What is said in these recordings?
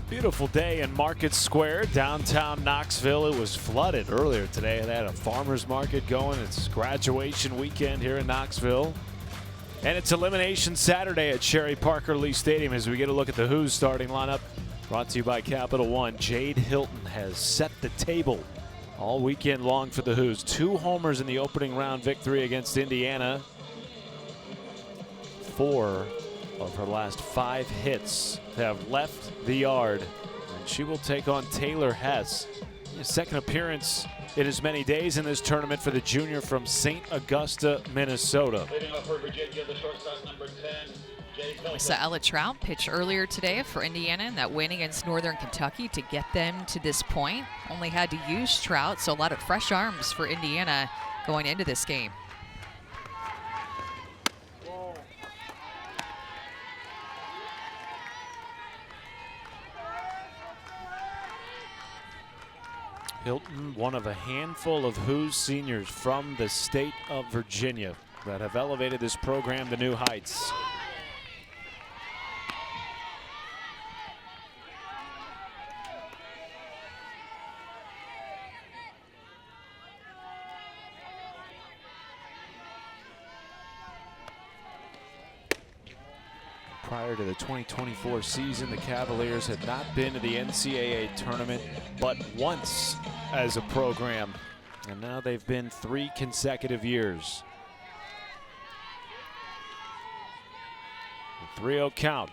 Beautiful day in Market Square, downtown Knoxville. It was flooded earlier today. They had a farmer's market going. It's graduation weekend here in Knoxville. And it's Elimination Saturday at Sherry Parker Lee Stadium as we get a look at the Who's starting lineup. Brought to you by Capital One. Jade Hilton has set the table all weekend long for the Who's. 2 homers in the opening round victory against Indiana. 4 of her last 5 hits have left the yard, and she will take on Taylor Hess. His second appearance in as many days in this tournament for the junior from St. Augusta, Minnesota. Leading off for Virginia, the shortstop, number 10, Jade Hilton. We saw Ella Trout pitch earlier today for Indiana in that win against Northern Kentucky to get them to this point. Only had to use Trout, so a lot of fresh arms for Indiana going into this game. Hilton, one of a handful of Who's seniors from the state of Virginia that have elevated this program to new heights. Prior to the 2024 season, the Cavaliers had not been to the NCAA tournament but once as a program, and now they've been 3 consecutive years. 3-0 count.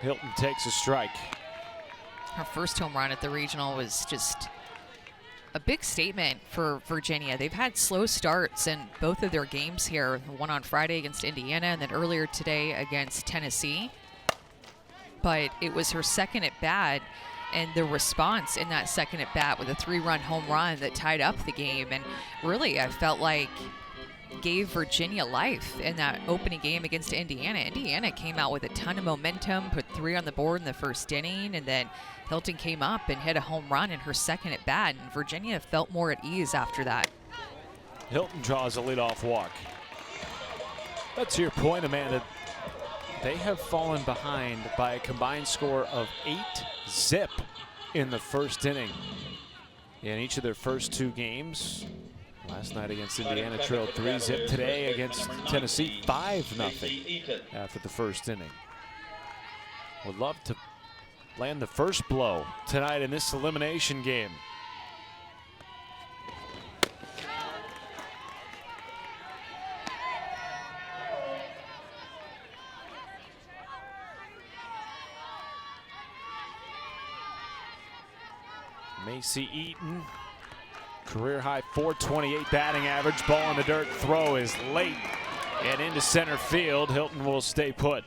Hilton takes a strike. Her first home run at the regional was just a big statement for Virginia. They've had slow starts in both of their games here, one on Friday against Indiana and then earlier today against Tennessee. But it was her second at bat, and the response in that second at bat with a 3-run home run that tied up the game, and really I felt like gave Virginia life in that opening game against Indiana. Indiana came out with a ton of momentum, put 3 on the board in the first inning, and then Hilton came up and hit a home run in her second at bat, and Virginia felt more at ease after that. Hilton draws a leadoff walk. But to your point, Amanda, they have fallen behind by a combined score of 8-zip in the first inning. In each of their first 2 games. Last night against Indiana, trailed 3-zip. Today against Tennessee, 5-0 after the first inning. Would love to land the first blow tonight in this elimination game. Macy Eaton, career high 428 batting average. Ball in the dirt. Throw is late and into center field. Hilton will stay put.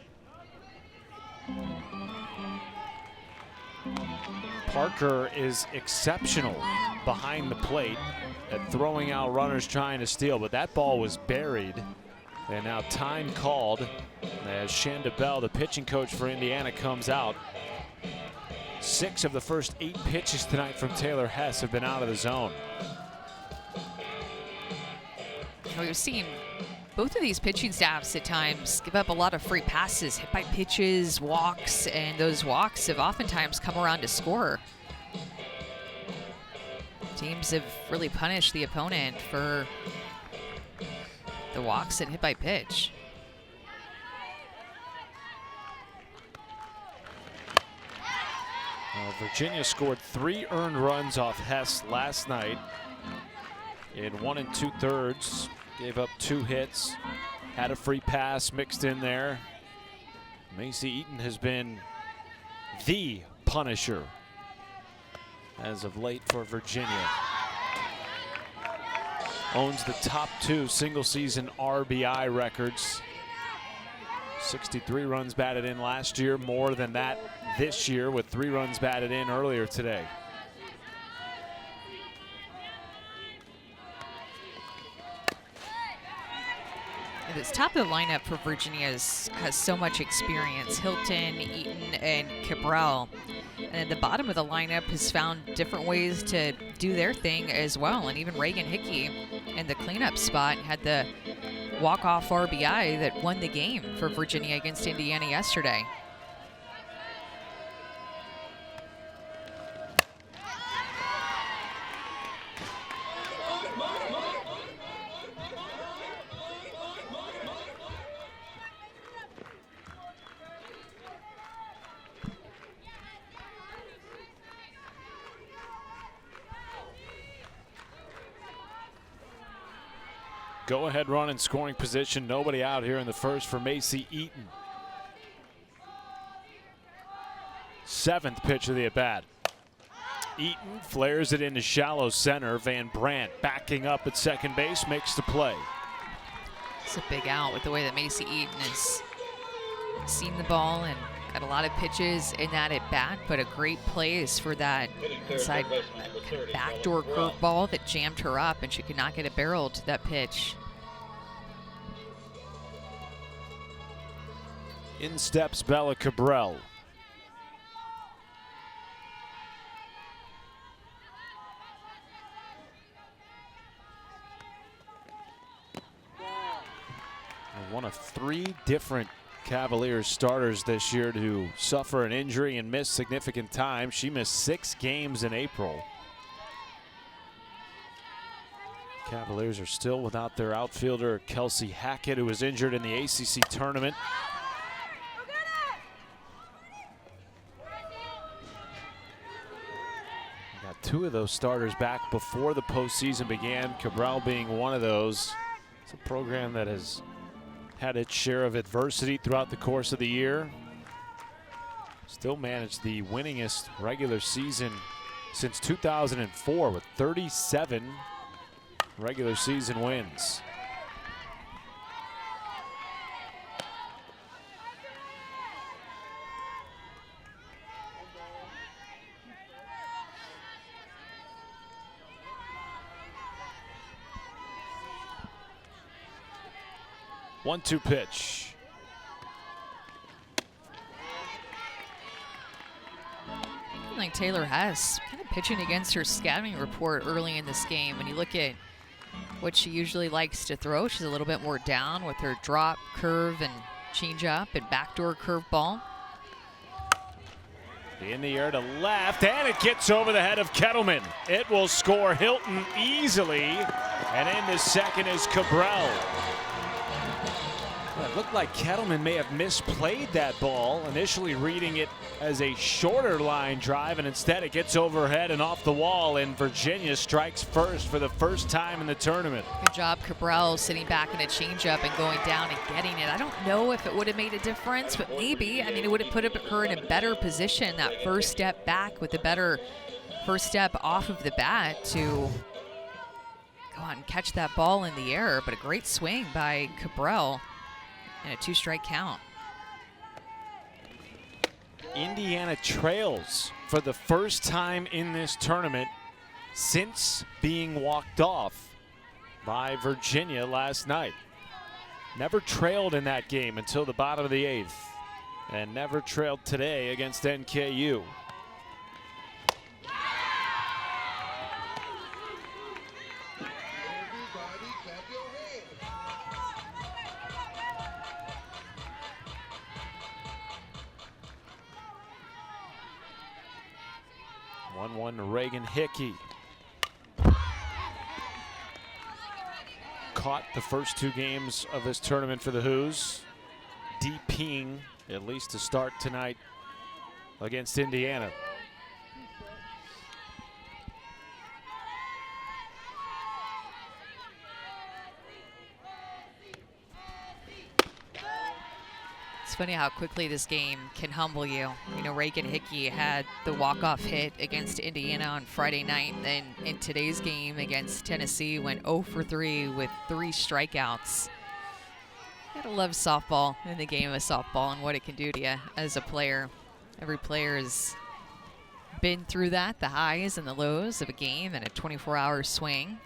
Parker is exceptional behind the plate at throwing out runners trying to steal, but that ball was buried. And now time called as Shanda Bell, the pitching coach for Indiana, comes out. 6 of the first 8 pitches tonight from Taylor Hess have been out of the zone. We've seen both of these pitching staffs at times give up a lot of free passes, hit by pitches, walks, and those walks have oftentimes come around to score. Teams have really punished the opponent for the walks and hit by pitch. Virginia scored 3 earned runs off Hess last night in 1 2/3. Gave up 2 hits, had a free pass mixed in there. Macy Eaton has been the punisher as of late for Virginia. Owns the top 2 single season RBI records. 63 runs batted in last year, more than that this year with 3 runs batted in earlier today. This top of the lineup for Virginia has so much experience. Hilton, Eaton, and Cabral. And the bottom of the lineup has found different ways to do their thing as well. And even Reagan Hickey in the cleanup spot had the walk-off RBI that won the game for Virginia against Indiana yesterday. Go-ahead run in scoring position. Nobody out here in the first for Macy Eaton. 7th pitch of the at-bat. Eaton flares it into shallow center. Van Brandt backing up at second base, makes the play. It's a big out with the way that Macy Eaton has seen the ball and got a lot of pitches in that at-bat, but a great place for that inside backdoor curveball that jammed her up, and she could not get a barrel to that pitch. In steps Bella Cabral. One of 3 different Cavaliers starters this year to suffer an injury and miss significant time. She missed 6 games in April. Cavaliers are still without their outfielder Kelsey Hackett, who was injured in the ACC tournament. Got 2 of those starters back before the postseason began, Cabral being one of those. It's a program that has had its share of adversity throughout the course of the year. Still managed the winningest regular season since 2004 with 37 regular season wins. One-two pitch. I think Taylor Hess kind of pitching against her scouting report early in this game. When you look at what she usually likes to throw, she's a little bit more down with her drop, curve, and changeup and backdoor curveball. In the air to left, and it gets over the head of Kettleman. It will score Hilton easily, and into second is Cabral. It looked like Kettleman may have misplayed that ball, initially reading it as a shorter line drive, and instead it gets overhead and off the wall, and Virginia strikes first for the first time in the tournament. Good job, Cabral, sitting back in a changeup and going down and getting it. I don't know if it would have made a difference, but maybe. I mean, it would have put her in a better position, that first step back with the better first step off of the bat to go out and catch that ball in the air. But a great swing by Cabral. And a 2-strike count. Indiana trails for the first time in this tournament since being walked off by Virginia last night. Never trailed in that game until the bottom of the 8th, and never trailed today against NKU. One to Reagan Hickey. Caught the first 2 games of this tournament for the Hoos. DPing, at least to start tonight against Indiana. It's funny how quickly this game can humble you. You know, Reagan Hickey had the walk-off hit against Indiana on Friday night, and then in today's game against Tennessee went 0 for 3 with 3 strikeouts. You gotta love softball and the game of softball and what it can do to you as a player. Every player has been through that, the highs and the lows of a game and a 24-hour swing.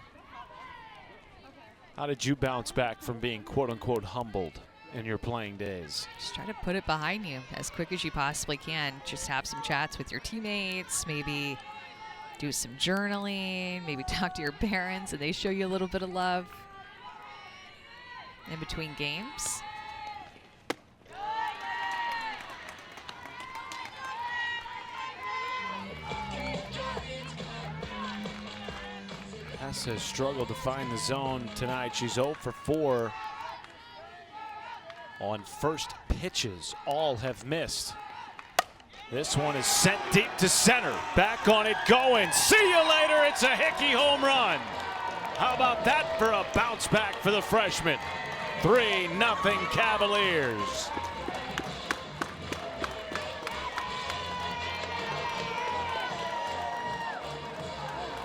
How did you bounce back from being quote-unquote humbled in your playing days? Just try to put it behind you as quick as you possibly can. Just have some chats with your teammates, maybe do some journaling, maybe talk to your parents and they show you a little bit of love in between games. Hess has struggled to find the zone tonight. She's 0 for 4 on first pitches. All have missed. This one is sent deep to center. Back on it going. See you later. It's a Hickey home run. How about that for a bounce back for the freshman? 3-0 Cavaliers.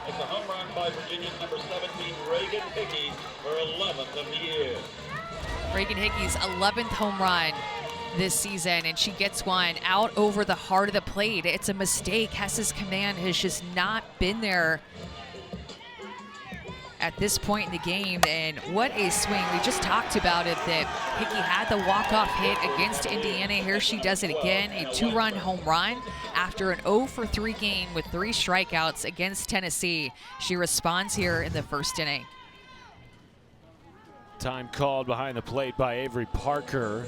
It's a home run by Virginia's number 17, Reagan Hickey, her 11th of the year. Reagan Hickey's 11th home run this season, and she gets one out over the heart of the plate. It's a mistake. Hess's command has just not been there at this point in the game, and what a swing. We just talked about it, that Hickey had the walk-off hit against Indiana. Here she does it again, a 2-run home run after an 0-for-3 game with 3 strikeouts against Tennessee. She responds here in the first inning. Time called behind the plate by Avery Parker.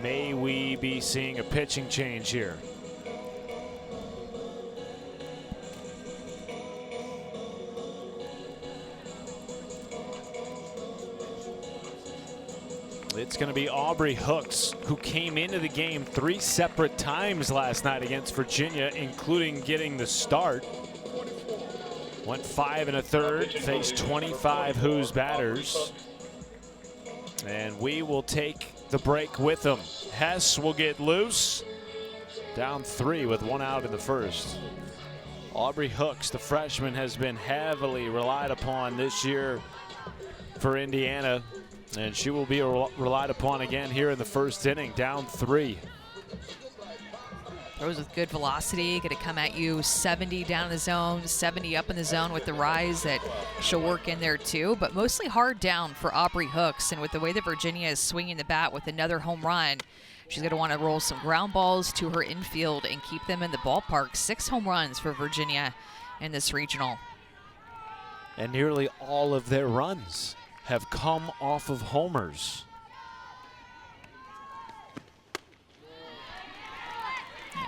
May we be seeing a pitching change here? It's going to be Aubrey Hooks, who came into the game 3 separate times last night against Virginia, including getting the start. Went 5 1/3, faced 25 Who's batters. And we will take the break with them. Hess will get loose. Down 3 with 1 out in the first. Aubrey Hooks, the freshman, has been heavily relied upon this year for Indiana. And she will be relied upon again here in the first inning, down 3. Throws with good velocity, going to come at you 70 down the zone, 70 up in the zone with the rise that she'll work in there too, but mostly hard down for Aubrey Hooks. And with the way that Virginia is swinging the bat with another home run, she's going to want to roll some ground balls to her infield and keep them in the ballpark. 6 home runs for Virginia in this regional. And nearly all of their runs have come off of homers.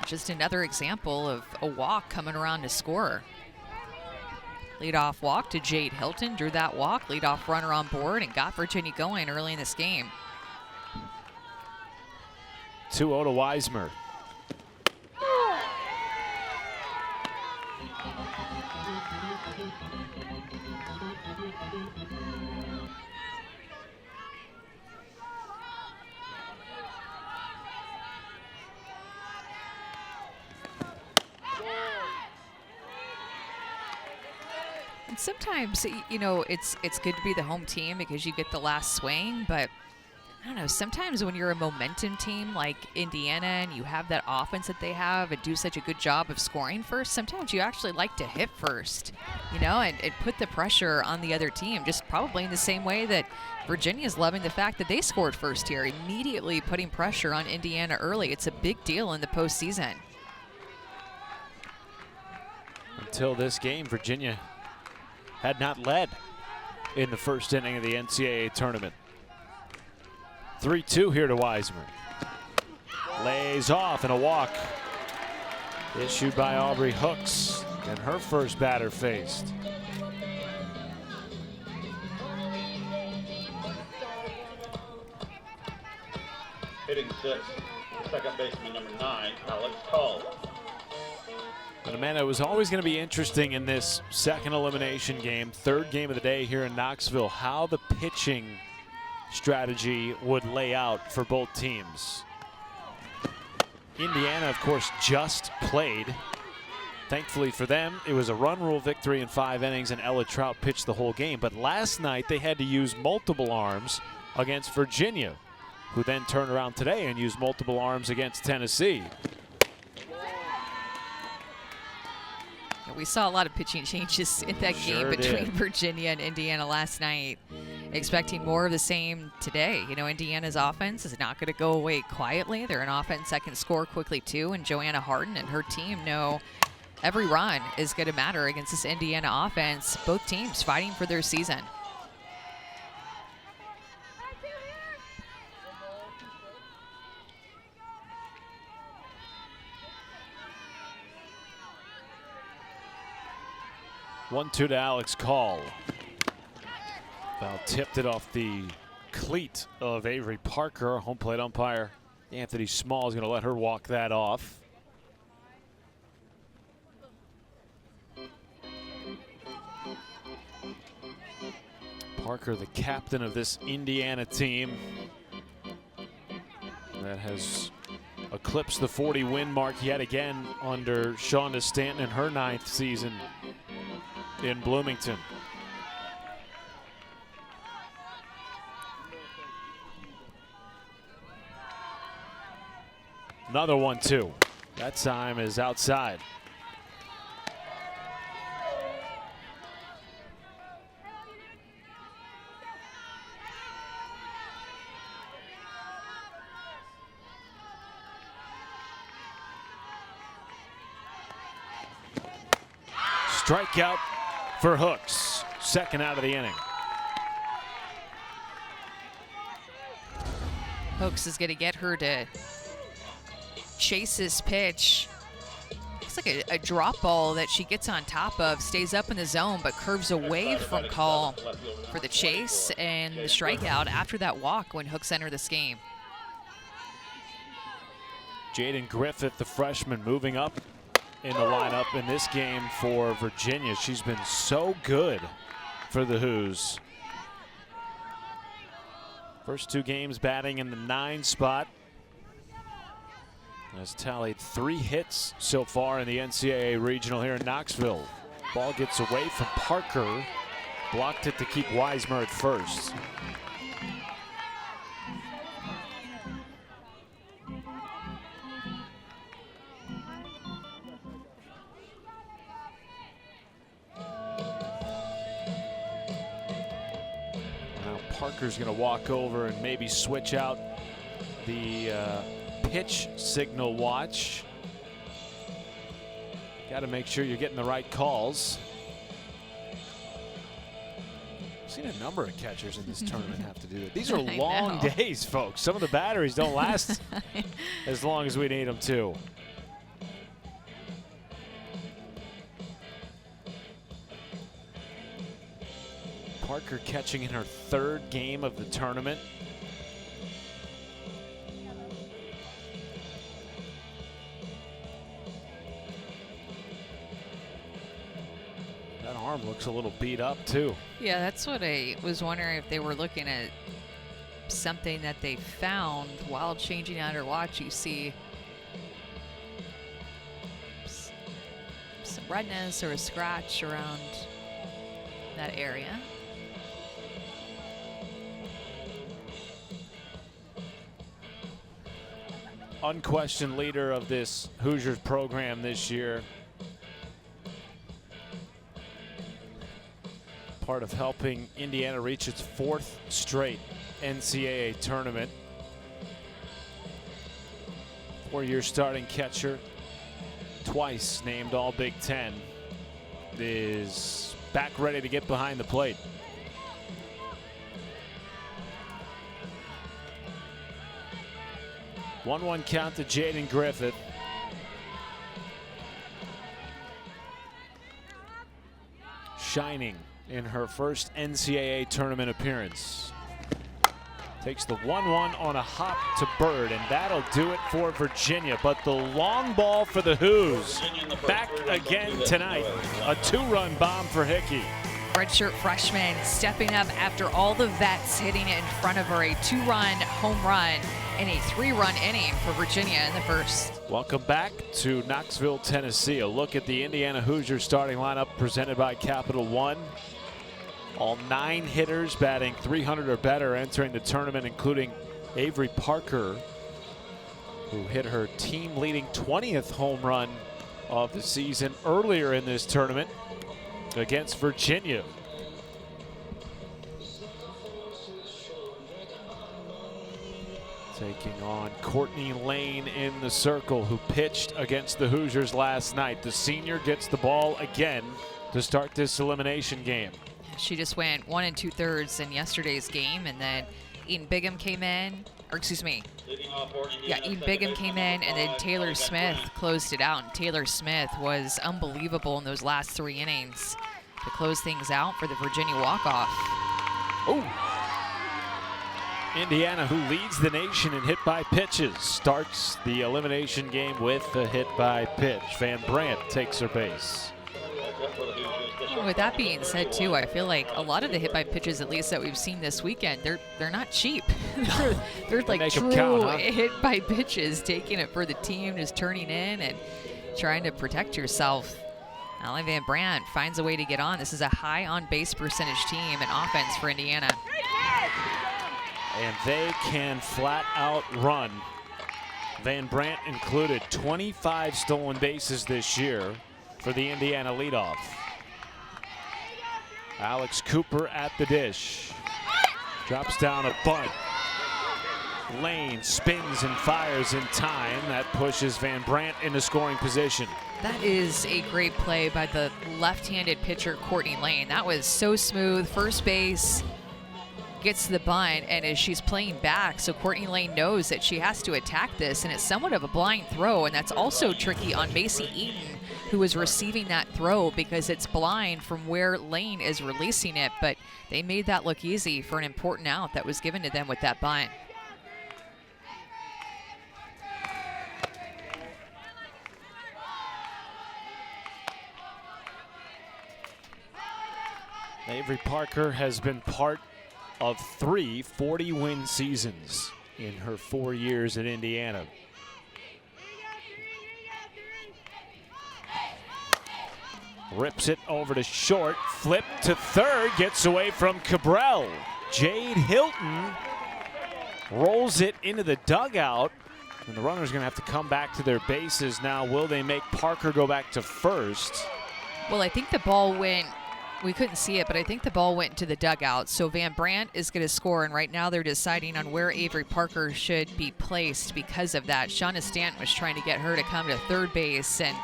Just another example of a walk coming around to score. Leadoff walk to Jade Hilton, drew that walk, leadoff runner on board, and got Virginia going early in this game. 2-0 to Weismer. And sometimes, you know, it's good to be the home team because you get the last swing, but I don't know, sometimes when you're a momentum team like Indiana and you have that offense that they have and do such a good job of scoring first, sometimes you actually like to hit first, you know, and put the pressure on the other team, just probably in the same way that Virginia's loving the fact that they scored first here, immediately putting pressure on Indiana early. It's a big deal in the postseason. Until this game, Virginia had not led in the first inning of the NCAA tournament. 3-2 here to Weismer. Lays off and a walk issued by Aubrey Hooks, and her first batter faced. Hitting 6, second baseman number 9, Alex Call. But Amanda, it was always going to be interesting in this second elimination game, 3rd game of the day here in Knoxville, how the pitching strategy would lay out for both teams. Indiana, of course, just played. Thankfully for them, it was a run rule victory in 5 innings, and Ella Trout pitched the whole game. But last night, they had to use multiple arms against Virginia, who then turned around today and used multiple arms against Tennessee. We saw a lot of pitching changes in that game between did. Virginia and Indiana last night. Expecting more of the same today. You know, Indiana's offense is not going to go away quietly. They're an offense that can score quickly too, and Joanna Harden and her team know every run is going to matter against this Indiana offense. Both teams fighting for their season. One-two to Alex Call. Foul tipped it off the cleat of Avery Parker. Home plate umpire Anthony Small is going to let her walk that off. Parker, the captain of this Indiana team that has eclipsed the 40-win mark yet again under Shonda Stanton in her 9th season in Bloomington. Another 1-2. That time is outside. Strikeout for Hooks, second out of the inning. Hooks is going to get her to chase this pitch. Looks like a drop ball that she gets on top of, stays up in the zone, but curves away from call for the chase and the strikeout after that walk when Hooks entered this game. Jaden Griffith, the freshman, moving up in the lineup in this game for Virginia. She's been so good for the Hoos. First 2 games batting in the 9 spot. Has tallied 3 hits so far in the NCAA regional here in Knoxville. Ball gets away from Parker. Blocked it to keep Weismer at first. Parker's going to walk over and maybe switch out the pitch signal watch. Got to make sure you're getting the right calls. I've seen a number of catchers in this tournament have to do that. These are long days, folks. Some of the batteries don't last as long as we need them to. Parker catching in her 3rd game of the tournament. That arm looks a little beat up too. Yeah, that's what I was wondering, if they were looking at something that they found while changing out her watch. You see some redness or a scratch around that area. Unquestioned leader of this Hoosiers program this year. Part of helping Indiana reach its 4th straight NCAA tournament. 4-year starting catcher, twice named All Big Ten, is back ready to get behind the plate. One count to Jaden Griffith. Shining in her first NCAA tournament appearance. Takes the 1-1 on a hop to Bird, and that'll do it for Virginia. But the long ball for the Hoos. Back again tonight. A 2-run bomb for Hickey. Redshirt freshman stepping up after all the vets hitting it in front of her. A 2-run home run and a 3-run inning for Virginia in the first. Welcome back to Knoxville, Tennessee. A look at the Indiana Hoosiers starting lineup presented by Capital One. All 9 hitters batting .300 or better entering the tournament, including Avery Parker, who hit her team-leading 20th home run of the season earlier in this tournament against Virginia. Taking on Courtney Lane in the circle, who pitched against the Hoosiers last night. The senior gets the ball again to start this elimination game. She just went 1 2/3 in yesterday's game, and then Eden Bigham came in, or excuse me, Eden Bigham came in, and then Taylor Smith closed it out. And Taylor Smith was unbelievable in those last 3 innings to close things out for the Virginia walk-off. Oh! Indiana, who leads the nation in hit by pitches, starts the elimination game with a hit by pitch. Van Brandt takes her base. up for the Hoosiers. The short With that count being is said, 31. too, I feel like a lot of the hit by pitches, at least that we've seen this weekend, they're not cheap. they're like make 'em true count, huh? hit by pitches, taking it for the team, just turning in and trying to protect yourself. Allie Van Brandt finds a way to get on. This is a high on base percentage team and offense for Indiana. And they can flat out run. Van Brandt included 25 stolen bases this year for the Indiana leadoff. Alex Cooper at the dish. Drops down a bunt. Lane spins and fires in time. That pushes Van Brandt into scoring position. That is a great play by the left-handed pitcher, Courtney Lane. That was so smooth. First base gets the bunt, and as she's playing back, so Courtney Lane knows that she has to attack this, and it's somewhat of a blind throw, and that's also tricky on Macy Eaton, who is receiving that throw because it's blind from where Lane is releasing it, but they made that look easy for an important out that was given to them with that bunt. Avery Parker has been part of 3 40-win seasons in her 4 years at Indiana. Rips it over to short, flip to third, gets away from Cabral. Jade Hilton rolls it into the dugout, and the runner's gonna have to come back to their bases now. Will they make Parker go back to first? Well, I think the ball went, we couldn't see it, but I think the ball went to the dugout. So Van Brandt is going to score, and right now they're deciding on where Avery Parker should be placed because of that. Shauna Stanton was trying to get her to come to third base and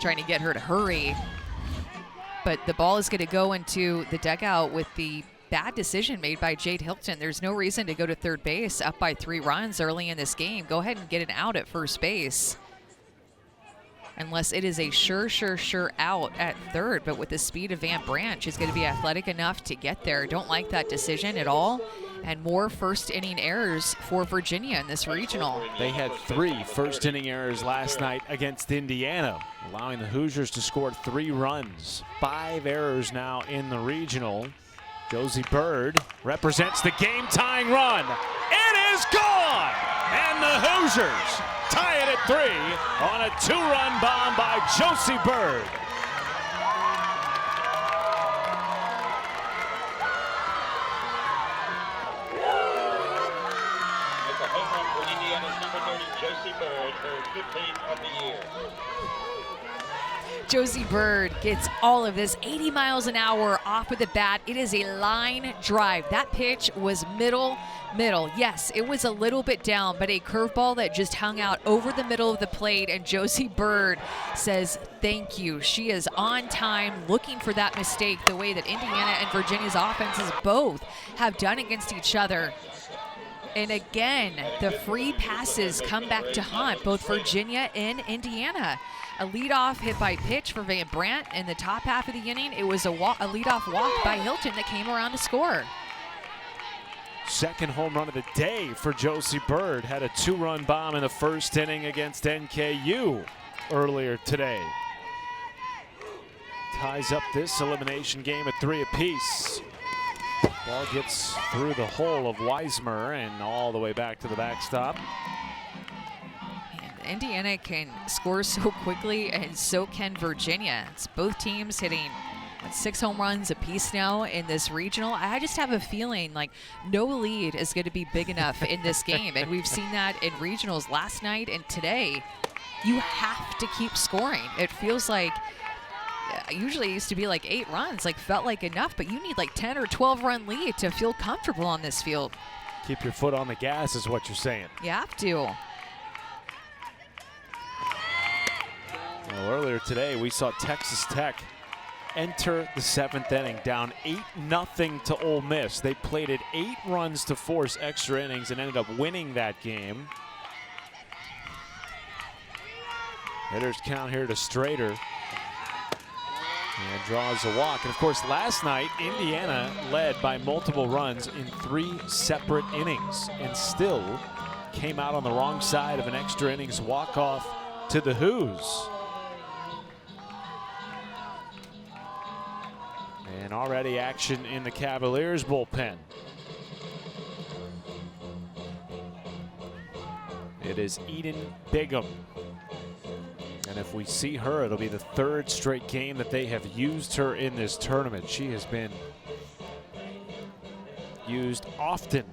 trying to get her to hurry. But the ball is going to go into the dugout with the bad decision made by Jade Hilton. There's no reason to go to third base up by 3 runs early in this game. Go ahead and get an out at first base. Unless it is a sure out at third. But with the speed of Van Brandt, she's going to be athletic enough to get there. Don't like that decision at all. And more first inning errors for Virginia in this regional. They had 3 first inning errors last night against Indiana, allowing the Hoosiers to score 3 runs. 5 errors now in the regional. Josie Bird represents the game-tying run. It is gone! And the Hoosiers tie it at 3 on a 2-run bomb by Josie Bird. It's a home run for Indiana's number 30, Josie Bird, her 15th of the year. Josie Bird gets all of this 80 miles an hour off with the bat. It is a line drive. That pitch was middle. Yes, it was a little bit down, but a curveball that just hung out over the middle of the plate, and Josie Bird says thank you. She is on time, looking for that mistake the way that Indiana and Virginia's offenses both have done against each other. And again, the free passes come back to haunt both Virginia and Indiana. A leadoff hit by pitch for Van Brandt in the top half of the inning. It was a leadoff walk by Hilton that came around to score. Second home run of the day for Josie Bird. Had a 2-run bomb in the first inning against NKU earlier today. Ties up this elimination game at 3 apiece. Ball gets through the hole of Weismer and all the way back to the backstop. And Indiana can score so quickly, and so can Virginia. It's both teams hitting 6 home runs apiece now in this regional. I just have a feeling like no lead is going to be big enough in this game, and we've seen that in regionals last night and today. You have to keep scoring. It feels like usually it used to be like 8 runs, like felt like enough, but you need like 10 or 12 run lead to feel comfortable on this field. Keep your foot on the gas is what you're saying. You have to. Well, earlier today we saw Texas Tech enter the 7th inning down 8-0 to Ole Miss. They plated 8 runs to force extra innings and ended up winning that game. Hitters count here to Strader. And draws a walk. And of course, last night, Indiana led by multiple runs in 3 separate innings and still came out on the wrong side of an extra innings walk-off to the Hoos. And already action in the Cavaliers bullpen. It is Eden Bigham. And if we see her, it'll be the third straight game that they have used her in this tournament. She has been used often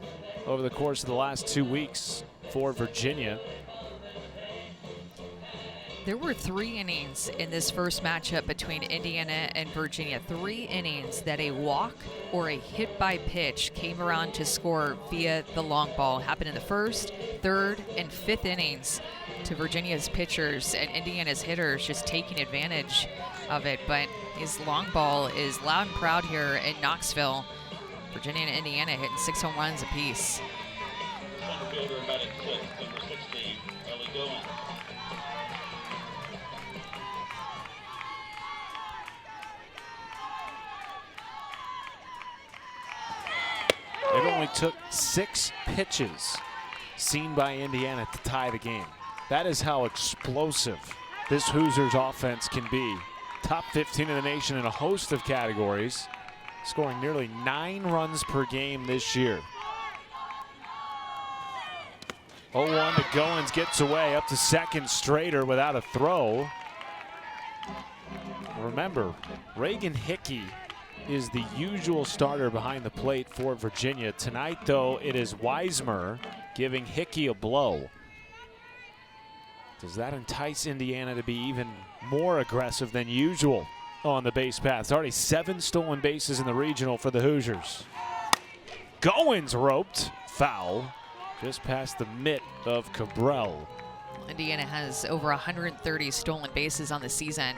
over the course of the last 2 weeks for Virginia. There were 3 innings in this first matchup between Indiana and Virginia. 3 innings that a walk or a hit by pitch came around to score via the long ball. It happened in the first, third, and fifth innings to Virginia's pitchers and Indiana's hitters just taking advantage of it. But his long ball is loud and proud here in Knoxville. Virginia and Indiana hitting 6 home runs apiece. Center fielder batting 6th, number 16, Ellie Goins. It only took 6 pitches seen by Indiana to tie the game. That is how explosive this Hoosiers offense can be. Top 15 in the nation in a host of categories, scoring nearly 9 runs per game this year. 0-1 to Goins, gets away up to second straighter without a throw. Remember, Reagan Hickey is the usual starter behind the plate for Virginia. Tonight, though, it is Weismer giving Hickey a blow. Does that entice Indiana to be even more aggressive than usual on the base path? It's already 7 stolen bases in the regional for the Hoosiers. Goins roped, foul, just past the mitt of Cabral. Indiana has over 130 stolen bases on the season.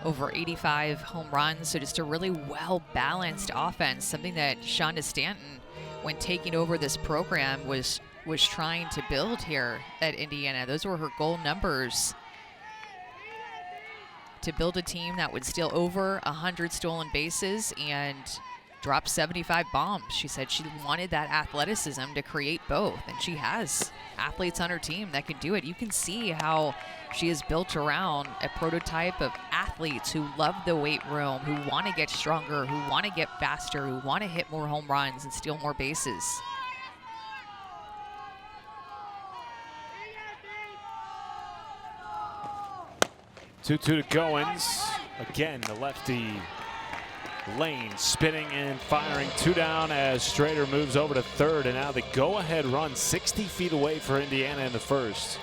Over 85 home runs, so just a really well-balanced offense, something that Shonda Stanton, when taking over this program, was trying to build here at Indiana. Those were her goal numbers, to build a team that would steal over 100 stolen bases and drop 75 bombs. She said she wanted that athleticism to create both, and she has athletes on her team that can do it. You can see how she is built around a prototype of athletes who love the weight room, who want to get stronger, who want to get faster, who want to hit more home runs and steal more bases. Two-two to Goins. Again, the lefty lane spinning and firing. 2 down as Strader moves over to third, and now the go-ahead run 60 feet away for Indiana in the first.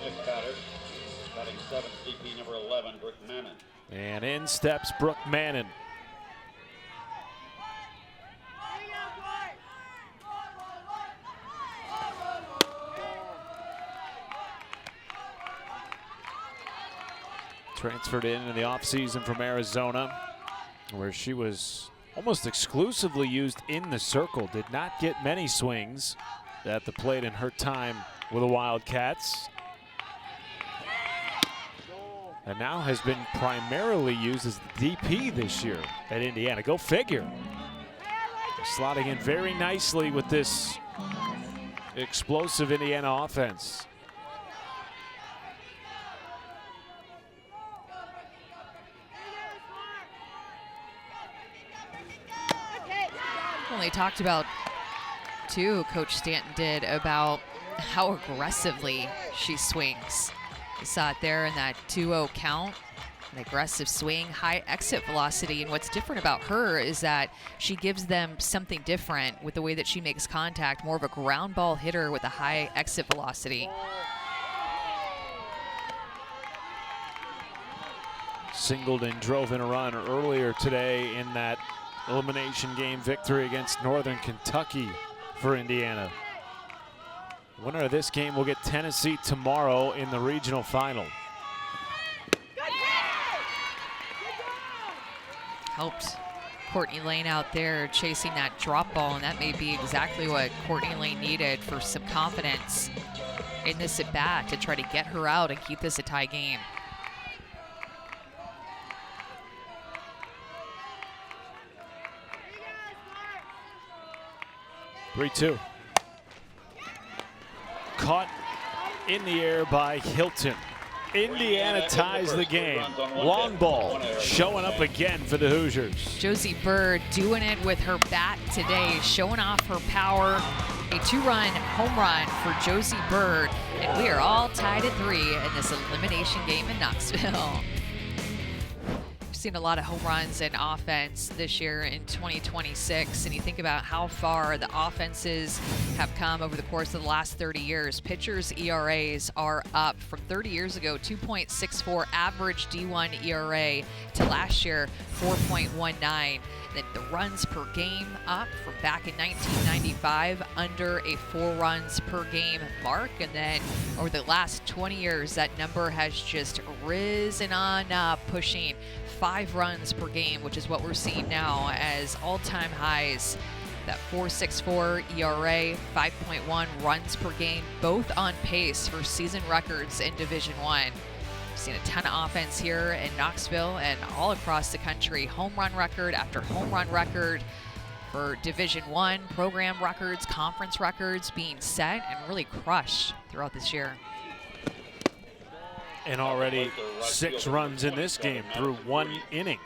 Next batter, batting 7th, DP number 11, Brooke Mannon. And in steps Brooke Mannon. Transferred in the offseason from Arizona, where she was almost exclusively used in the circle. Did not get many swings at the plate in her time with the Wildcats. And now has been primarily used as the DP this year at Indiana. Go figure. Slotting in very nicely with this explosive Indiana offense. Well, they talked about, too, Coach Stanton did, about how aggressively she swings. You saw it there in that 2-0 count. An aggressive swing, high exit velocity. And what's different about her is that she gives them something different with the way that she makes contact. More of a ground ball hitter with a high exit velocity. Singled and drove in a run earlier today in that elimination game victory against Northern Kentucky for Indiana. Winner of this game will get Tennessee tomorrow in the regional final. Helped Courtney Lane out there chasing that drop ball, and that may be exactly what Courtney Lane needed for some confidence in this at bat to try to get her out and keep this a tie game. caught in the air by Hilton. Indiana ties the game. Long ball showing up again for the Hoosiers. Josie Bird doing it with her bat today, showing off her power. A 2-run home run for Josie Bird, and we are all tied at 3 in this elimination game in Knoxville. We've seen a lot of home runs in offense this year in 2026, and you think about how far the offenses have come over the course of the last 30 years. Pitchers' ERAs are up from 30 years ago, 2.64 average D1 ERA, to last year, 4.19. Then the runs per game up from back in 1995, under a 4 runs per game mark. And then over the last 20 years, that number has just risen on up, pushing 5 runs per game, which is what we're seeing now as all-time highs. That 4.64 ERA, 5.1 runs per game, both on pace for season records in Division I. Seen a ton of offense here in Knoxville and all across the country. Home run record after home run record for Division I, program records, conference records being set and really crushed throughout this year. And already 6 runs in this game through 1 inning.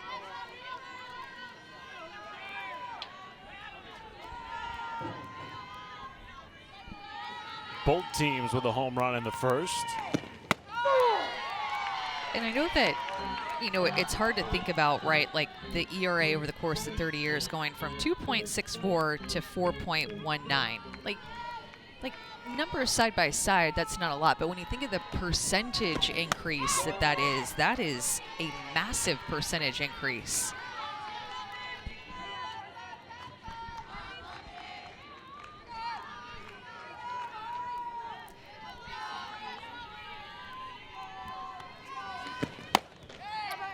Both teams with a home run in the first. And I know that, you know, it's hard to think about, right, like the ERA over the course of 30 years going from 2.64 to 4.19. Like numbers side by side, that's not a lot. But when you think of the percentage increase that is a massive percentage increase.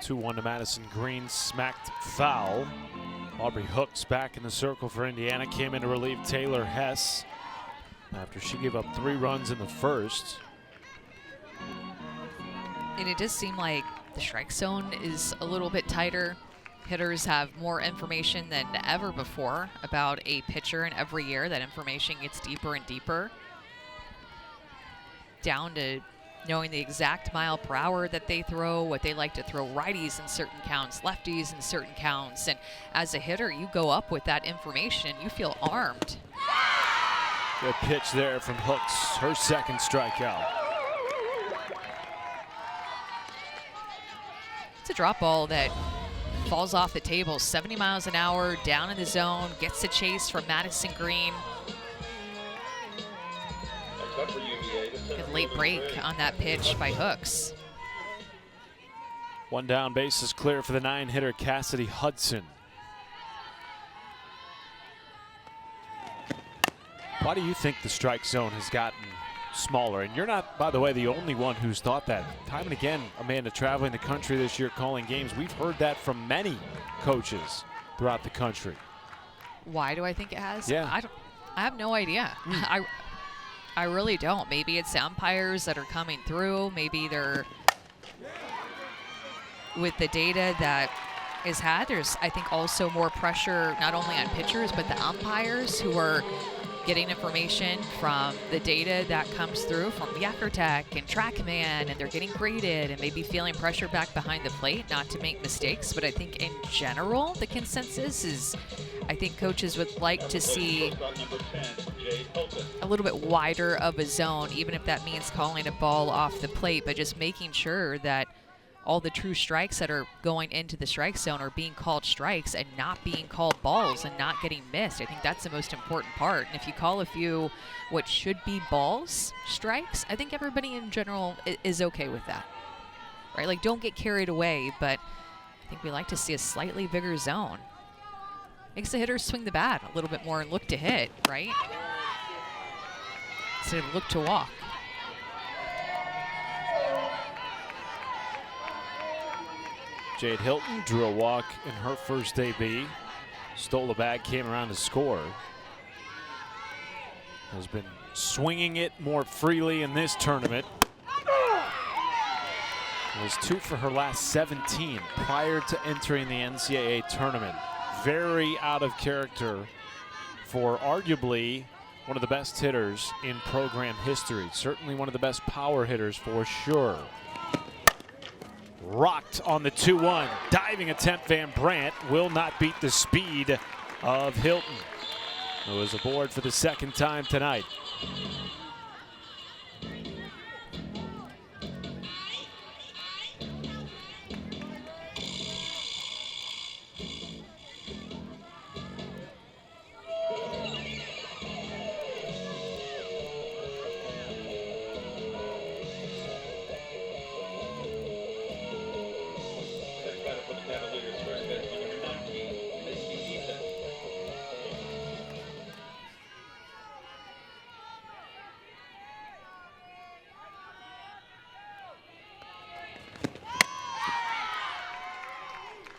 Two-1 to Madison Green, smacked foul. Aubrey Hooks back in the circle for Indiana, came in to relieve Taylor Hess after she gave up 3 runs in the first. And it does seem like the strike zone is a little bit tighter. Hitters have more information than ever before about a pitcher, and every year that information gets deeper and deeper, down to knowing the exact mile per hour that they throw, what they like to throw, righties in certain counts, lefties in certain counts. And as a hitter, you go up with that information, you feel armed. Good pitch there from Hooks, her second strikeout. It's a drop ball that falls off the table, 70 miles an hour, down in the zone, gets the chase from Madison Green. Good late break on that pitch by Hooks. 1 down, base is clear for the 9-hitter Cassidy Hudson. Why do you think the strike zone has gotten smaller? And you're not, by the way, the only one who's thought that. Time and again, Amanda, traveling the country this year calling games, we've heard that from many coaches throughout the country. Why do I think it has? Yeah. I have no idea. I really don't. Maybe it's the umpires that are coming through. Maybe they're, with the data that is had, there's, I think, also more pressure not only on pitchers, but the umpires who are getting information from the data that comes through from Yakkertech and TrackMan, and they're getting graded and maybe feeling pressure back behind the plate not to make mistakes. But I think in general, the consensus is, I think coaches would like to see a little bit wider of a zone, even if that means calling a ball off the plate, but just making sure that all the true strikes that are going into the strike zone are being called strikes and not being called balls and not getting missed. I think that's the most important part. And if you call a few what should be balls strikes, I think everybody in general is okay with that, right? Like, don't get carried away, but I think we like to see a slightly bigger zone. Makes the hitters swing the bat a little bit more and look to hit, right? Instead of look to walk. Jade Hilton drew a walk in her first AB. Stole the bag, came around to score. Has been swinging it more freely in this tournament. It was 2 for her last 17 prior to entering the NCAA tournament. Very out of character for arguably one of the best hitters in program history. Certainly one of the best power hitters for sure. Rocked on the 2-1. Diving attempt, Van Brandt will not beat the speed of Hilton, who is aboard for the second time tonight.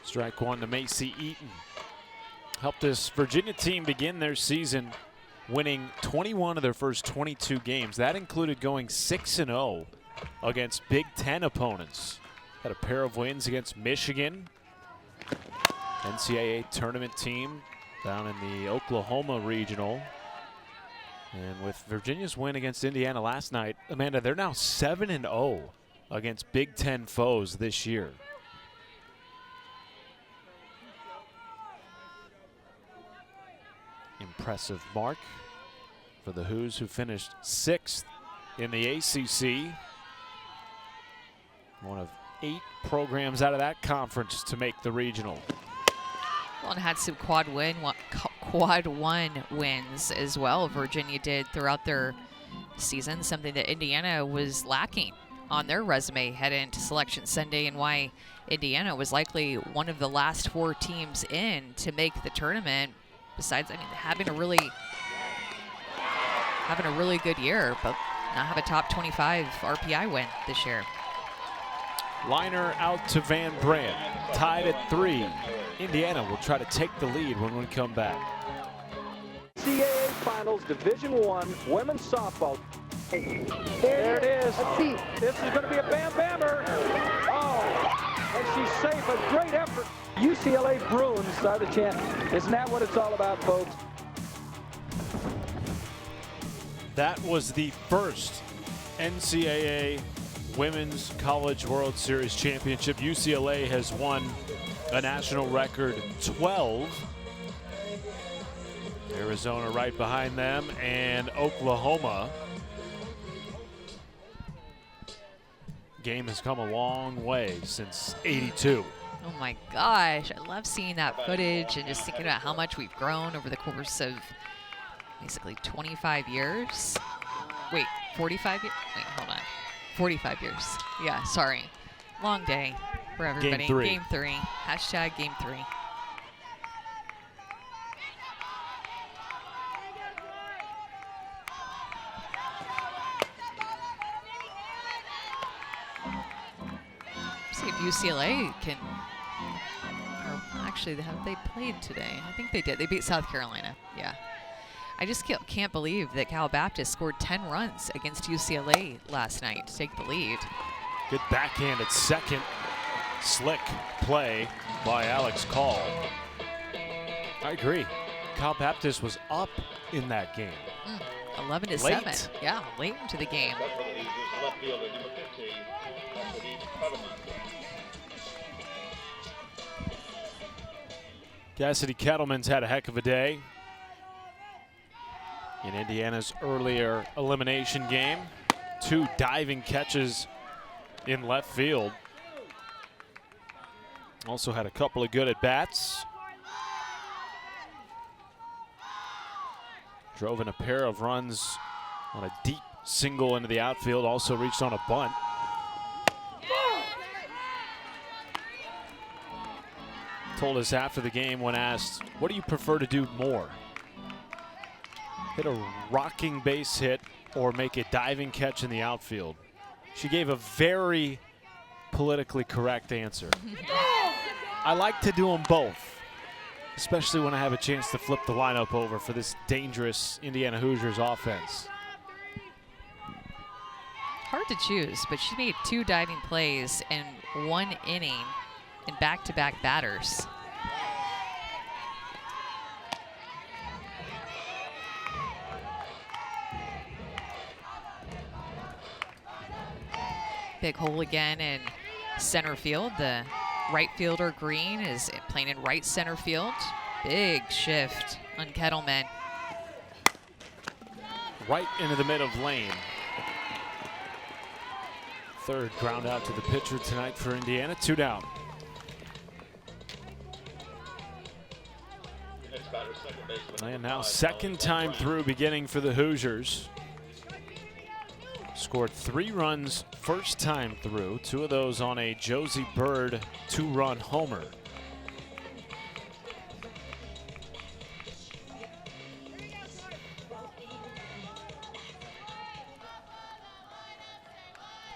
Strike one to Macy Eaton. Helped this Virginia team begin their season winning 21 of their first 22 games. That included going 6-0 against Big Ten opponents. Had a pair of wins against Michigan, NCAA tournament team down in the Oklahoma regional. And with Virginia's win against Indiana last night, Amanda, they're now 7-0 against Big Ten foes this year. Impressive mark for the Hoos, who finished 6th in the ACC. One of 8 programs out of that conference to make the regional. Well, and had some quad one wins as well. Virginia did throughout their season, something that Indiana was lacking on their resume heading into Selection Sunday, and why Indiana was likely one of the last 4 teams in to make the tournament. Besides, I mean, having a really good year, but not have a top 25 RPI win this year. Liner out to Van Brandt, tied at 3. Indiana will try to take the lead when we come back. NCAA Finals Division I women's softball. There it is. Let's see. This is going to be a bam-bammer. Oh, and she's safe. A great effort. UCLA Bruins are the champions. Isn't that what it's all about, folks? That was the first NCAA Women's College World Series Championship. UCLA has won a national record 12. Arizona right behind them, and Oklahoma. Game has come a long way since '82. Oh my gosh, I love seeing that footage and just thinking about how much we've grown over the course of basically 25 years. Wait, 45 years? Wait, hold on. 45 years. Yeah, sorry. Long day for everybody. Game 3. Game 3. Hashtag Game 3. See if UCLA can, or actually, have they played today? I think they did. They beat South Carolina. Yeah. I just can't believe that Cal Baptist scored 10 runs against UCLA last night to take the lead. Good backhand at second. Slick play by Alex Call. I agree. Cal Baptist was up in that game. 11-7. Yeah, late into the game. Cassidy Kettleman's had a heck of a day in Indiana's earlier elimination game. 2 diving catches in left field. Also had a couple of good at-bats. Drove in a pair of runs on a deep single into the outfield. Also reached on a bunt. Told us after the game when asked, what do you prefer to do more? Hit a rocking base hit or make a diving catch in the outfield? She gave a very politically correct answer. I like to do them both, especially when I have a chance to flip the lineup over for this dangerous Indiana Hoosiers offense. Hard to choose, but she made 2 diving plays in 1 inning in back-to-back batters. big hole again in center field. The right fielder, Green, is playing in right center field. Big shift on Kettleman. Right into the middle of lane. Third ground out to the pitcher tonight for Indiana. 2 down. And now second time through beginning for the Hoosiers. Scored 3 runs first time through. 2 of those on a Josie Bird 2-run homer.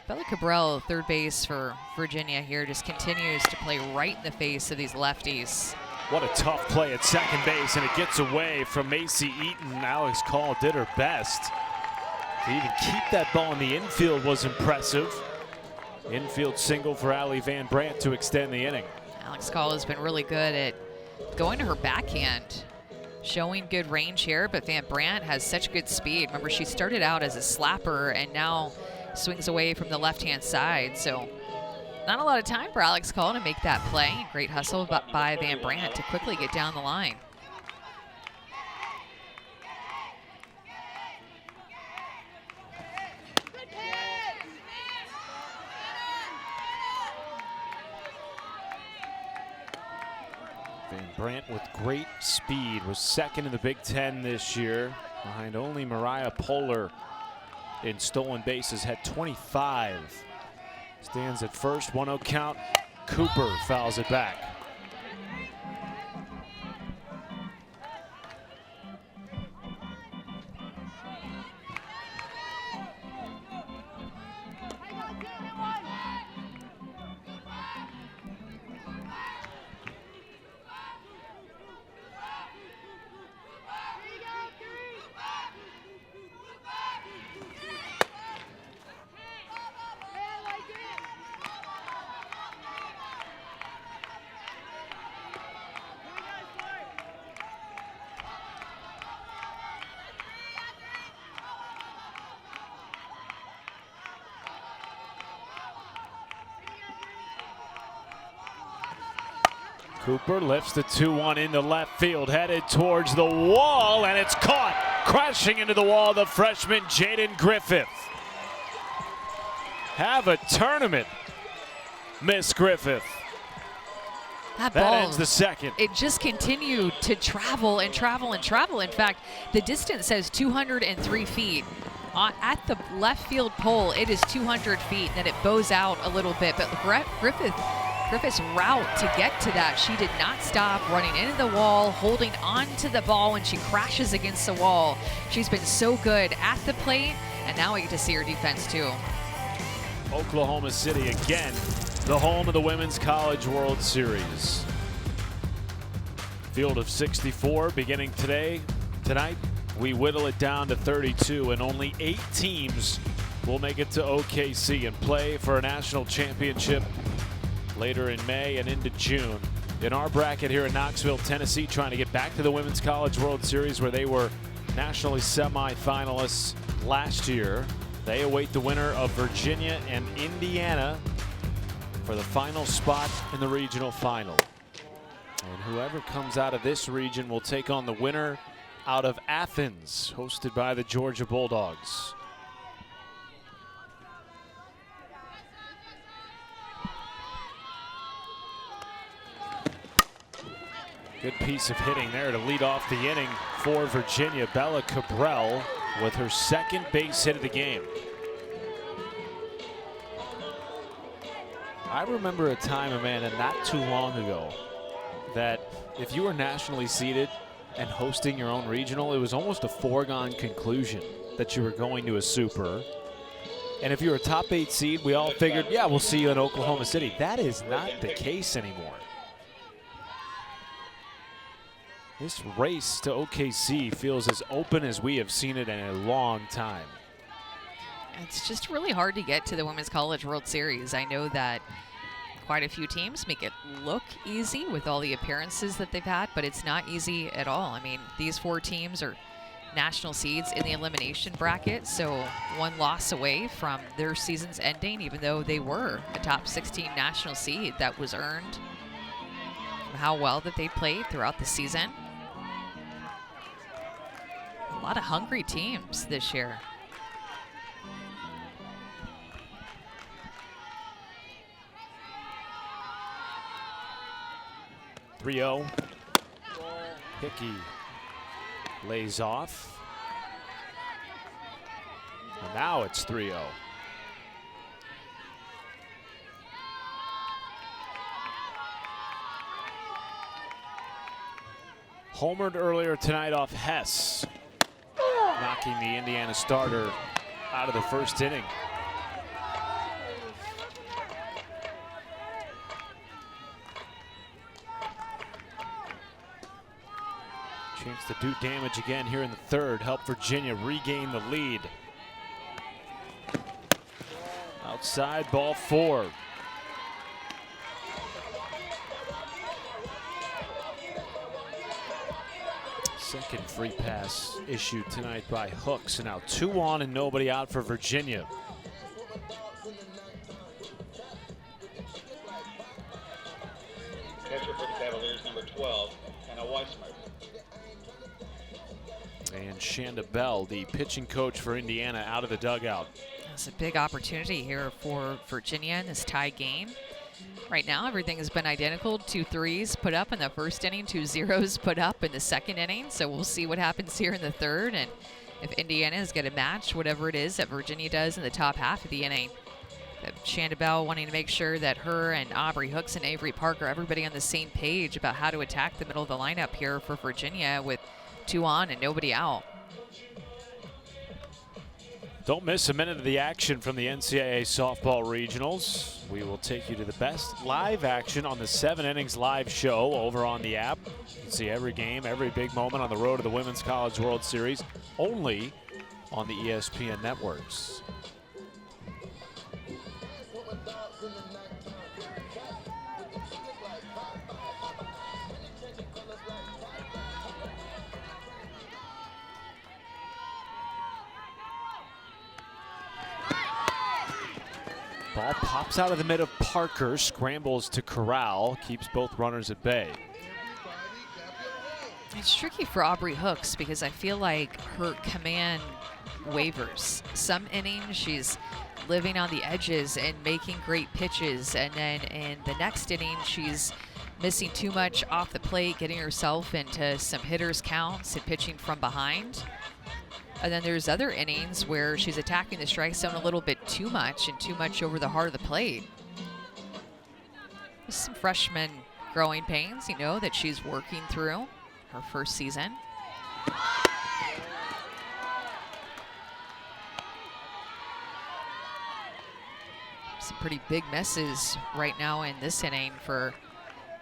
Bella Cabral, third base for Virginia here, just continues to play right in the face of these lefties. What a tough play at second base, and it gets away from Macy Eaton. Alex Call did her best. To even keep that ball in the infield was impressive. Infield single for Allie Van Brandt to extend the inning. Alex Call has been really good at going to her backhand, showing good range here, but Van Brandt has such good speed. Remember, she started out as a slapper and now swings away from the left-hand side, so not a lot of time for Alex Call to make that play. Great hustle by Van Brandt to quickly get down the line. Van Brandt with great speed was second in the Big Ten this year, behind only Mariah Poehler in stolen bases, had 25. Stands at first, 1-0 count. Cooper fouls it back. Cooper lifts the 2-1 into left field, headed towards the wall, and it's caught. Crashing into the wall, the freshman Jaden Griffith. Have a tournament, Miss Griffith. That ball ends the second. It just continued to travel and travel and travel. In fact, the distance says 203 feet. At the left field pole, it is 200 feet, and then it bows out a little bit. But Griffith's route to get to that, she did not stop running into the wall, holding on to the ball when she crashes against the wall. She's been so good at the plate, and now we get to see her defense too. Oklahoma City again, the home of the Women's College World Series. Field of 64 beginning tonight. We whittle it down to 32, and only 8 teams will make it to OKC and play for a national championship later in May and into June. In our bracket here in Knoxville, Tennessee, trying to get back to the Women's College World Series where they were nationally semi-finalists last year. They await the winner of Virginia and Indiana for the final spot in the regional final. And whoever comes out of this region will take on the winner out of Athens, hosted by the Georgia Bulldogs. Good piece of hitting there to lead off the inning for Virginia. Bella Cabral with her second base hit of the game. I remember a time, Amanda, not too long ago, that if you were nationally seeded and hosting your own regional, it was almost a foregone conclusion that you were going to a super. And if you were a top 8 seed, we all figured, yeah, we'll see you in Oklahoma City. That is not the case anymore. This race to OKC feels as open as we have seen it in a long time. It's just really hard to get to the Women's College World Series. I know that quite a few teams make it look easy with all the appearances that they've had, but it's not easy at all. I mean, these 4 teams are national seeds in the elimination bracket, so one loss away from their season's ending, even though they were a top 16 national seed. That was earned from how well that they played throughout the season. A lot of hungry teams this year. (3-0). Hickey lays off. And now it's 3-0. Homered earlier tonight off Hess, knocking the Indiana starter out of the first inning. Chance to do damage again here in the third. Help Virginia regain the lead. Outside, ball 4. Second free pass issued tonight by Hooks. So now 2 on and nobody out for Virginia. Catcher for the Cavaliers, number 12, Hannah Weissmer. And Shanda Bell, the pitching coach for Indiana, out of the dugout. It's a big opportunity here for Virginia in this tie game. Right now, everything has been identical. 2 threes put up in the first inning, 2 zeros put up in the second inning. So we'll see what happens here in the third, and if Indiana is going to match whatever it is that Virginia does in the top half of the inning. Shanda Bell wanting to make sure that her and Aubrey Hooks and Avery Parker, everybody on the same page about how to attack the middle of the lineup here for Virginia with 2 on and nobody out. Don't miss a minute of the action from the NCAA softball regionals. We will take you to the best live action on the 7 Innings live show over on the app. You can see every game, every big moment on the road to the Women's College World Series, only on the ESPN networks. Ball pops out of the mid of Parker, scrambles to corral, keeps both runners at bay. It's tricky for Aubrey Hooks because I feel like her command wavers. Some innings she's living on the edges and making great pitches, and then in the next inning she's missing too much off the plate, getting herself into some hitters counts and pitching from behind. And then there's other innings where she's attacking the strike zone a little bit too much and too much over the heart of the plate. There's some freshman growing pains, you know, that she's working through her first season. Some pretty big misses right now in this inning for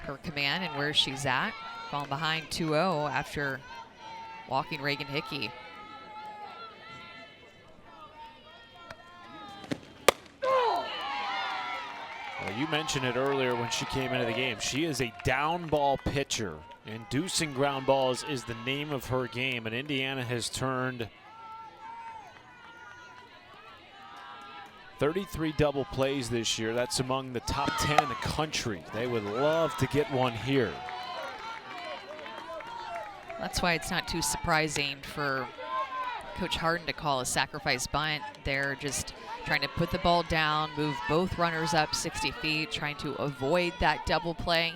her command and where she's at. Falling behind 2-0 after walking Reagan Hickey. Well, you mentioned it earlier when she came into the game. She is a down ball pitcher. Inducing ground balls is the name of her game, and Indiana has turned 33 double plays this year. That's among the top 10 in the country. They would love to get one here. That's why it's not too surprising for Coach Harden to call a sacrifice bunt. They're just trying to put the ball down, move both runners up 60 feet, trying to avoid that double play,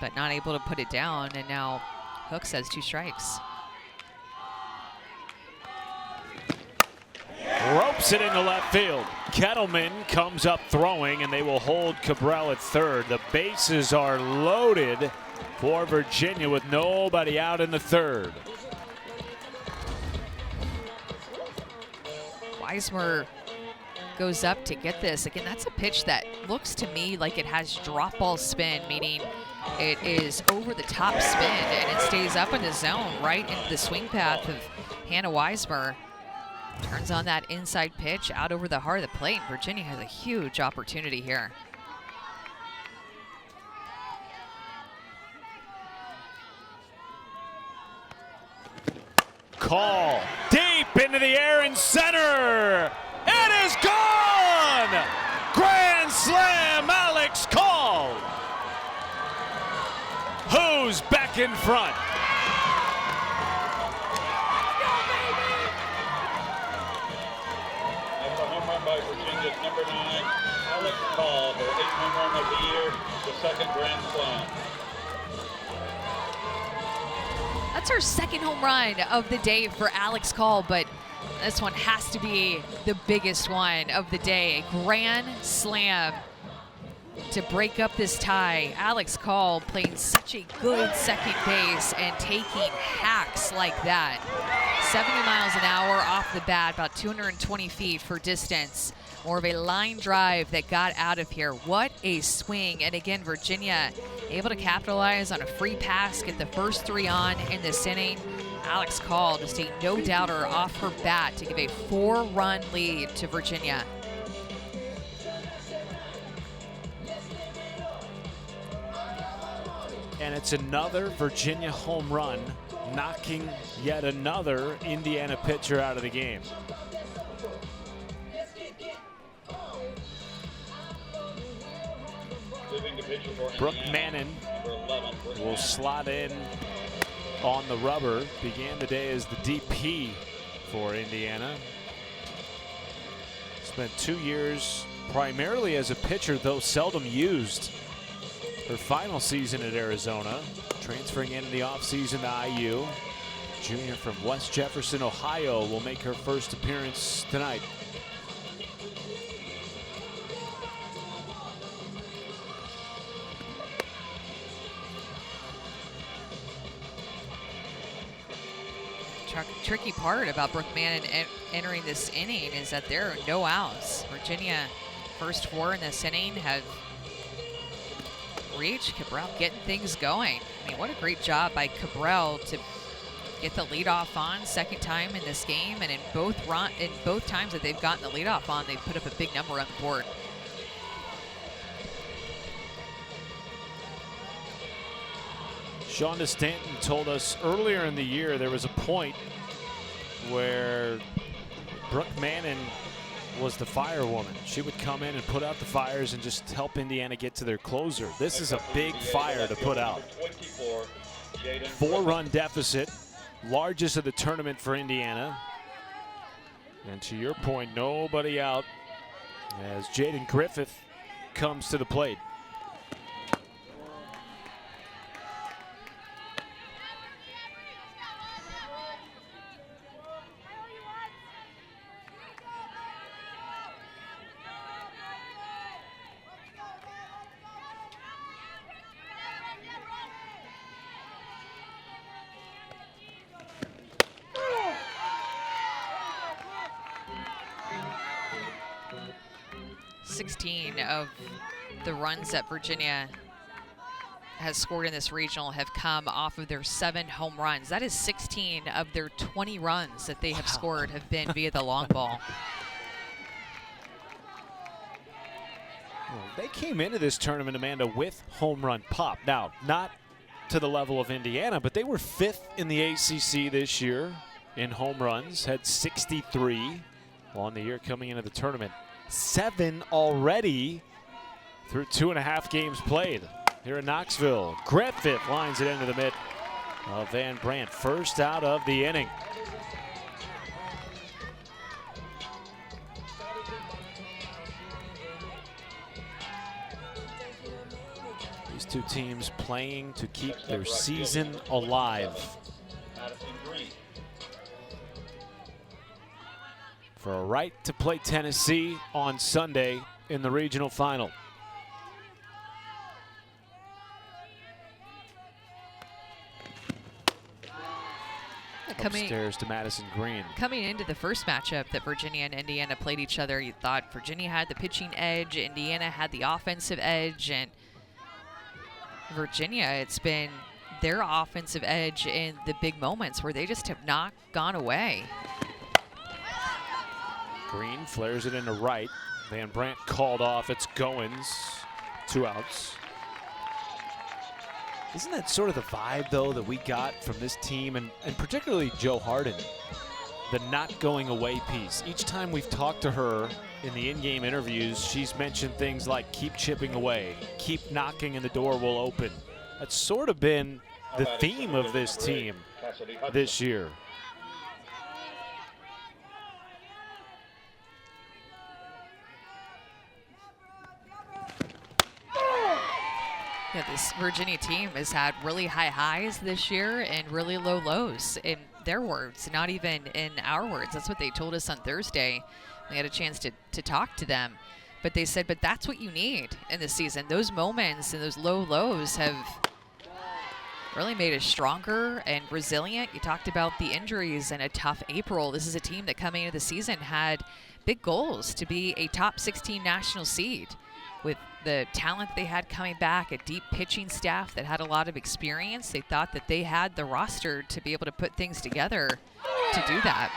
but not able to put it down. And now Hooks has 2 strikes. Ropes it into left field. Kettleman comes up throwing, and they will hold Cabral at third. The bases are loaded for Virginia with nobody out in the third. Weissmer goes up to get this. Again, that's a pitch that looks to me like it has drop ball spin, meaning it is over the top spin and it stays up in the zone right into the swing path of Hannah Weissmer. Turns on that inside pitch out over the heart of the plate. Virginia has a huge opportunity here. Call deep into the air in center. It is gone! Grand slam, Alex Call. Who's back in front? That's a home run by Virginia's number 9, Alex Call, their 8th home run of the year, the second Grand Slam. That's her second home run of the day for Alex Call, but this one has to be the biggest one of the day. A grand slam to break up this tie. Alex Call playing such a good second base and taking hacks like that. 70 miles an hour off the bat, about 220 feet for distance. More of a line drive that got out of here. What a swing. And again, Virginia able to capitalize on a free pass, get the first 3 on in this inning. Alex Call, just a no-doubter off her bat to give a 4-run lead to Virginia. And it's another Virginia home run, knocking yet another Indiana pitcher out of the game. Brooke Mannon will slot in on the rubber. Began the day as the DP for Indiana. Spent 2 years primarily as a pitcher, though seldom used. Her final season at Arizona, transferring in the offseason to IU. Junior from West Jefferson, Ohio, will make her first appearance tonight. Tricky part about Brooke Mannon entering this inning is that there are no outs. Virginia, first 4 in this inning, have reached. Cabral getting things going. I mean, what a great job by Cabral to get the leadoff on, second time in this game, and in both times that they've gotten the leadoff on, they've put up a big number on the board. Shonda Stanton told us earlier in the year there was a point where Brooke Mannon was the firewoman. She would come in and put out the fires and just help Indiana get to their closer. This is a big fire to put out. 4-run deficit, largest of the tournament for Indiana. And to your point, nobody out as Jaden Griffith comes to the plate. Of the runs that Virginia has scored in this regional have come off of their 7 home runs. That is 16 of their 20 runs that they have scored have been via the long ball. Well, they came into this tournament, Amanda, with home run pop. Now, not to the level of Indiana, but they were 5th in the ACC this year in home runs, had 63 on the year coming into the tournament. 7 already through 2.5 games played here in Knoxville. Griffith lines it into the mid of Van Brandt. First out of the inning. These two teams playing to keep their season alive. For a right to play Tennessee on Sunday in the regional final. Upstairs to Madison Green. Coming into the first matchup that Virginia and Indiana played each other, you thought Virginia had the pitching edge, Indiana had the offensive edge, and Virginia, it's been their offensive edge in the big moments where they just have not gone away. Green flares it into right. Van Brandt called off. It's Goins. 2 outs. Isn't that sort of the vibe, though, that we got from this team, and particularly Joe Harden, the not going away piece? Each time we've talked to her in the in-game interviews, she's mentioned things like keep chipping away, keep knocking and the door will open. That's sort of been the theme of this team this year. Yeah, this Virginia team has had really high highs this year and really low lows, in their words, not even in our words. That's what they told us on Thursday. We had a chance to talk to them. But they said, but that's what you need in the season. Those moments and those low lows have really made us stronger and resilient. You talked about the injuries and a tough April. This is a team that coming into the season had big goals to be a top 16 national seed. With the talent they had coming back, a deep pitching staff that had a lot of experience, they thought that they had the roster to be able to put things together to do that.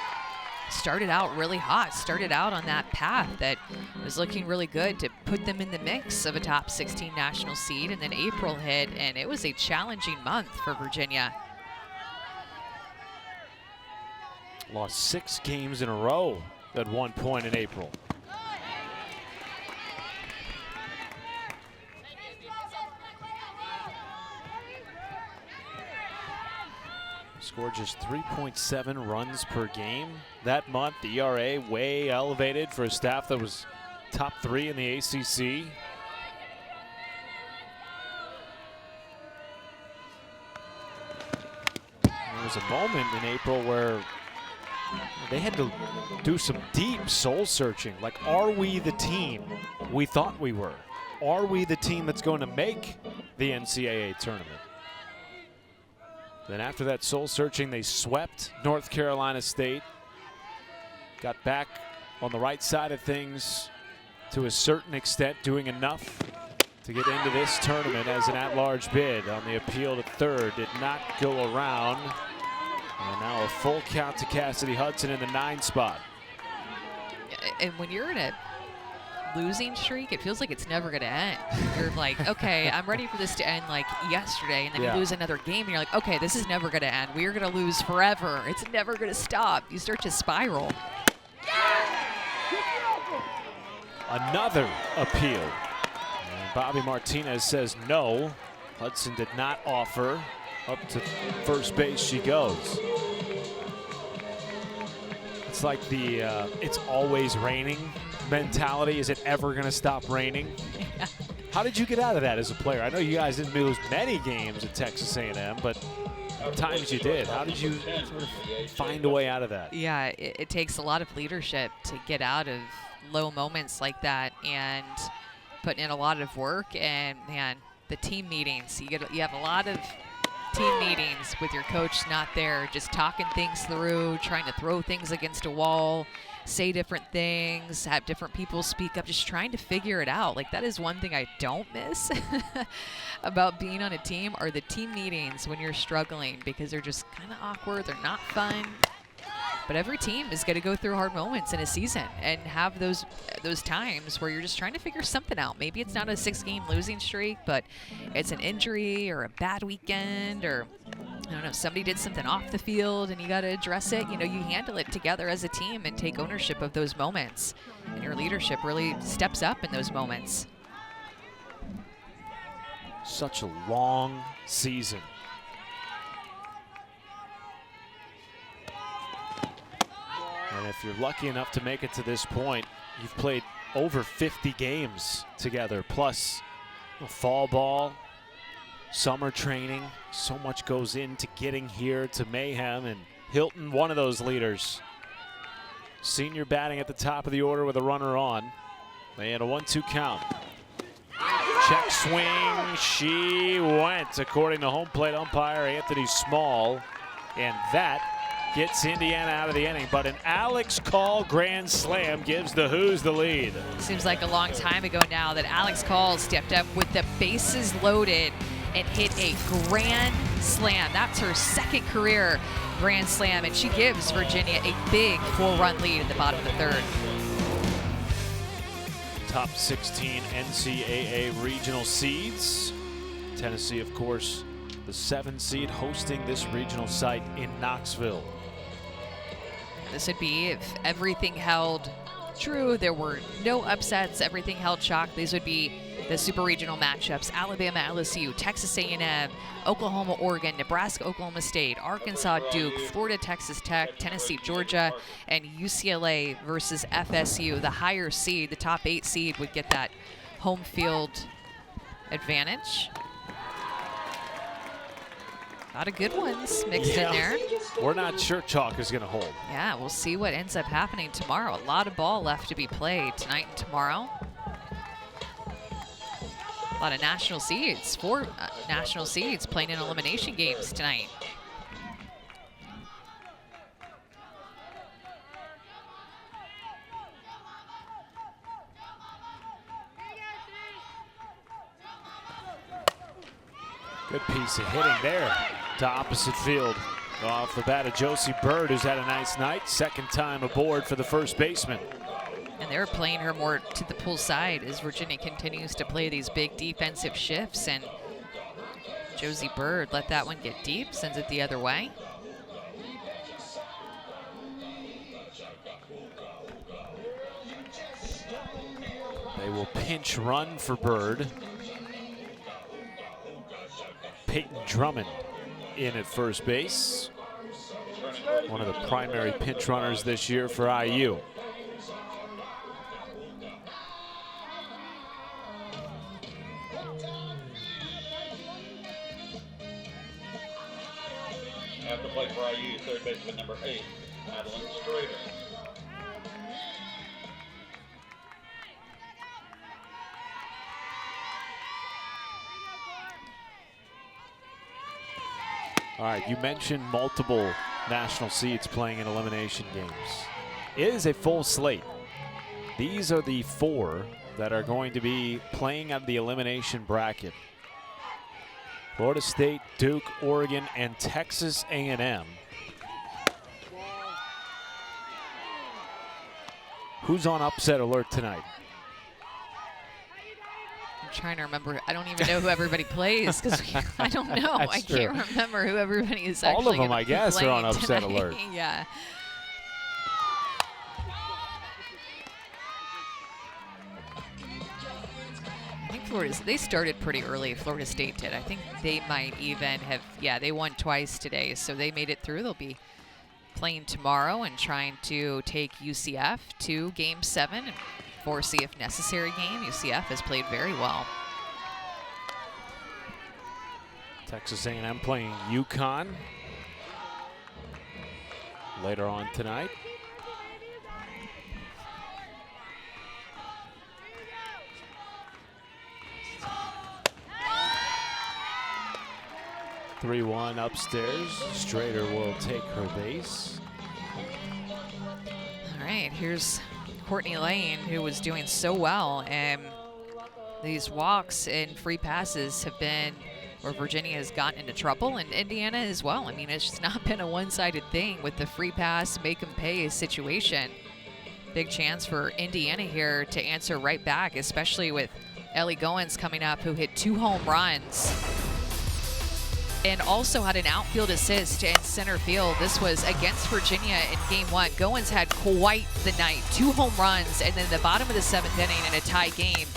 Started out really hot, started out on that path that was looking really good to put them in the mix of a top 16 national seed, and then April hit, and it was a challenging month for Virginia. Lost 6 games in a row at one point in April. Scored just 3.7 runs per game that month. The ERA way elevated for a staff that was top 3 in the ACC. There was a moment in April where they had to do some deep soul searching. Like, are we the team we thought we were? Are we the team that's going to make the NCAA tournament? Then after that soul searching, they swept North Carolina State. Got back on the right side of things to a certain extent, doing enough to get into this tournament as an at-large bid. On the appeal to third, did not go around. And now a full count to Cassidy Hudson in the 9 spot. And when you're in a losing streak, it feels like it's never going to end. You're like, okay, I'm ready for this to end like yesterday, and then you lose another game, and you're like, okay, this is never going to end. We are going to lose forever. It's never going to stop. You start to spiral. Another appeal. And Bobby Martinez says no. Hudson did not offer. Up to first base she goes. It's like the it's always raining mentality. Is it ever going to stop raining? Yeah. How did you get out of that as a player? I know you guys didn't lose many games at Texas A&M, but times you did. How did you sort of find a way out of that? Yeah, it takes a lot of leadership to get out of low moments like that, and putting in a lot of work. And man, the team meetings, you have a lot of team meetings with your coach not there, just talking things through, trying to throw things against a wall, say different things, have different people speak up, just trying to figure it out. Like, that is one thing I don't miss about being on a team, are the team meetings when you're struggling, because they're just kind of awkward, they're not fun. But every team is going to go through hard moments in a season and have those times where you're just trying to figure something out. Maybe it's not a 6-game losing streak, but it's an injury or a bad weekend, or I don't know, somebody did something off the field and you got to address it. You know, you handle it together as a team and take ownership of those moments. And your leadership really steps up in those moments. Such a long season. And if you're lucky enough to make it to this point, you've played over 50 games together, plus fall ball, summer training. So much goes into getting here to Mayhem, and Hilton, one of those leaders. Senior batting at the top of the order with a runner on. They had a 1-2 count. Check swing, she went, according to home plate umpire Anthony Small, and that gets Indiana out of the inning, but an Alex Call grand slam gives the Hoos the lead. Seems like a long time ago now that Alex Call stepped up with the bases loaded and hit a grand slam. That's her second career grand slam, and she gives Virginia a big 4-run lead at the bottom of the third. Top 16 NCAA regional seeds. Tennessee, of course, the 7 seed hosting this regional site in Knoxville. This would be if everything held true, there were no upsets, everything held chalk. These would be the super regional matchups: Alabama, LSU, Texas A&M, Oklahoma, Oregon, Nebraska, Oklahoma State, Arkansas, Duke, Florida, Texas Tech, Tennessee, Georgia, and UCLA versus FSU. The higher seed, the top 8 seed, would get that home field advantage. A lot of good ones mixed in there. We're not sure chalk is going to hold. Yeah, we'll see what ends up happening tomorrow. A lot of ball left to be played tonight and tomorrow. A lot of national seeds, 4 national seeds playing in elimination games tonight. Good piece of hitting there to opposite field. Off the bat of Josie Bird, who's had a nice night. Second time aboard for the first baseman. And they're playing her more to the pull side as Virginia continues to play these big defensive shifts. And Josie Bird let that one get deep, sends it the other way. They will pinch run for Bird. Peyton Drummond in at first base. One of the primary pinch runners this year for IU. At the plate for IU, third baseman number 8, Madeline Strader. All right, you mentioned multiple national seeds playing in elimination games. It is a full slate. These are the 4 that are going to be playing out of the elimination bracket. Florida State, Duke, Oregon, and Texas A&M. Who's on upset alert tonight? I'm trying to remember. I don't even know who everybody plays because I don't know. I can't remember who everybody is actually. All of them, I guess, are on upset alert. Yeah. I think they started pretty early. Florida State did. I think they might even have. Yeah, they won twice today, so they made it through. They'll be playing tomorrow and trying to take UCF to Game 7 and foresee if necessary game. UCF has played very well. Texas A&M playing UConn later on tonight. (3-1) upstairs. Strader will take her base. All right, here's Courtney Lane, who was doing so well, and these walks and free passes have been where Virginia has gotten into trouble, and Indiana as well. I mean, it's just not been a one-sided thing with the free pass, make them pay situation. Big chance for Indiana here to answer right back, especially with Ellie Goins coming up, who hit 2 home runs and also had an outfield assist in center field. This was against Virginia in Game 1. Goins had quite the night. 2 home runs, and then the bottom of the 7th inning in a tie game.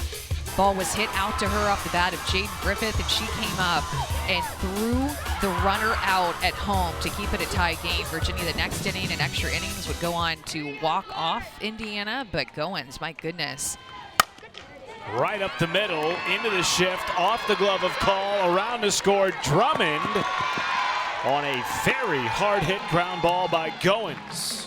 Ball was hit out to her off the bat of Jaden Griffith, and she came up and threw the runner out at home to keep it a tie game. Virginia, the next inning and extra innings, would go on to walk off Indiana, but Goins, my goodness. Right up the middle, into the shift, off the glove of Call, around to score Drummond on a very hard-hit ground ball by Goins.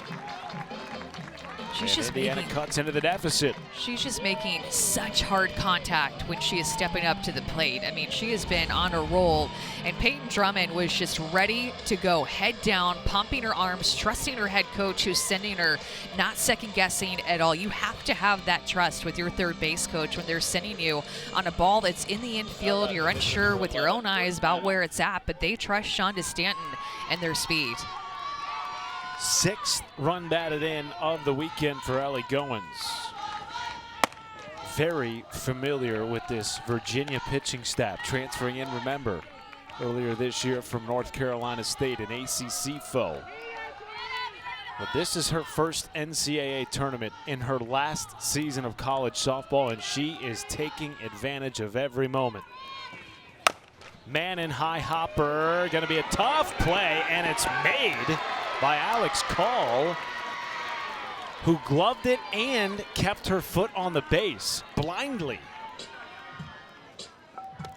She's just Indiana cuts into the deficit. She's just making such hard contact when she is stepping up to the plate. I mean, she has been on a roll, and Peyton Drummond was just ready to go, head down, pumping her arms, trusting her head coach, who's sending her, not second-guessing at all. You have to have that trust with your third base coach when they're sending you on a ball that's in the infield. You're unsure with your own eyes about where it's at, but they trust Shonda Stanton and their speed. 6th run batted in of the weekend for Ellie Goins. Very familiar with this Virginia pitching staff. Transferring in, remember, earlier this year from North Carolina State, an ACC foe. But this is her first NCAA tournament in her last season of college softball, and she is taking advantage of every moment. Man in high hopper, gonna be a tough play, and it's made by Alex Call, who gloved it and kept her foot on the base blindly.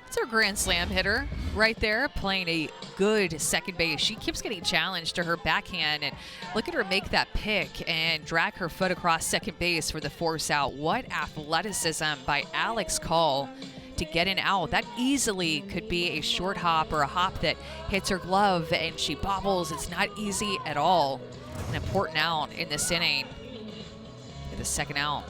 It's her grand slam hitter right there, playing a good second base. She keeps getting challenged to her backhand, and look at her make that pick and drag her foot across second base for the force out. What athleticism by Alex Call to get an out. That easily could be a short hop or a hop that hits her glove and she bobbles. It's not easy at all. An important out in this inning. Get a second out.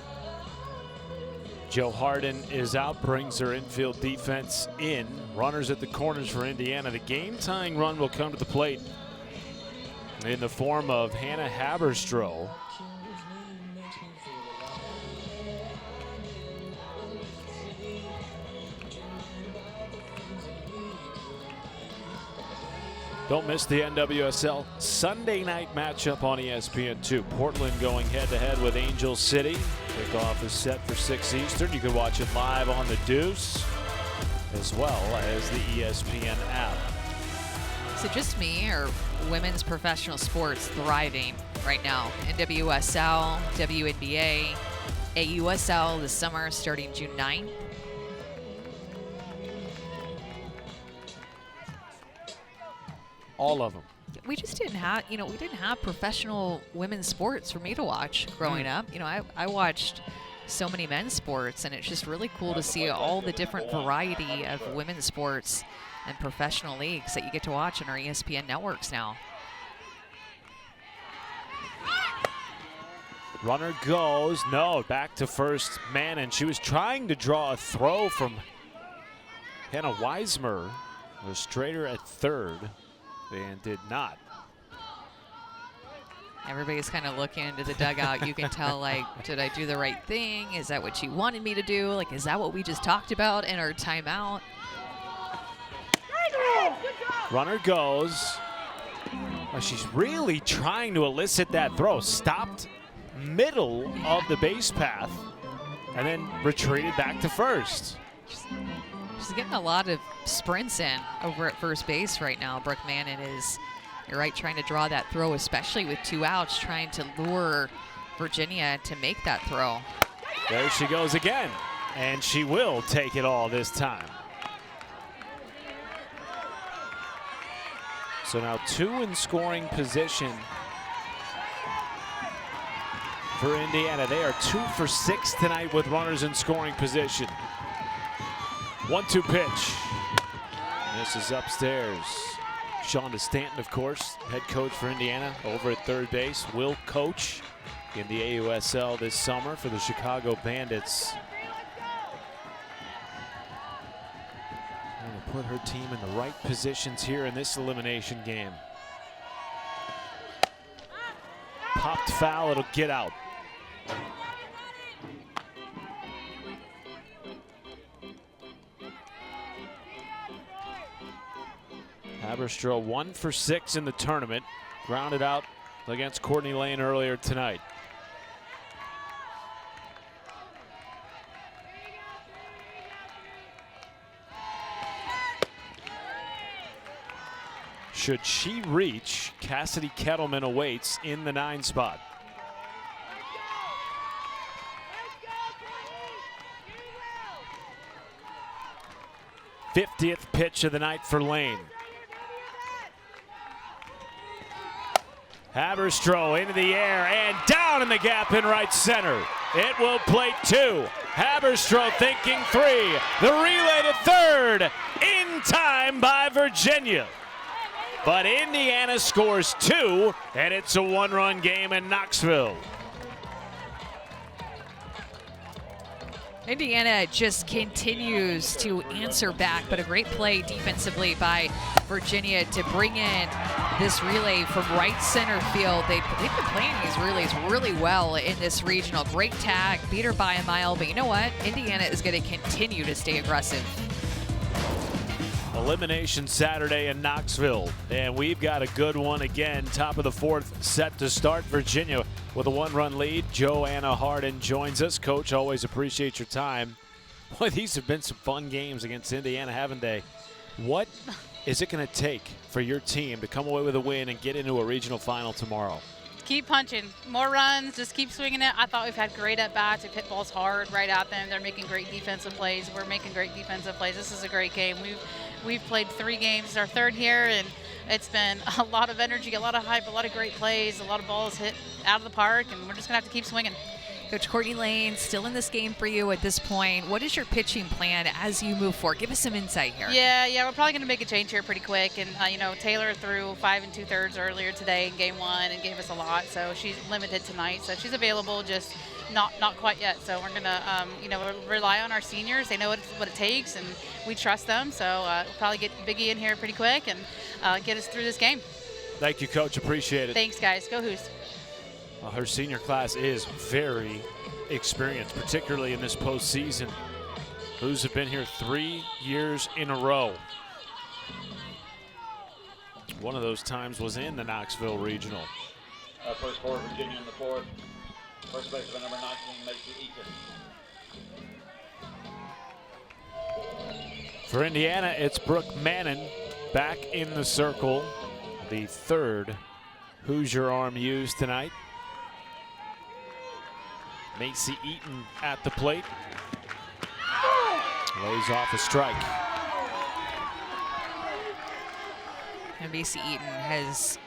Joe Harden is out, brings her infield defense in. Runners at the corners for Indiana. The game-tying run will come to the plate in the form of Hannah Haberstroh. Don't miss the NWSL Sunday night matchup on ESPN2. Portland going head-to-head with Angel City. Kickoff is set for 6 Eastern. You can watch it live on the Deuce as well as the ESPN app. So just me, or women's professional sports thriving right now? NWSL, WNBA, AUSL this summer starting June 9th. All of them. We just didn't have, we didn't have professional women's sports for me to watch growing up. I watched so many men's sports, and it's just really cool to see all the different variety of women's sports and professional leagues that you get to watch on our ESPN networks now. Runner goes, no, back to first man, and she was trying to draw a throw from Hannah Weismer, was straighter at third, and did not. Everybody's kind of looking into the dugout. You can tell, like, did I do the right thing? Is that what she wanted me to do? Like, is that what we just talked about in our timeout? Runner goes. Well, she's really trying to elicit that throw. Stopped middle of the base path and then retreated back to first. She's getting a lot of sprints in over at first base right now. Brooke Mannon is, you're right, trying to draw that throw, especially with 2 outs, trying to lure Virginia to make that throw. There she goes again, and she will take it all this time. So now 2 in scoring position for Indiana. They are 2 for 6 tonight with runners in scoring position. 1-2 pitch. This is upstairs. Shonda Stanton, of course, head coach for Indiana over at third base, will coach in the AUSL this summer for the Chicago Bandits. And to put her team in the right positions here in this elimination game. Popped foul, it'll get out. Haberstroh 1 for 6 in the tournament. Grounded out against Courtney Lane earlier tonight. Should she reach, Cassidy Kettleman awaits in the 9 spot. '50th pitch of the night for Lane. Haberstroh into the air and down in the gap in right center. It will plate 2. Haberstroh thinking 3. The relay to third. In time by Virginia. But Indiana scores 2, and it's a 1-run game in Knoxville. Indiana just continues to answer back, but a great play defensively by Virginia to bring in this relay from right center field. They've been playing these relays really well in this regional. Great tag, beat her by a mile, but you know what? Indiana is going to continue to stay aggressive. Elimination Saturday in Knoxville, and we've got a good one again. Top of the fourth, set to start. Virginia with a 1-run lead. Joanna Harden joins us. Coach, always appreciate your time. Boy, these have been some fun games against Indiana, haven't they? What is it going to take for your team to come away with a win and get into a regional final tomorrow? Keep punching. More runs, just keep swinging it. I thought we've had great at-bats. We've hit balls hard right at them. They're making great defensive plays. We're making great defensive plays. This is a great game. We've played 3 games, our third here, and it's been a lot of energy, a lot of hype, a lot of great plays, a lot of balls hit out of the park, and we're just going to have to keep swinging. Coach Courtney Lane, still in this game for you at this point. What is your pitching plan as you move forward? Give us some insight here. Yeah, we're probably going to make a change here pretty quick. And, Taylor threw 5 2/3 earlier today in game 1 and gave us a lot. So she's limited tonight. So she's available, just not quite yet. So we're going to, rely on our seniors. They know what it takes, and we trust them. So we'll probably get Biggie in here pretty quick and get us through this game. Thank you, Coach. Appreciate it. Thanks, guys. Go Hoos. Well, her senior class is very experienced, particularly in this postseason. Hoos have been here 3 years in a row. One of those times was in the Knoxville Regional. First for Virginia in the fourth. First baseman number 19, Macy Eaton. For Indiana, it's Brooke Mannon back in the circle. The third Hoosier arm used tonight. Macy Eaton at the plate. Lays off a strike. And Macy Eaton has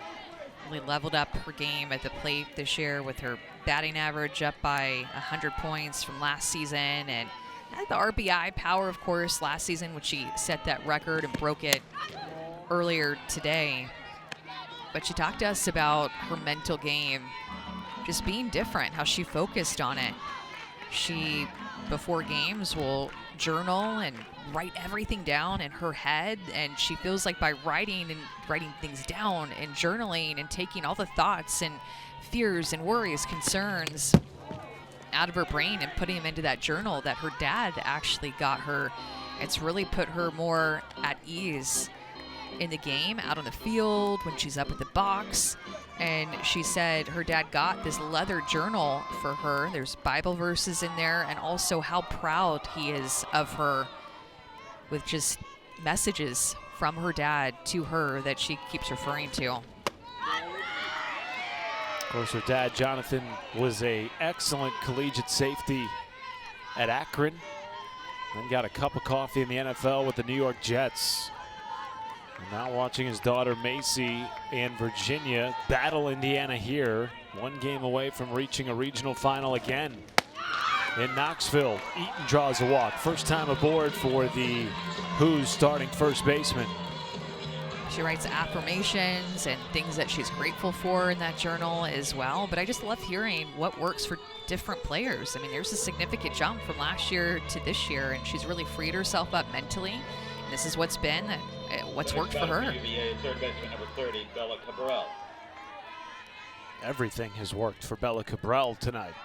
really leveled up her game at the plate this year with her batting average up by 100 points from last season, and had the RBI power, of course, last season when she set that record and broke it earlier today. But she talked to us about her mental game just being different, how she focused on it. She, before games, will journal and write everything down in her head, and she feels like by writing things down and journaling and taking all the thoughts and fears and worries, concerns out of her brain and putting them into that journal, that her dad actually got her. It's really put her more at ease in the game, out on the field, when she's up at the box. And she said her dad got this leather journal for her. There's Bible verses in there, and also how proud he is of her, with just messages from her dad to her that she keeps referring to. Of course, her dad, Jonathan, was an excellent collegiate safety at Akron. Then got a cup of coffee in the NFL with the New York Jets. And now watching his daughter Macy and Virginia battle Indiana here, 1 game away from reaching a regional final again in Knoxville. Eaton draws a walk. First time aboard for the Hoos starting first baseman. She writes affirmations and things that she's grateful for in that journal as well. But I just love hearing what works for different players. I mean, there's a significant jump from last year to this year, and she's really freed herself up mentally. And this is what's worked for her. Third baseman number 30, Bella Cabral. Everything has worked for Bella Cabral tonight.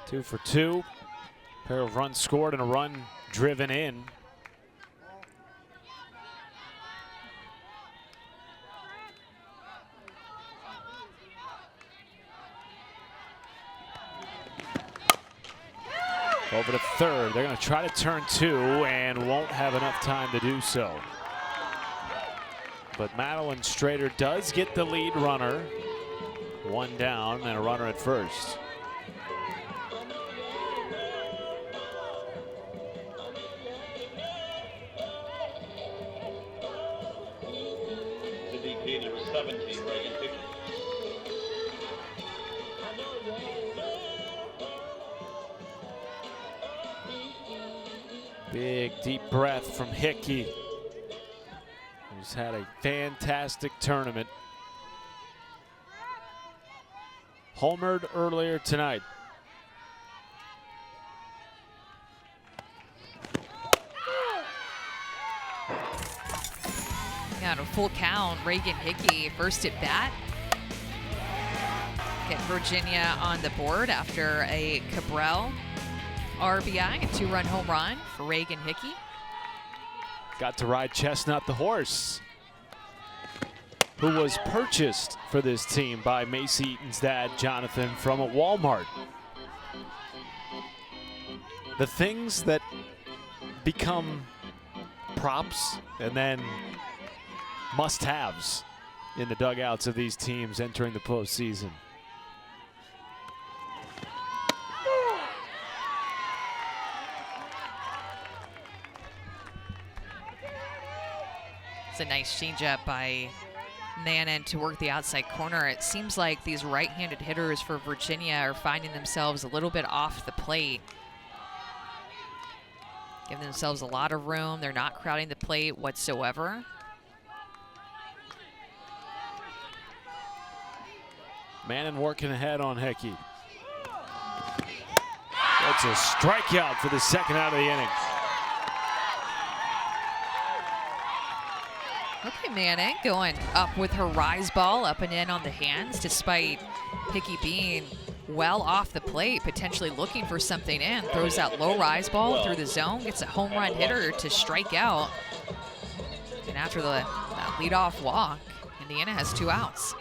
2 for 2. Pair of runs scored and a run driven in. Over to third. They're going to try to turn 2 and won't have enough time to do so. But Madeline Strader does get the lead runner. 1 down and a runner at first. The DP number 17, Reagan Hickey. Big deep breath from Hickey, who's had a fantastic tournament. Homered earlier tonight. Got a full count. Reagan Hickey first at bat. Get Virginia on the board after a Cabral RBI, a 2-run home run for Reagan Hickey. got to ride Chestnut the horse, who was purchased for this team by Macy Eaton's dad, Jonathan, from a Walmart. The things that become props and then must-haves in the dugouts of these teams entering the postseason. It's a nice changeup by Mannon to work the outside corner. It seems like these right-handed hitters for Virginia are finding themselves a little bit off the plate, giving themselves a lot of room. They're not crowding the plate whatsoever. Mannon working ahead on Hickey. That's a strikeout for the second out of the inning. Okay, Manning going up with her rise ball up and in on the hands, despite Hickey being well off the plate, potentially looking for something in. Throws that low rise ball through the zone, gets a home run hitter to strike out. And after that leadoff walk, Indiana has 2 outs.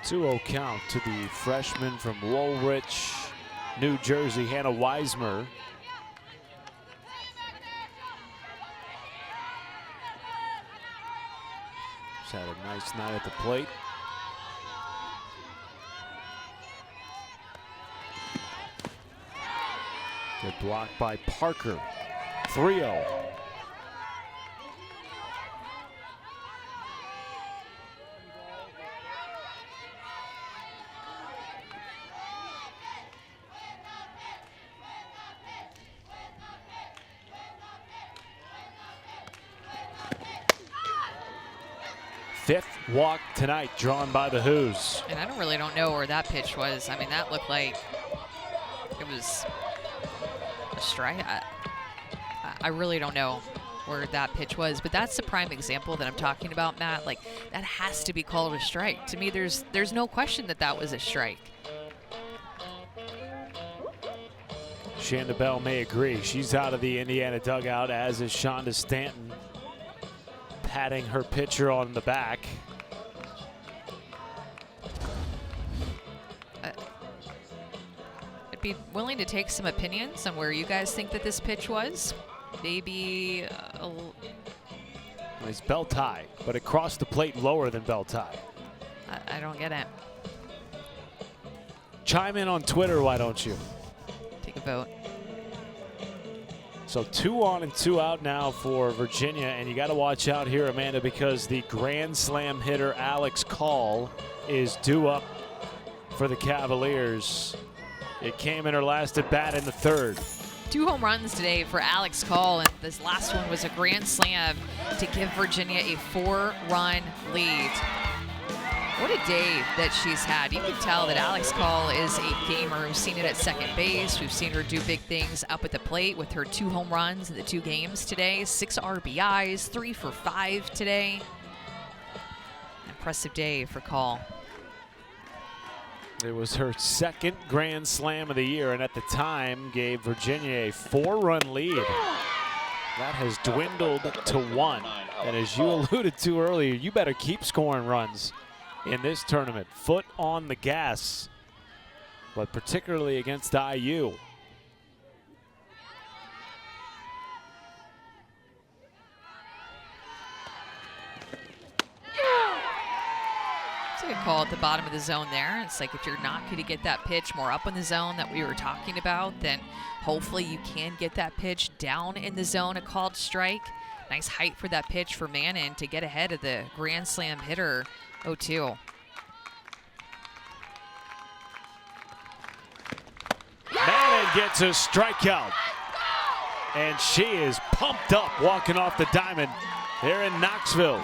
Two-0 count to the freshman from Woolwich, New Jersey, Hannah Weismer. She's had a nice night at the plate. Good block by Parker. 3-0. Fifth walk tonight drawn by the Who's. And I don't know where that pitch was. I mean, that looked like it was a strike. I really don't know where that pitch was, but that's the prime example that I'm talking about, Matt. Like, that has to be called a strike. To me, there's no question that that was a strike. Shanda Bell may agree. She's out of the Indiana dugout, as is Shonda Stanton, patting her pitcher on the back. I'd be willing to take some opinions on where you guys think that this pitch was. Maybe It's belt tie, but it crossed the plate lower than belt tie. I don't get it. Chime in on Twitter, why don't you? Take a vote. So 2 on and 2 out now for Virginia, and you got to watch out here, Amanda, because the grand slam hitter Alex Call is due up for the Cavaliers. It came in her last at bat in the 3rd. 2 home runs today for Alex Call, and this last one was a grand slam to give Virginia a 4-run lead. What a day that she's had. You can tell that Alex Call is a gamer. We've seen it at second base. We've seen her do big things up at the plate with her 2 home runs in the 2 games today, 6 RBIs, 3 for 5 today. Impressive day for Call. It was her 2nd grand slam of the year, and at the time gave Virginia a 4-run lead. That has dwindled to 1. And as you alluded to earlier, you better keep scoring runs in this tournament. Foot on the gas, but particularly against IU. It's a good call at the bottom of the zone there. It's like if you're not going to get that pitch more up in the zone that we were talking about, then hopefully you can get that pitch down in the zone, a called strike. Nice height for that pitch for Mannon to get ahead of the grand slam hitter, 0-2. Mannon gets a strikeout, and she is pumped up walking off the diamond there in Knoxville.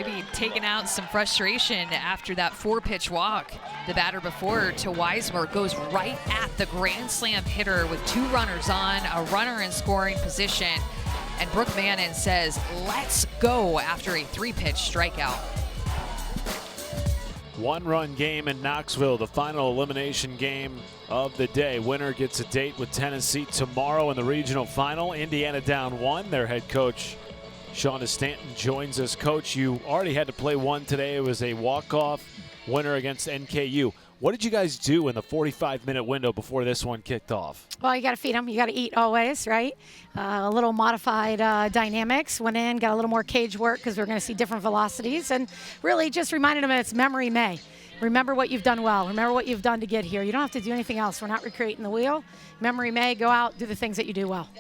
maybe taking out some frustration after that 4-pitch walk. The batter before to Weismer goes right at the grand slam hitter with 2 runners on, a runner in scoring position. And Brooke Mannon says, let's go, after a 3-pitch strikeout. 1-run game in Knoxville, the final elimination game of the day. Winner gets a date with Tennessee tomorrow in the regional final. Indiana down 1. Their head coach, Shauna Stanton, joins us. Coach, you already had to play one today. It was a walk-off winner against NKU. What did you guys do in the 45-minute window before this one kicked off? Well, you got to feed them. You got to eat always, right? A little modified dynamics. Went in, got a little more cage work because we're going to see different velocities, and really just reminded them it's memory may. Remember what you've done well. Remember what you've done to get here. You don't have to do anything else. We're not recreating the wheel. Memory may. Go out, do the things that you do well.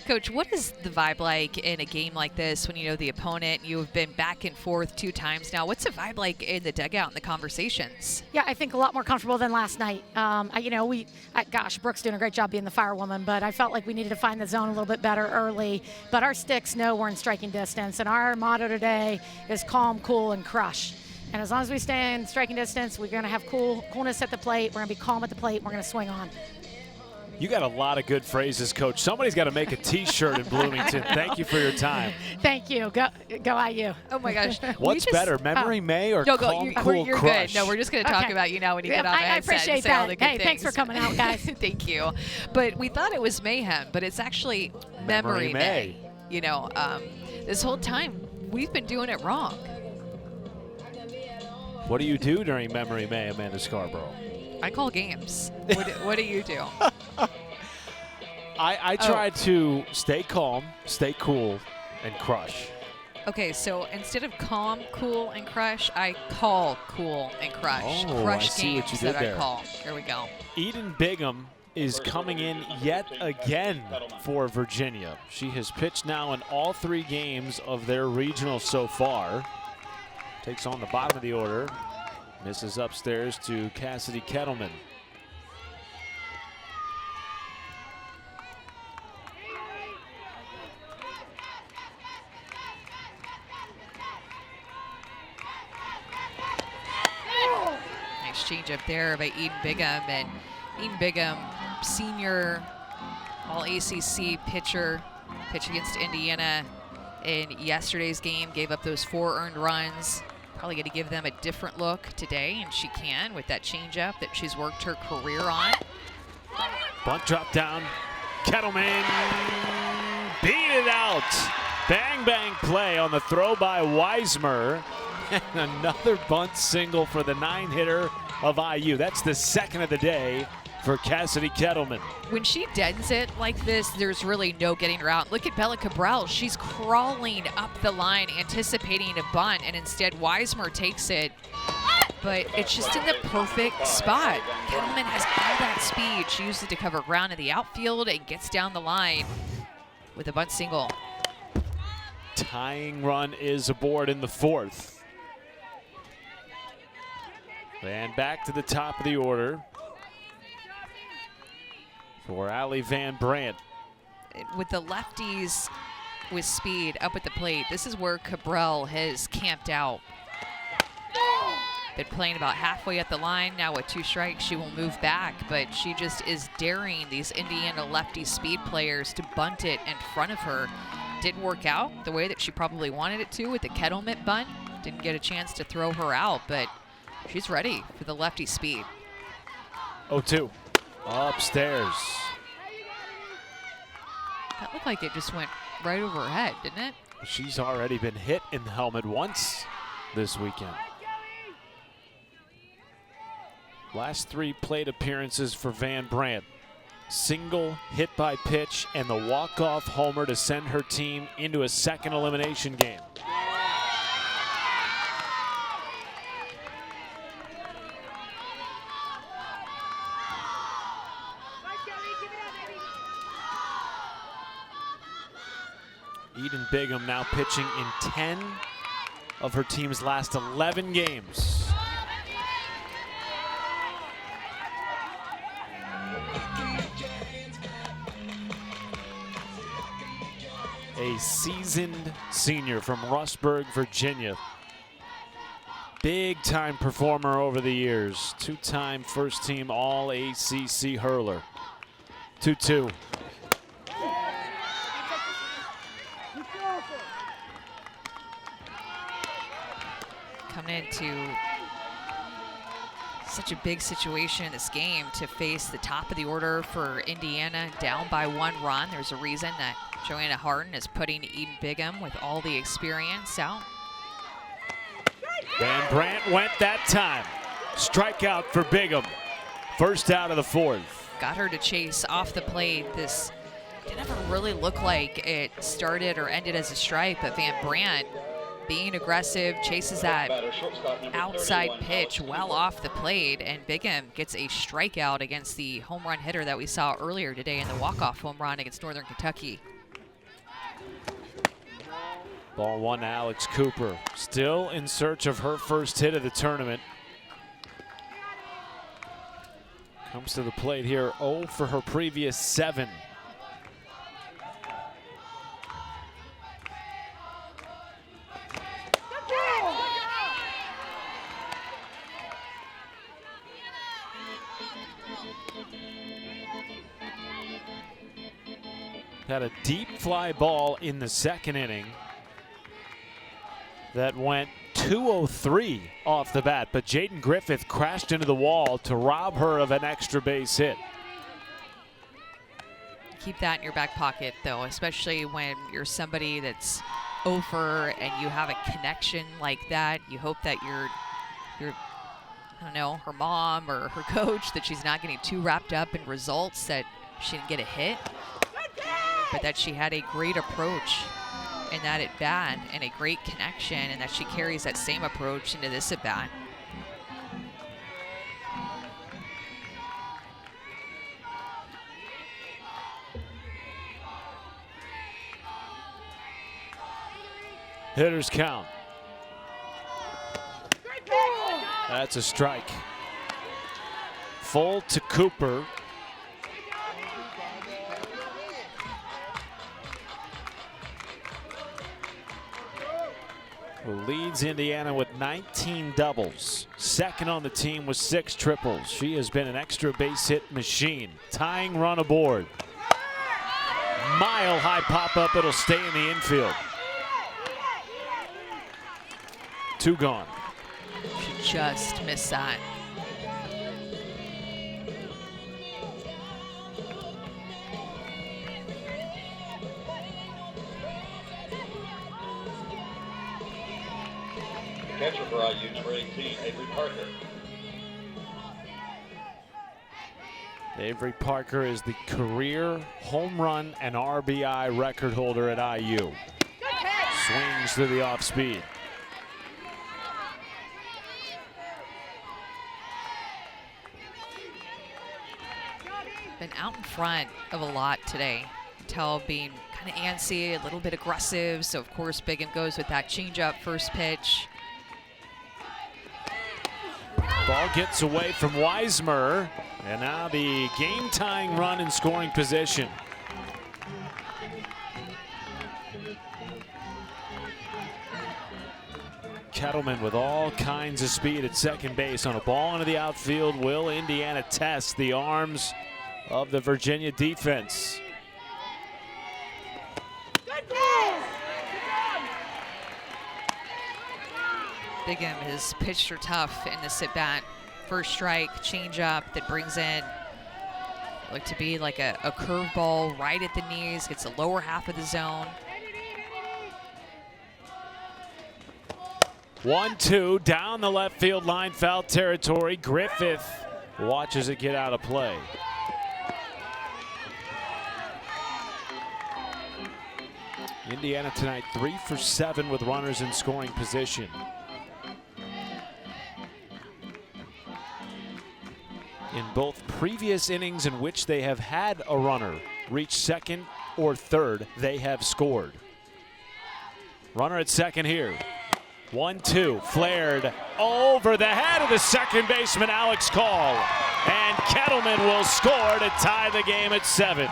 Coach, what is the vibe like in a game like this when you know the opponent? You have been back and forth 2 times now. What's the vibe like in the dugout and the conversations? Yeah, I think a lot more comfortable than last night. Gosh, Brooke's doing a great job being the firewoman, but I felt like we needed to find the zone a little bit better early. But our sticks know we're in striking distance, and our motto today is calm, cool, and crush. And as long as we stay in striking distance, we're going to have coolness at the plate. We're going to be calm at the plate. We're going to swing on. You got a lot of good phrases, Coach. Somebody's got to make a T-shirt in Bloomington. Thank you for your time. Thank you. Go IU. Oh, my gosh. What's better, memory may or calm, cool, you're crush? Good. No, we're just going to talk about you now when you get on the I headset appreciate and say all that. the good things. Thanks for coming out, guys. Thank you. But we thought it was mayhem, but it's actually memory may. You know, this whole time we've been doing it wrong. What do you do during memory may, Amanda Scarborough? I call games. What do you do? I try to stay calm, stay cool, and crush. Okay, so instead of calm, cool, and crush, I call cool and crush. Oh, Crush I see games what you did that there. I call. Here we go. Eden Bigham is coming in yet again for Virginia. She has pitched now in all 3 games of their regional so far. Takes on the bottom of the order. Misses upstairs to Cassidy Kettleman. Nice change up there by Eden Bigham. And Eden Bigham, senior all-ACC pitcher, pitched against Indiana in yesterday's game, gave up those 4 earned runs. Probably going to give them a different look today, and she can with that changeup that she's worked her career on. Bunt drop down. Kettleman beat it out. Bang, bang play on the throw by Weismer. And another bunt single for the 9-hitter of IU. That's the 2nd of the day for Cassidy Kettleman. When she deadens it like this, there's really no getting her out. Look at Bella Cabral. She's crawling up the line, anticipating a bunt, and instead Weismer takes it. But it's just in the perfect spot. Kettleman has all that speed. She uses it to cover ground in the outfield and gets down the line with a bunt single. Tying run is aboard in the 4th. And back to the top of the order for Allie Van Brandt. With the lefties with speed up at the plate, this is where Cabral has camped out. Been playing about halfway at the line. Now with 2 strikes, she will move back, but she just is daring these Indiana lefty speed players to bunt it in front of her. Didn't work out the way that she probably wanted it to with the Kettleman bunt. Didn't get a chance to throw her out, but she's ready for the lefty speed. 0-2. Upstairs. That looked like it just went right over her head, didn't it? She's already been hit in the helmet once this weekend. Last 3 plate appearances for Van Brandt. Single, hit by pitch, and the walk-off homer to send her team into a 2nd elimination game. Eden Bigham now pitching in 10 of her team's last 11 games. A seasoned senior from Rustburg, Virginia, big-time performer over the years. Two-time first-team All-ACC hurler. 2-2. Coming into such a big situation in this game to face the top of the order for Indiana, down by 1 run. There's a reason that Joanna Harden is putting Eden Bigham with all the experience out. Van Brandt went that time. Strikeout for Bigham. First out of the 4th. Got her to chase off the plate. This didn't ever really look like it started or ended as a strike, but Van Brandt being aggressive, chases that outside pitch well off the plate, and Bigham gets a strikeout against the home run hitter that we saw earlier today in the walk-off home run against Northern Kentucky. Ball 1 to Alex Cooper. Still in search of her first hit of the tournament. Comes to the plate here, 0 for her previous 7. Had a deep fly ball in the 2nd inning that went 203 off the bat, but Jaden Griffith crashed into the wall to rob her of an extra base hit. Keep that in your back pocket, though, especially when you're somebody that's over and you have a connection like that. You hope that your I don't know, her mom or her coach, that she's not getting too wrapped up in results, that she didn't get a hit, but that she had a great approach in that at-bat and a great connection, and that she carries that same approach into this at-bat. Hitters count. That's a strike. Full to Cooper. Who leads Indiana with 19 doubles. Second on the team with 6 triples. She has been an extra base hit machine. Tying run aboard. Mile high pop up. It'll stay in the infield. 2 gone. She just missed that. Catcher for IU, number 18, Avery Parker. Avery Parker is the career home run and RBI record holder at IU. Swings to the off speed. Been out in front of a lot today. Tell being kind of antsy, a little bit aggressive. So of course Bigham goes with that changeup first pitch. Ball gets away from Weismer, and now the game-tying run in scoring position. Kettleman with all kinds of speed at second base on a ball into the outfield. Will Indiana test the arms of the Virginia defense? Bigham has pitched her tough in this at-bat. First strike, changeup that brings in, looked to be like a curveball right at the knees, gets the lower half of the zone. 1-2 down the left field line, foul territory. Griffith watches it get out of play. Indiana tonight 3 for 7 with runners in scoring position. In both previous innings in which they have had a runner reach second or third, they have scored. Runner at second here. 1-2, flared over the head of the second baseman, Alex Call. And Kettleman will score to tie the game at 7.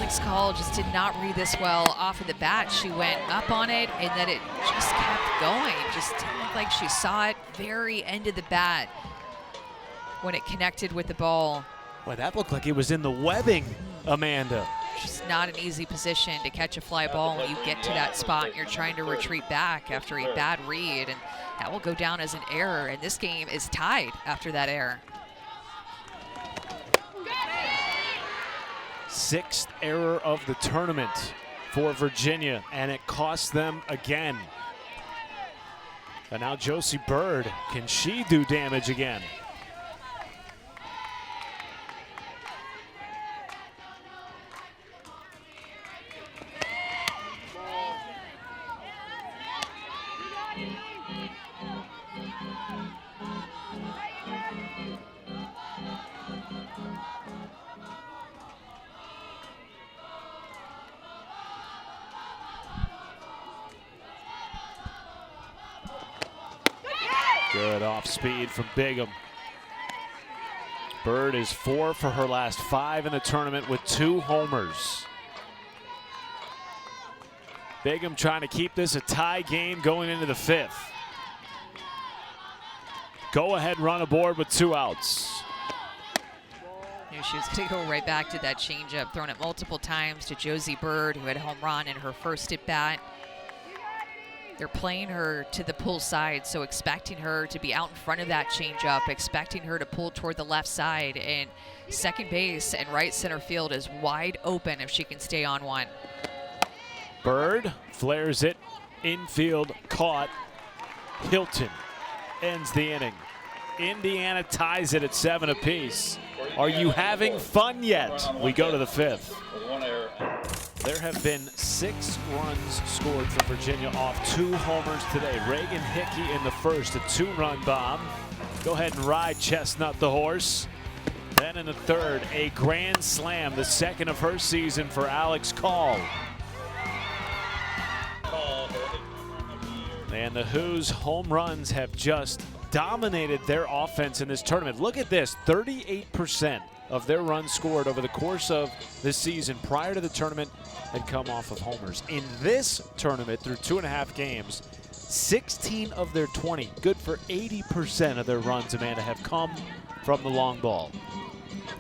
Alex Call just did not read this well off of the bat. She went up on it, and then it just kept going. Just didn't look like she saw it. Very end of the bat when it connected with the ball. Boy, that looked like it was in the webbing, Amanda. Just not an easy position to catch a fly ball when you get to that spot and you're trying to retreat back after a bad read, and that will go down as an error, and this game is tied after that error. Sixth error of the tournament for Virginia, and it cost them again. And now Josie Bird, can she do damage again? Good off speed from Bigham. Bird is 4 for her last 5 in the tournament with 2 homers. Bigham trying to keep this a tie game going into the 5th. Go ahead run aboard with 2 outs. Knew she was going to go right back to that changeup, thrown it multiple times to Josie Bird, who had a home run in her first at bat. They're playing her to the pull side, so expecting her to be out in front of that changeup, expecting her to pull toward the left side, and second base and right center field is wide open if she can stay on one. Bird flares it, infield caught. Hilton ends the inning. Indiana ties it at 7 apiece. Are you having fun yet? We go to the 5th. There have been 6 runs scored for Virginia off 2 homers today. Reagan Hickey in the first, a 2-run bomb. Go ahead and ride Chestnut the horse. Then in the 3rd, a grand slam, the 2nd of her season for Alex Call. And the Who's home runs have just dominated their offense in this tournament. Look at this, 38% of their runs scored over the course of the season prior to the tournament had come off of homers. In this tournament, through 2.5 games, 16 of their 20, good for 80% of their runs, Amanda, have come from the long ball.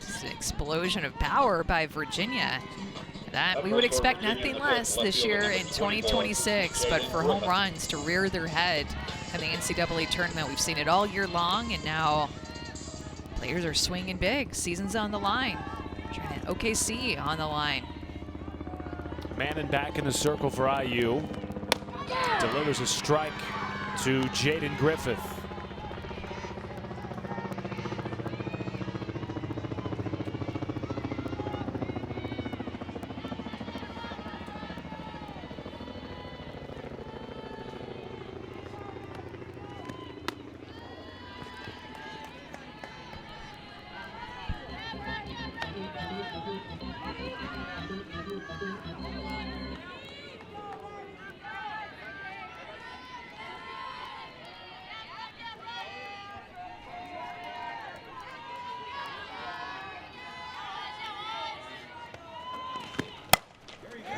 Just an explosion of power by Virginia. That we would expect nothing less this year in 2026, but for home runs to rear their head in the NCAA tournament, we've seen it all year long, and now players are swinging big. Season's on the line. OKC on the line. Mannon back in the circle for IU. Delivers a strike to Jaden Griffith.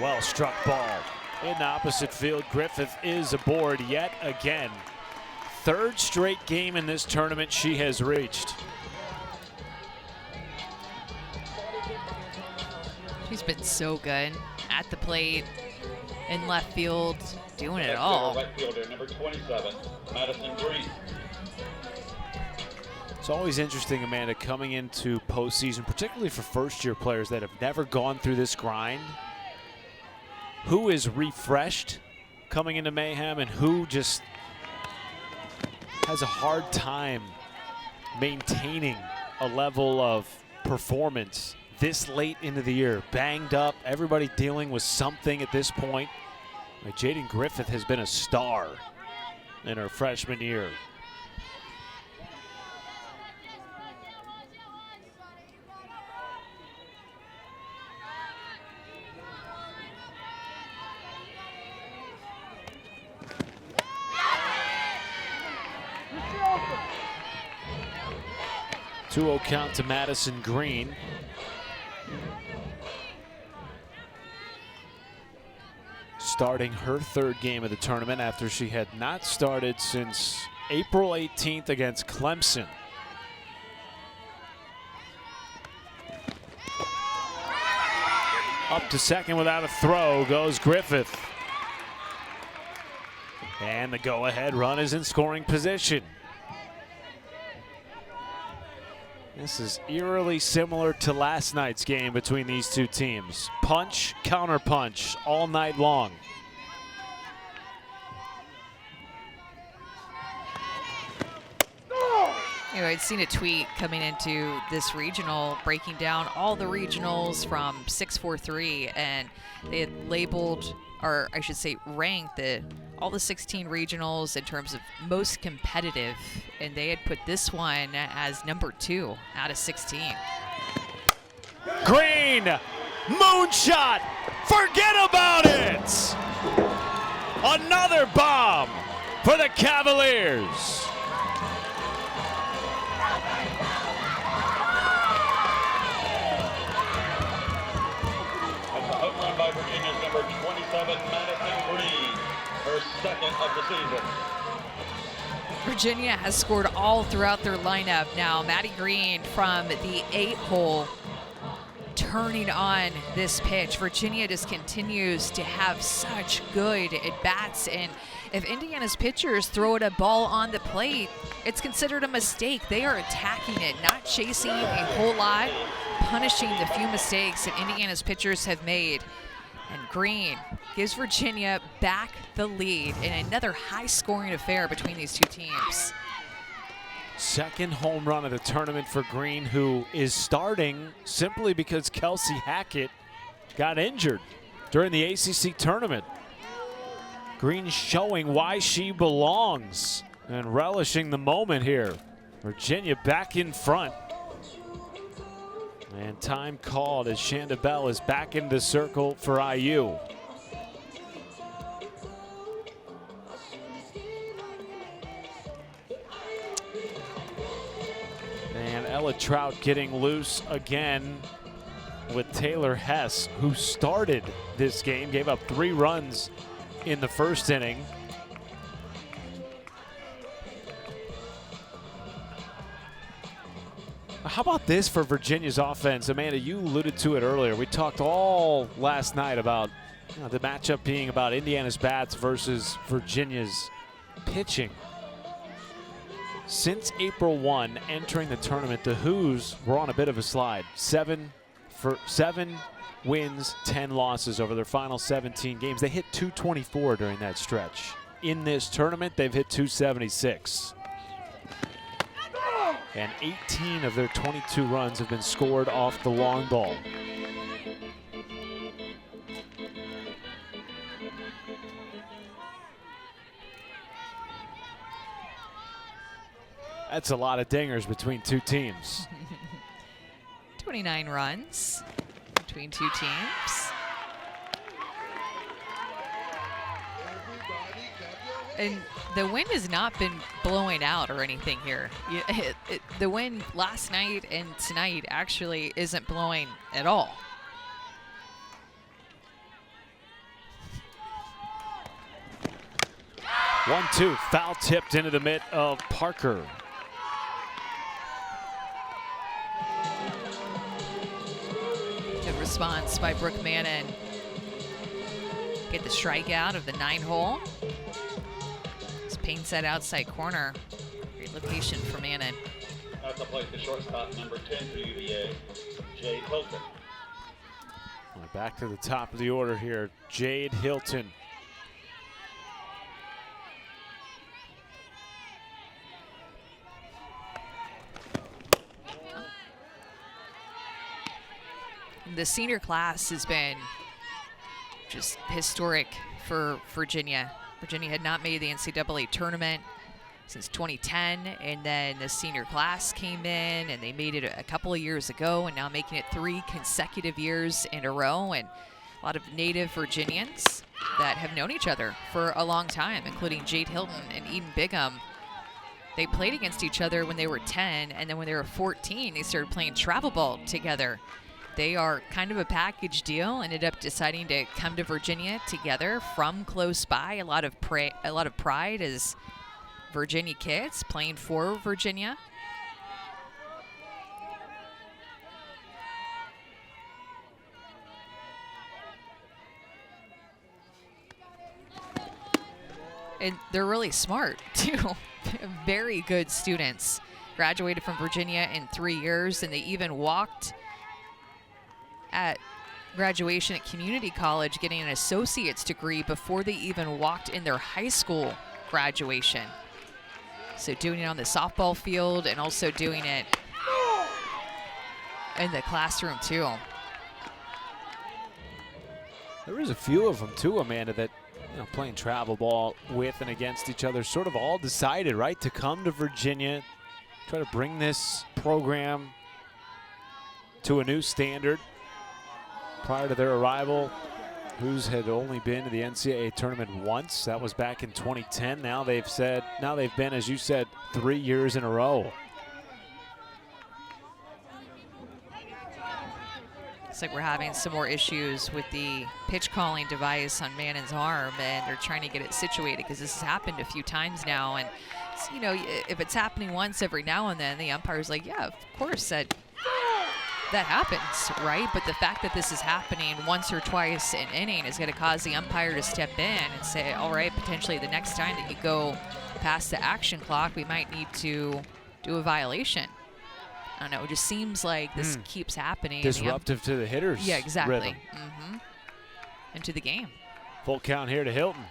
Well struck ball in the opposite field. Griffith is aboard yet again. 3rd straight game in this tournament she has reached. She's been so good at the plate, in left field, doing it all. Right fielder, number 27, Madison Green. It's always interesting, Amanda, coming into postseason, particularly for first-year players that have never gone through this grind. Who is refreshed coming into Mayhem and who just has a hard time maintaining a level of performance this late into the year. Banged up, everybody dealing with something at this point. Jaden Griffith has been a star in her freshman year. Two-0 count to Madison Green. starting her third game of the tournament after she had not started since April 18th against Clemson. Up to second without a throw goes Griffith. And the go-ahead run is in scoring position. This is eerily similar to last night's game between these two teams. Punch, counter punch all night long. You know, I'd seen a tweet coming into this regional breaking down all the regionals from 643, and they had labeled, or I should say ranked, all the 16 regionals in terms of most competitive, and they had put this one as number 2 out of 16. Green, moonshot, forget about it! Another bomb for the Cavaliers. By Virginia's number 27, Madison Green, her second of the season. Virginia has scored all throughout their lineup now. Maddie Green from the 8-hole turning on this pitch. Virginia just continues to have such good at-bats, and if Indiana's pitchers throw it a ball on the plate, it's considered a mistake. They are attacking it, not chasing a whole lot, punishing the few mistakes that Indiana's pitchers have made. And Green gives Virginia back the lead in another high-scoring affair between these two teams. Second home run of the tournament for Green, who is starting simply because Kelsey Hackett got injured during the ACC tournament. Green showing why she belongs and relishing the moment here. Virginia back in front. And time called as Shanda Bell is back in the circle for IU. And Ella Trout getting loose again with Taylor Hess, who started this game, gave up 3 runs in the first inning. How about this for Virginia's offense? Amanda, you alluded to it earlier. We talked all last night about the matchup being about Indiana's bats versus Virginia's pitching. Since April 1, entering the tournament, the Who's were on a bit of a slide. 7 wins, 10 losses over their final 17 games. They hit 224 during that stretch. In this tournament, they've hit 276. And 18 of their 22 runs have been scored off the long ball. That's a lot of dingers between two teams. 29 runs between two teams. And the wind has not been blowing out or anything here. The wind last night and tonight actually isn't blowing at all. One-two, foul tipped into the mitt of Parker. Good response by Brooke Mannon. Get the strikeout of the 9-hole. Payne set outside corner. Great location for Mannon. That's a play to shortstop number 10 for UVA, Jade Hilton. Back to the top of the order here, Jade Hilton. The senior class has been just historic for Virginia. Virginia had not made the NCAA tournament since 2010, and then the senior class came in, and they made it a couple of years ago, and now making it 3 consecutive years in a row, and a lot of native Virginians that have known each other for a long time, including Jade Hilton and Eden Bigham. They played against each other when they were 10, and then when they were 14, they started playing travel ball together. they are kind of a package deal. Ended up deciding to come to Virginia together from close by. A lot of pride as Virginia kids playing for Virginia. And they're really smart, too. Very good students. Graduated from Virginia in 3 years, and they even walked at graduation at community college getting an associate's degree before they even walked in their high school graduation. So doing it on the softball field and also doing it in the classroom, too. There was a few of them, too, Amanda, that playing travel ball with and against each other, sort of all decided, right, to come to Virginia, try to bring this program to a new standard. Prior to their arrival, Hoos had only been to the NCAA tournament once. That was back in 2010. Now they've been, as you said, 3 years in a row. Looks like we're having some more issues with the pitch calling device on Mannon's arm, and they're trying to get it situated because this has happened a few times now. And if it's happening once every now and then, the umpire's like, yeah, of course that happens, right? But the fact that this is happening once or twice an inning is going to cause the umpire to step in and say, all right, potentially the next time that you go past the action clock, we might need to do a violation. I don't know. It just seems like this keeps happening. Disruptive to the hitters. Yeah, exactly. Rhythm. And to the game. Full count here to Hilton.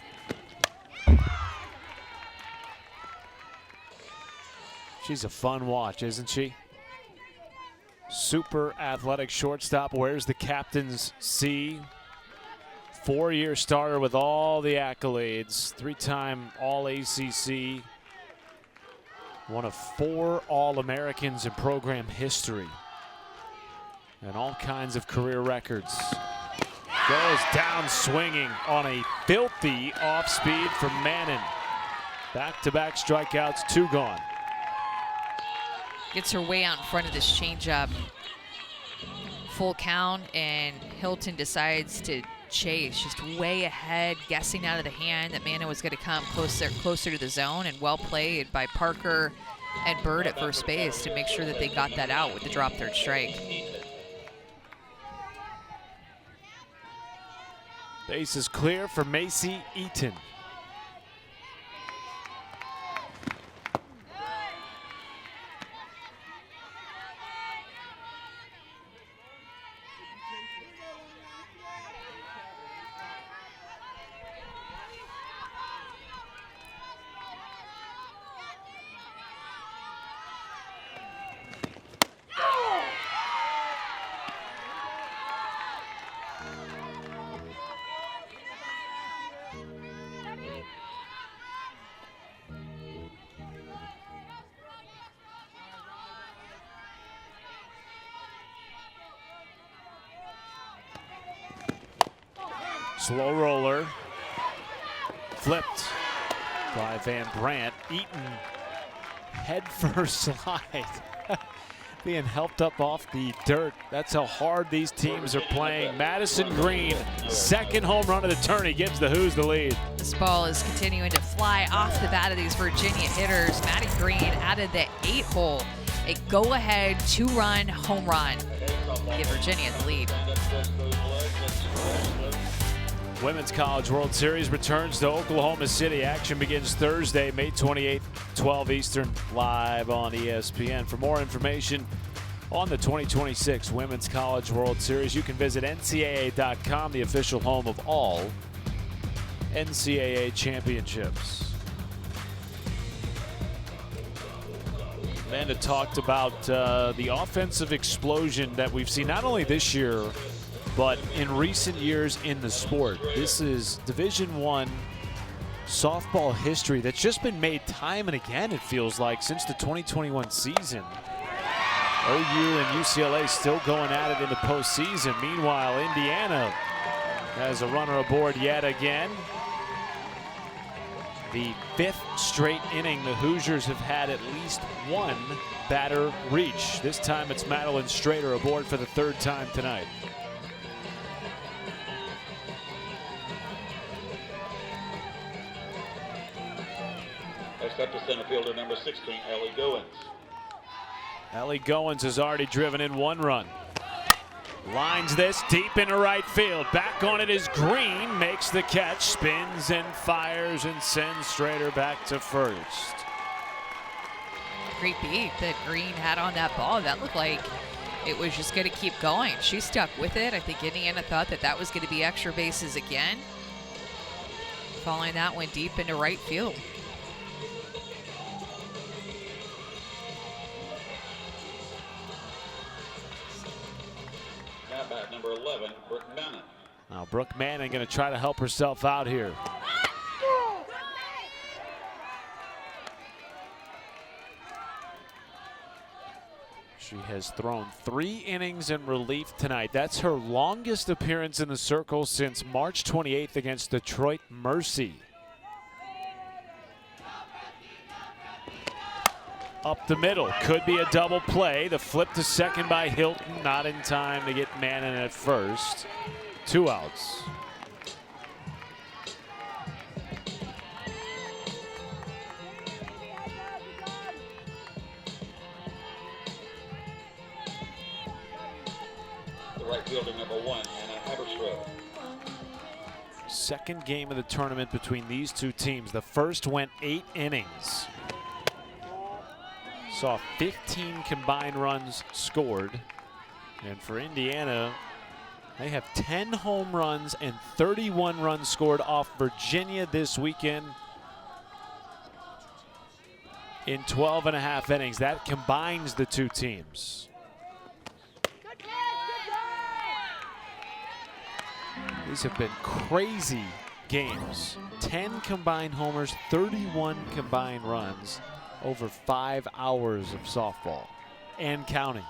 She's a fun watch, isn't she? Super athletic shortstop, wears the captain's C. 4-year starter with all the accolades. 3-time All-ACC. One of 4 All-Americans in program history. And all kinds of career records. Goes down swinging on a filthy off-speed from Mannon. Back-to-back strikeouts, 2 gone. Gets her way out in front of this changeup. Full count, and Hilton decides to chase, just way ahead, guessing out of the hand that Mannon was going to come closer to the zone, and well played by Parker and Bird at first base to make sure that they got that out with the drop third strike. Base is clear for Macy Eaton. Slow roller, flipped by Van Brandt. Eaton head first slide, being helped up off the dirt. That's how hard these teams are playing. Madison Green, second home run of the tourney, gives the Hoos the lead. This ball is continuing to fly off the bat of these Virginia hitters. Maddie Green added the 8-hole, a go-ahead 2-run home run. Give Virginia the lead. Women's College World Series returns to Oklahoma City. Action begins Thursday, May 28th, 12 Eastern, live on ESPN. For more information on the 2026 Women's College World Series, you can visit NCAA.com, the official home of all NCAA championships. Amanda talked about the offensive explosion that we've seen not only this year, but in recent years in the sport. This is Division I softball history that's just been made time and again, it feels like, since the 2021 season. OU and UCLA still going at it in the postseason. Meanwhile, Indiana has a runner aboard yet again. the 5th straight inning the Hoosiers have had at least one batter reach. This time it's Madeline Strader aboard for the 3rd time tonight. Next up to center fielder number 16, Ellie Goins. Ellie Goins has already driven in 1 run. Lines this deep into right field. Back on it is Green. Makes the catch, spins and fires and sends Strader back to first. Great beat that Green had on that ball. That looked like it was just going to keep going. She stuck with it. I think Indiana thought that that was going to be extra bases again. Following that one deep into right field. Bat number 11, Brooke Manning. Now Brooke Manning going to try to help herself out here. She has thrown 3 innings in relief tonight. That's her longest appearance in the circle since March 28th against Detroit Mercy. Up the middle, could be a double play. The flip to second by Hilton, not in time to get Manning at first. 2 outs. The right fielder number 1, Anna Haberstroh. Second game of the tournament between these two teams. The first went 8 innings. Saw 15 combined runs scored. And for Indiana, they have 10 home runs and 31 runs scored off Virginia this weekend in 12.5 innings. That combines the two teams. These have been crazy games. 10 combined homers, 31 combined runs. Over 5 hours of softball and counting.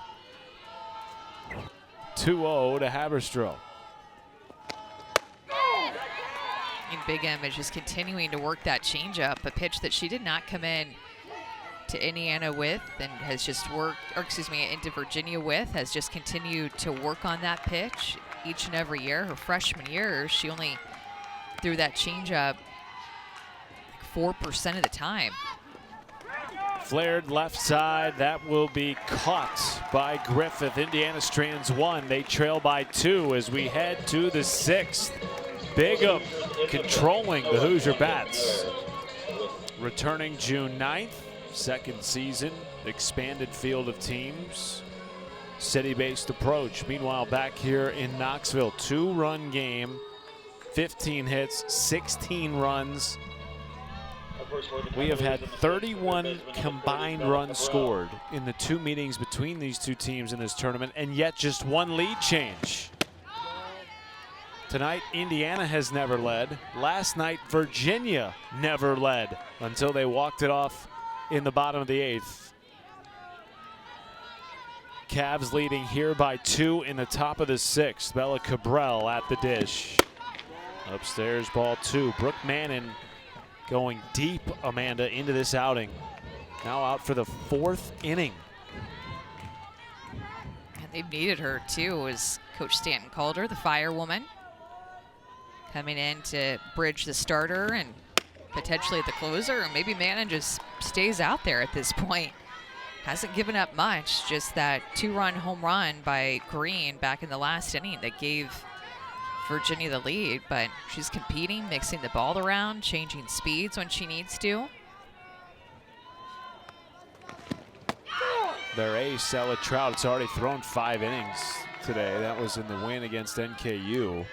2-0 to Haberstroh. And Big M is just continuing to work that changeup, a pitch that she did not come in to Indiana with and has just worked, or excuse me, into Virginia with, has just continued to work on that pitch each and every year. Her freshman year, she only threw that changeup 4% of the time. Flared left side, that will be caught by Griffith. Indiana strands 1. They trail by 2 as we head to the 6th. Bigham controlling the Hoosier Bats. Returning June 9th, 2nd season, expanded field of teams, city-based approach. Meanwhile, back here in Knoxville, 2-run game, 15 hits, 16 runs. We have had 31 combined runs scored in the 2 meetings between these two teams in this tournament, and yet just 1 lead change. Tonight, Indiana has never led. Last night, Virginia never led until they walked it off in the bottom of the 8th. Cavs leading here by 2 in the top of the 6th. Bella Cabral at the dish. Upstairs, ball 2. Brooke Manning going deep, Amanda, into this outing. Now out for the 4th inning. And they've needed her too, as Coach Stanton called her, the firewoman. Coming in to bridge the starter and potentially the closer, or maybe Manning just stays out there at this point. Hasn't given up much, just that 2-run home run by Green back in the last inning that gave Virginia the lead, but she's competing, mixing the ball around, changing speeds when she needs to. Their ace, Ella Trout, has already thrown 5 innings today. That was in the win against NKU.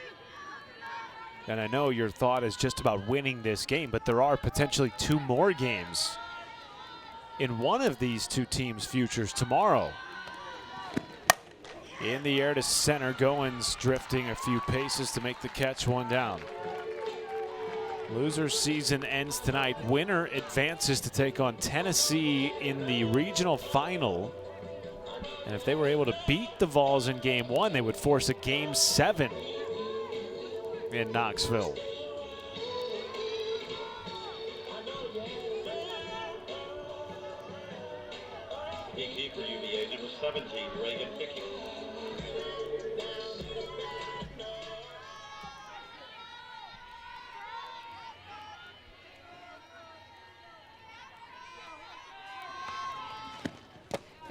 And I know your thought is just about winning this game, but there are potentially 2 more games in one of these two teams' futures tomorrow. In the air to center, Goins drifting a few paces to make the catch, 1 down. Loser season ends tonight. Winner advances to take on Tennessee in the regional final. And if they were able to beat the Vols in game 1, they would force a game 7 in Knoxville. Hickey for UVA, number 17, Reagan Hickey.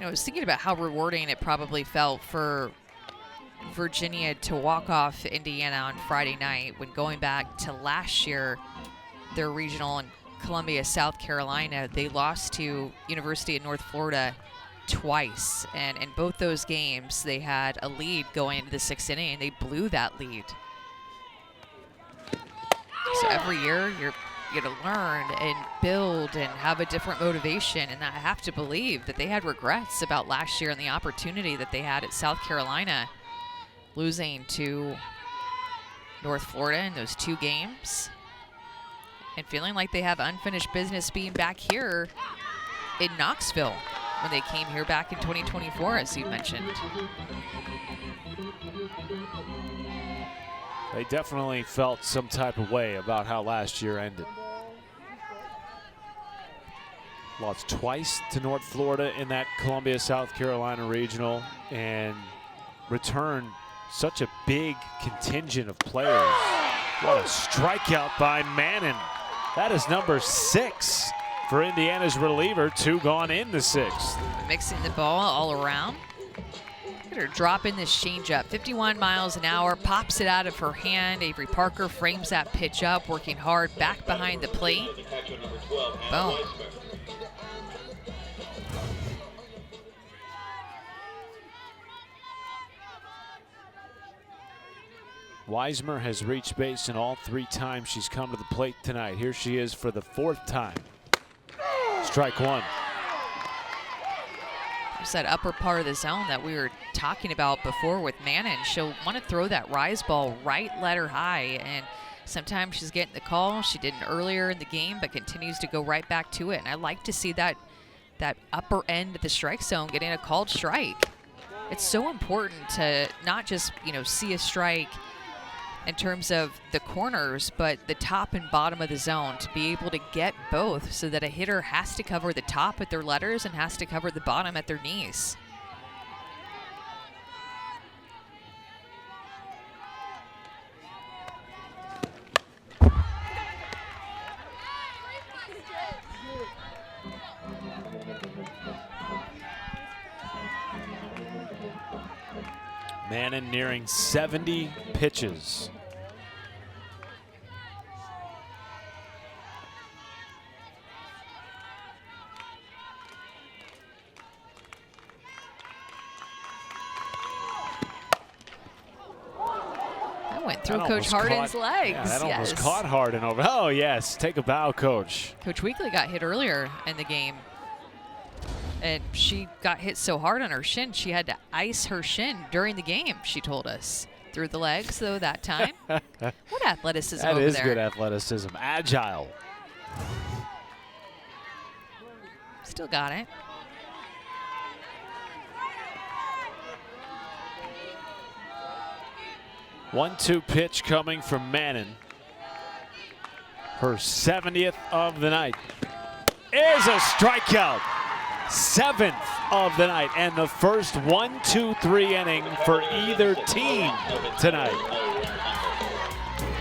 I was thinking about how rewarding it probably felt for Virginia to walk off Indiana on Friday night when going back to last year, their regional in Columbia, South Carolina. They lost to University of North Florida twice, and in both those games they had a lead going into the 6th inning and they blew that lead. So every year you're going to learn and build and have a different motivation, and I have to believe that they had regrets about last year and the opportunity that they had at South Carolina, losing to North Florida in those 2 games and feeling like they have unfinished business being back here in Knoxville when they came here back in 2024, as you mentioned. They definitely felt some type of way about how last year ended. Lost twice to North Florida in that Columbia, South Carolina regional, and returned such a big contingent of players. What a strikeout by Mannon. That is number 6 for Indiana's reliever, 2 gone in the 6th. Mixing the ball all around. Look at her drop in this changeup. 51 miles an hour, pops it out of her hand. Avery Parker frames that pitch up, working hard back behind the plate. Boom. Weismer has reached base in all 3 times she's come to the plate tonight. Here she is for the 4th time. Strike 1. There's that upper part of the zone that we were talking about before with Mannon. She'll want to throw that rise ball right letter high, and sometimes she's getting the call. She didn't earlier in the game, but continues to go right back to it. And I like to see that upper end of the strike zone getting a called strike. It's so important to not just, see a strike in terms of the corners, but the top and bottom of the zone, to be able to get both so that a hitter has to cover the top at their letters and has to cover the bottom at their knees. Mannon nearing 70 pitches. That went through Coach Harden's legs. Yeah, that almost caught Harden over. Oh, yes. Take a bow, Coach. Coach Weekly got hit earlier in the game, and she got hit so hard on her shin, she had to ice her shin during the game, she told us. Through the legs, though, that time. What athleticism over there. That is good athleticism. Agile. Still got it. One-two pitch coming from Mannon. Her 70th of the night. Is a strikeout. 7th of the night, and the first 1-2-3 inning for either team tonight.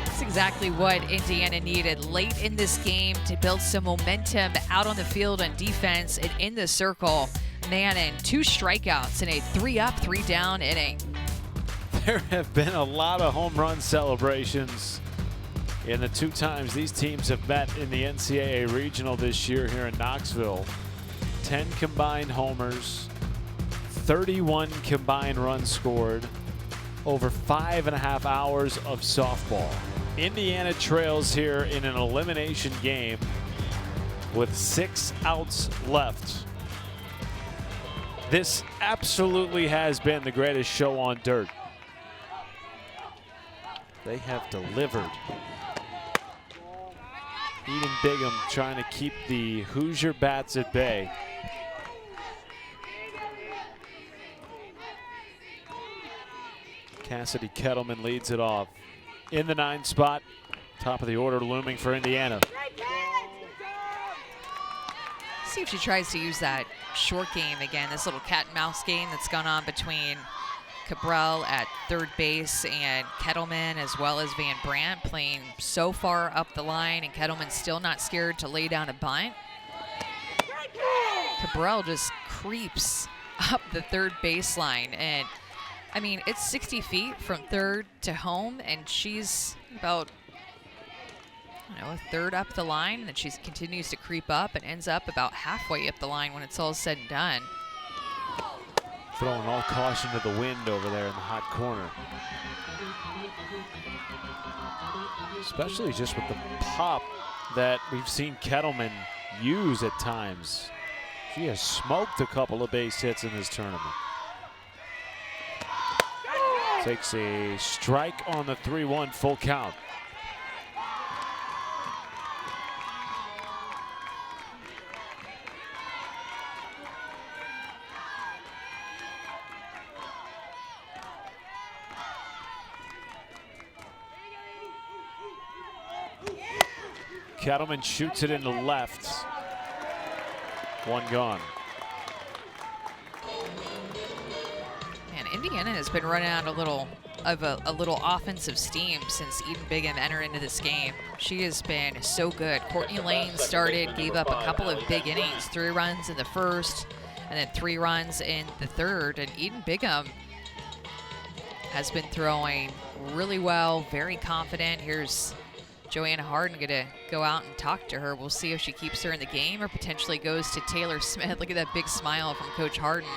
That's exactly what Indiana needed late in this game to build some momentum out on the field on defense and in the circle. Mannon, 2 strikeouts in a 3-up, 3-down inning. There have been a lot of home run celebrations in the 2 times these teams have met in the NCAA regional this year here in Knoxville. 10 combined homers, 31 combined runs scored, over 5.5 hours of softball. Indiana trails here in an elimination game with 6 outs left. This absolutely has been the greatest show on dirt. They have delivered. Eden Bigham trying to keep the Hoosier bats at bay. Cassidy Kettleman leads it off. In the 9th spot, top of the order looming for Indiana. see if she tries to use that short game again, this little cat and mouse game that's gone on between Cabral at third base and Kettleman, as well as Van Brandt, playing so far up the line, and Kettleman still not scared to lay down a bunt. Cabral just creeps up the third baseline, and I mean, it's 60 feet from third to home, and she's about, I don't know, a third up the line, and then she continues to creep up and ends up about halfway up the line when it's all said and done. Throwing all caution to the wind over there in the hot corner. Especially just with the pop that we've seen Kettleman use at times. She has smoked a couple of base hits in this tournament. Takes a strike on the 3-1 full count. Kettleman shoots it into left. One gone. And Indiana has been running out a little offensive steam since Eden Bigham entered into this game. She has been so good. Courtney Lane started, gave up a couple of big innings, 3 runs in the first, and then 3 runs in the third. And Eden Bigham has been throwing really well, very confident. Here's Joanna Harden going to go out and talk to her. We'll see if she keeps her in the game or potentially goes to Taylor Smith. Look at that big smile from Coach Harden.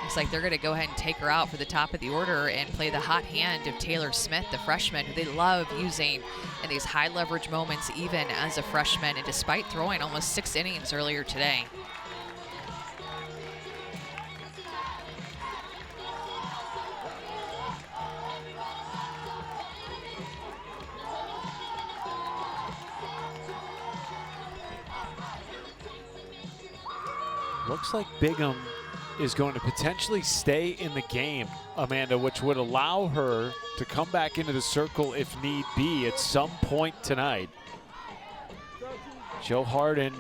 Looks like they're going to go ahead and take her out for the top of the order and play the hot hand of Taylor Smith, the freshman, who they love using in these high leverage moments even as a freshman, and despite throwing almost 6 innings earlier today. Looks like Bigham is going to potentially stay in the game, Amanda, which would allow her to come back into the circle if need be at some point tonight. Joe Harden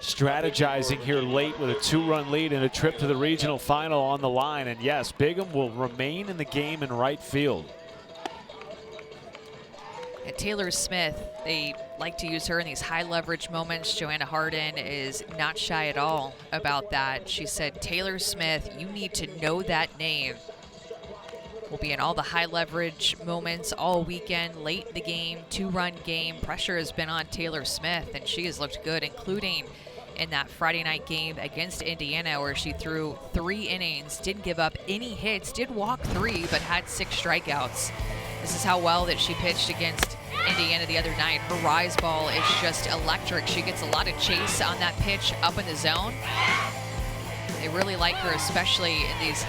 strategizing here late with a 2-run lead and a trip to the regional final on the line. And yes, Bigham will remain in the game in right field. And Taylor Smith, they like to use her in these high leverage moments. Joanna Harden is not shy at all about that. She said, Taylor Smith, you need to know that name. Will be in all the high leverage moments all weekend, late in the game, 2-run game. Pressure has been on Taylor Smith, and she has looked good, including in that Friday night game against Indiana, where she threw 3 innings, didn't give up any hits, did walk 3, but had 6 strikeouts. This is how well that she pitched against Indiana the other night. Her rise ball is just electric. She gets a lot of chase on that pitch up in the zone. They really like her, especially in these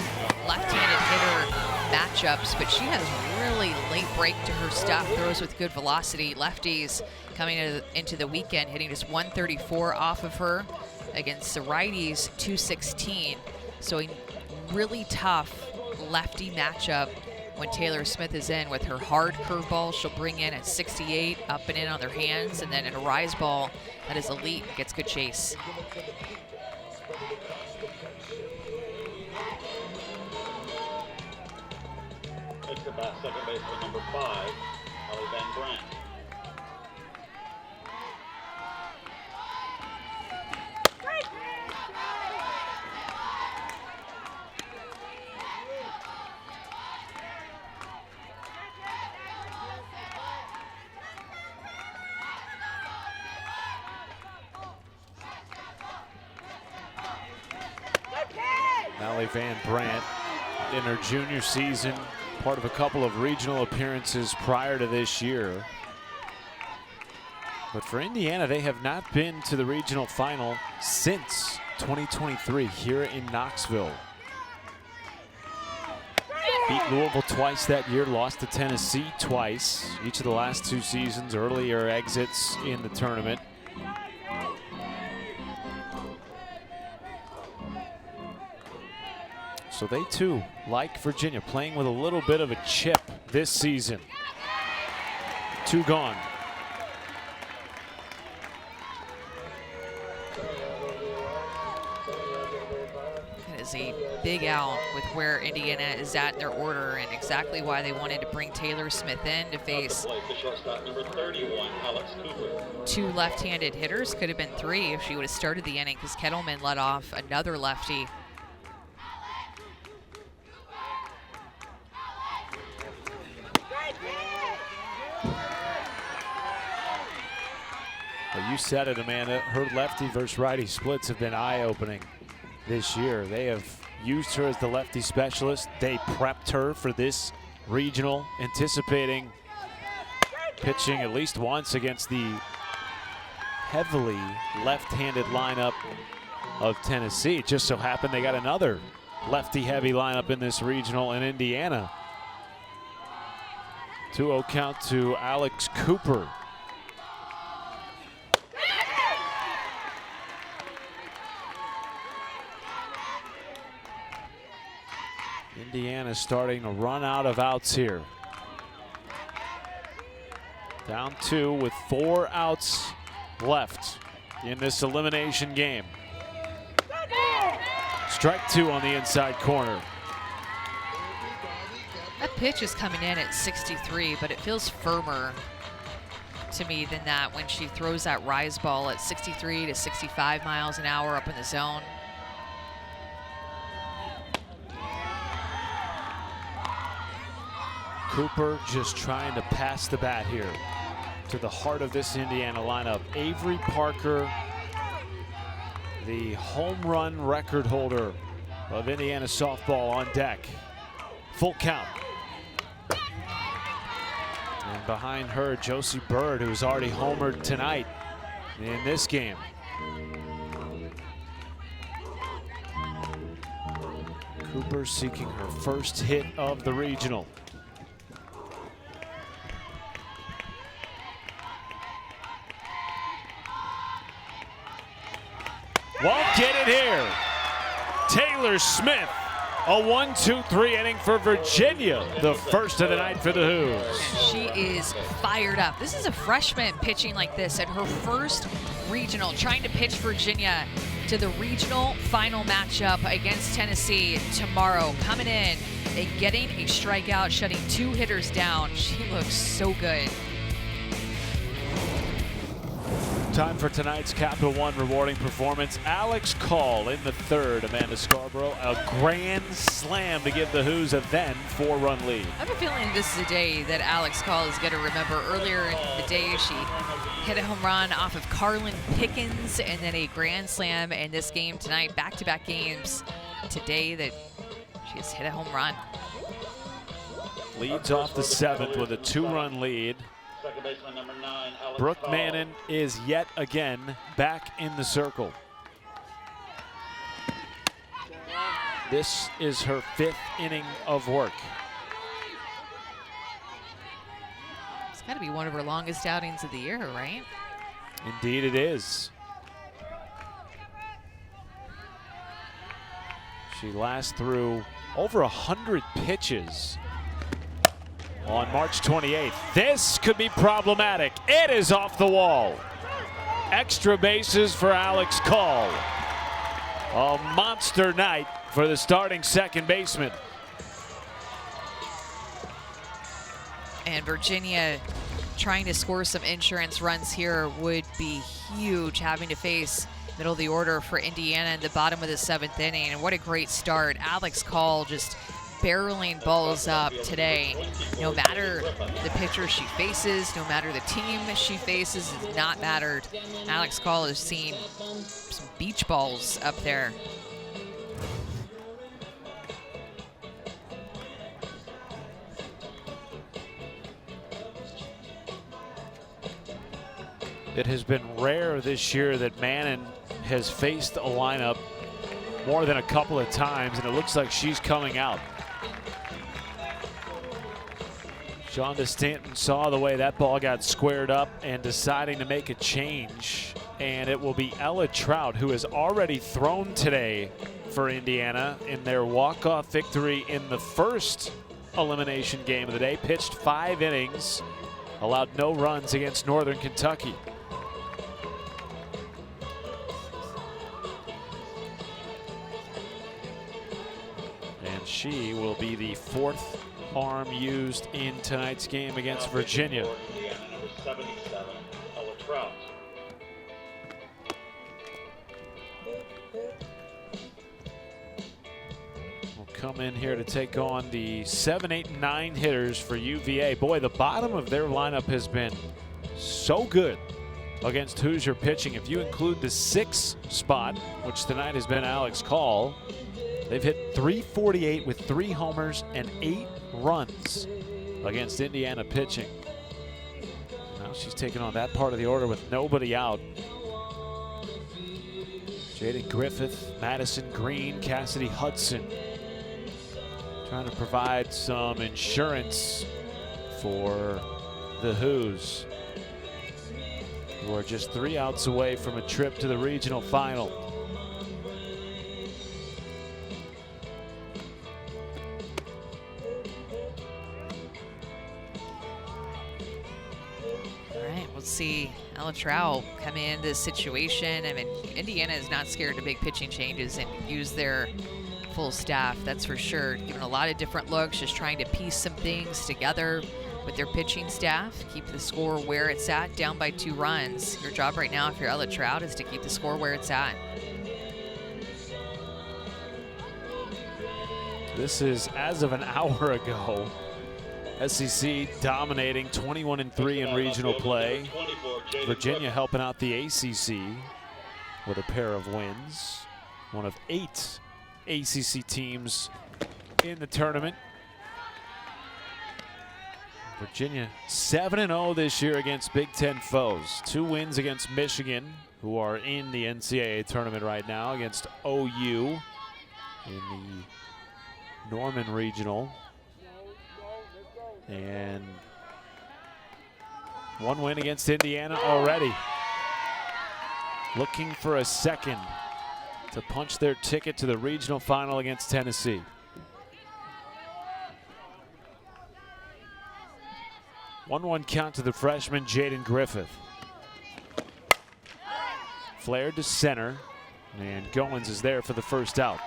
left-handed hitter matchups, but she has really late break to her stuff, throws with good velocity. Lefties coming into the weekend, hitting just 134 off of her. Against the righties, 216. So a really tough lefty matchup when Taylor Smith is in with her hard curveball. She'll bring in at 68, up and in on their hands, and then in a rise ball that is elite, gets good chase. Takes it back, second baseman number 5, Ellie Van Brandt. Allie Van Brandt in her junior season, part of a couple of regional appearances prior to this year. But for Indiana, they have not been to the regional final since 2023 here in Knoxville. Beat Louisville twice that year, lost to Tennessee twice. Each of the last 2 seasons, earlier exits in the tournament. So they too, like Virginia, playing with a little bit of a chip this season. 2 gone. is a big out with where Indiana is at in their order and exactly why they wanted to bring Taylor Smith in to face The shortstop, number 31, Alex Cooper. 2 left-handed hitters. Could have been 3 if she would have started the inning because Kettleman led off another lefty. Well, you said it, Amanda. Her lefty versus righty splits have been eye-opening this year. They have used her as the lefty specialist. They prepped her for this regional, anticipating pitching at least once against the heavily left-handed lineup of Tennessee. It just so happened they got another lefty-heavy lineup in this regional in Indiana. 2-0 count to Alex Cooper. Indiana starting to run out of outs here. Down 2 with 4 outs left in this elimination game. Strike 2 on the inside corner. That pitch is coming in at 63, but it feels firmer to me than that when she throws that rise ball at 63 to 65 miles an hour up in the zone. Cooper just trying to pass the bat here to the heart of this Indiana lineup. Avery Parker, the home run record holder of Indiana softball, on deck. Full count. And behind her, Josie Bird, who's already homered tonight in this game. Cooper seeking her first hit of the regional. Won't get it here. Taylor Smith, a 1-2-3 inning for Virginia, the first of the night for the Hoos. She is fired up. This is a freshman pitching like this at her first regional, trying to pitch Virginia to the regional final matchup against Tennessee tomorrow. Coming in and getting a strikeout, shutting 2 hitters down. She looks so good. Time for tonight's Capital One rewarding performance. Alex Call in the 3rd. Amanda Scarborough, a grand slam to give the Hoos a then 4-run lead. I have a feeling this is a day that Alex Call is going to remember. Earlier in the day, she hit a home run off of Carlin Pickens and then a grand slam. And this game tonight, back-to-back games today that she has hit a home run. Leads off the 7th with a 2-run lead. Second baseman, number 9, Alex Brooke Call. Mannon is yet again back in the circle. This is her 5th inning of work. It's got to be one of her longest outings of the year, right? Indeed it is. She last threw over 100 pitches on March 28th. This could be problematic. It is off the wall. Extra bases for Alex Call. A monster night for the starting second baseman. And Virginia trying to score some insurance runs here would be huge, having to face middle of the order for Indiana in the bottom of the 7th inning. And what a great start. Alex Call just barreling balls up today. No matter the pitcher she faces, no matter the team she faces, it's not mattered. Alex Call has seen some beach balls up there. It has been rare this year that Mannon has faced a lineup more than a couple of times, and it looks like she's coming out. Shonda Stanton saw the way that ball got squared up and deciding to make a change. And it will be Ella Trout, who has already thrown today for Indiana in their walk-off victory in the first elimination game of the day. Pitched 5 innings, allowed no runs against Northern Kentucky. And she will be the 4th arm used in tonight's game against Virginia. Number 77, Ella Trout. Will come in here to take on the 7, 8, and 9 hitters for UVA. Boy, the bottom of their lineup has been so good against Hoosier pitching. If you include the 6 spot, which tonight has been Alex Call, they've hit .348 with 3 homers and 8 runs against Indiana pitching. Now she's taking on that part of the order with nobody out. Jaden Griffith, Madison Green, Cassidy Hudson trying to provide some insurance for the Hoos, who are just 3 outs away from a trip to the regional final. All right, we'll see Ella Trout come in this situation. I mean, Indiana is not scared to make pitching changes and use their full staff, that's for sure. Giving a lot of different looks, just trying to piece some things together with their pitching staff, keep the score where it's at, down by 2 runs. Your job right now, if you're Ella Trout, is to keep the score where it's at. This is as of an hour ago. SEC dominating 21-3 in regional play. Virginia helping out the ACC with a pair of wins. One of 8 ACC teams in the tournament. Virginia 7-0 this year against Big Ten foes. 2 wins against Michigan, who are in the NCAA tournament right now, against OU in the Norman Regional. And 1 win against Indiana already. Looking for a second to punch their ticket to the regional final against Tennessee. One count to the freshman Jaden Griffith. Flared to center, and Goins is there for the first out.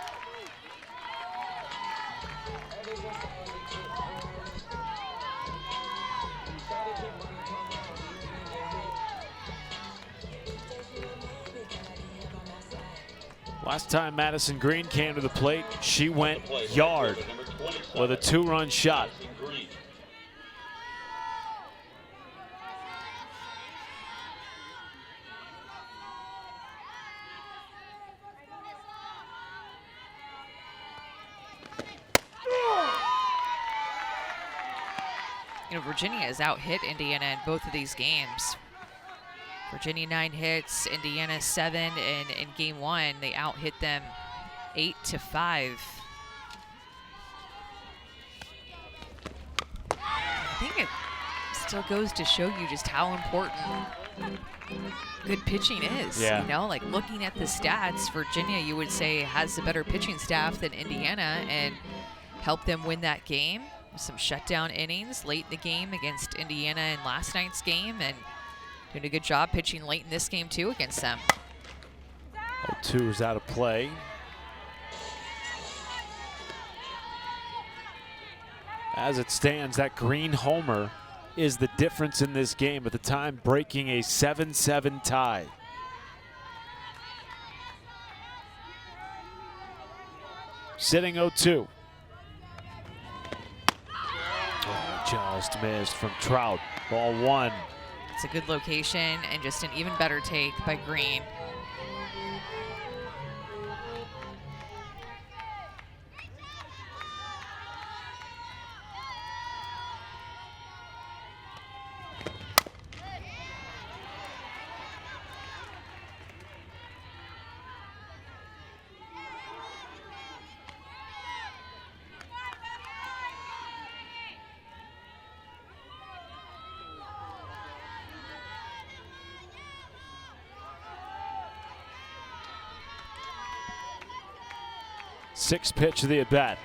Last time Madison Green came to the plate, she went yard with a 2-run shot. You know, Virginia has out-hit Indiana in both of these games. Virginia 9 hits, Indiana 7, and in game 1 they out-hit them 8-5. I think it still goes to show you just how important good pitching is. Yeah. You know, like looking at the stats, Virginia, you would say, has a better pitching staff than Indiana and helped them win that game. Some shutdown innings late in the game against Indiana in last night's game, and doing a good job pitching late in this game too against them. 0-2 is out of play. As it stands, that green homer is the difference in this game, at the time breaking a 7-7 tie. Sitting 0-2. Just missed from Trout. Ball 1. It's a good location and just an even better take by Green. Sixth pitch of the at-bat.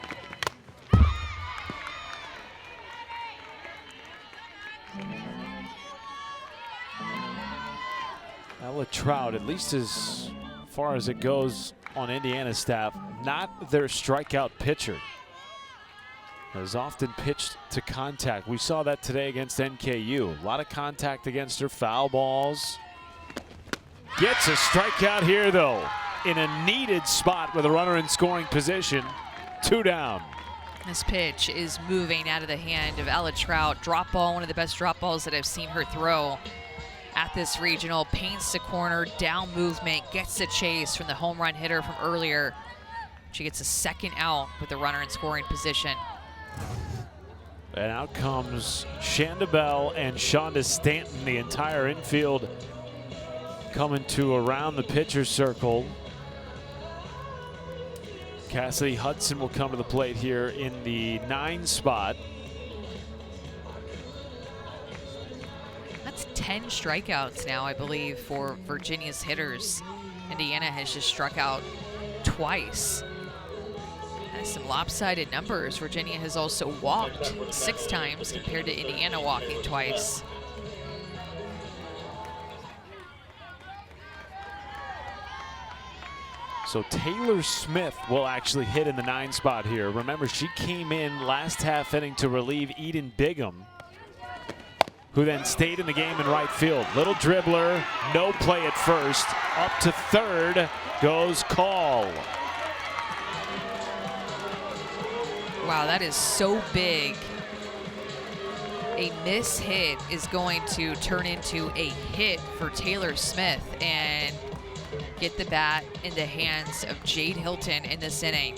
Ella Trout, at least as far as it goes on Indiana's staff, not their strikeout pitcher. has often pitched to contact. We saw that today against NKU. A lot of contact against her, foul balls. Gets a strikeout here, though, in a needed spot with a runner in scoring position. 2 down. This pitch is moving out of the hand of Ella Trout. Drop ball, one of the best drop balls that I've seen her throw at this regional. Paints the corner, down movement, gets the chase from the home run hitter from earlier. She gets a second out with the runner in scoring position. And out comes Shanda Bell and Shonda Stanton, the entire infield coming to around the pitcher's circle. Cassidy Hudson will come to the plate here in the 9 spot. That's 10 strikeouts now, I believe, for Virginia's hitters. Indiana has just struck out twice. That's some lopsided numbers. Virginia has also walked 6 times compared to Indiana walking twice. So Taylor Smith will actually hit in the 9 spot here. Remember, she came in last half inning to relieve Eden Bigham, who then stayed in the game in right field. Little dribbler, no play at first. Up to third goes Call. Wow, that is so big. A miss hit is going to turn into a hit for Taylor Smith and get the bat in the hands of Jade Hilton in this inning.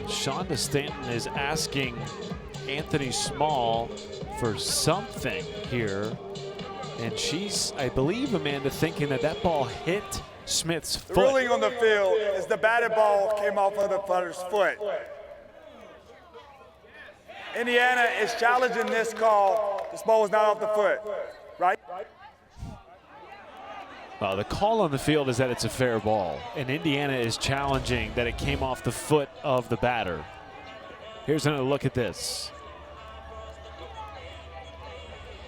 Shonda Stanton is asking Anthony Small for something here. And she's, I believe, Amanda, thinking that that ball hit Smith's foot. The ruling on the field is the batted ball came off of the putter's foot. Indiana is challenging this call. This ball was not off the foot, right? Well, the call on the field is that it's a fair ball, and Indiana is challenging that it came off the foot of the batter. Here's another look at this.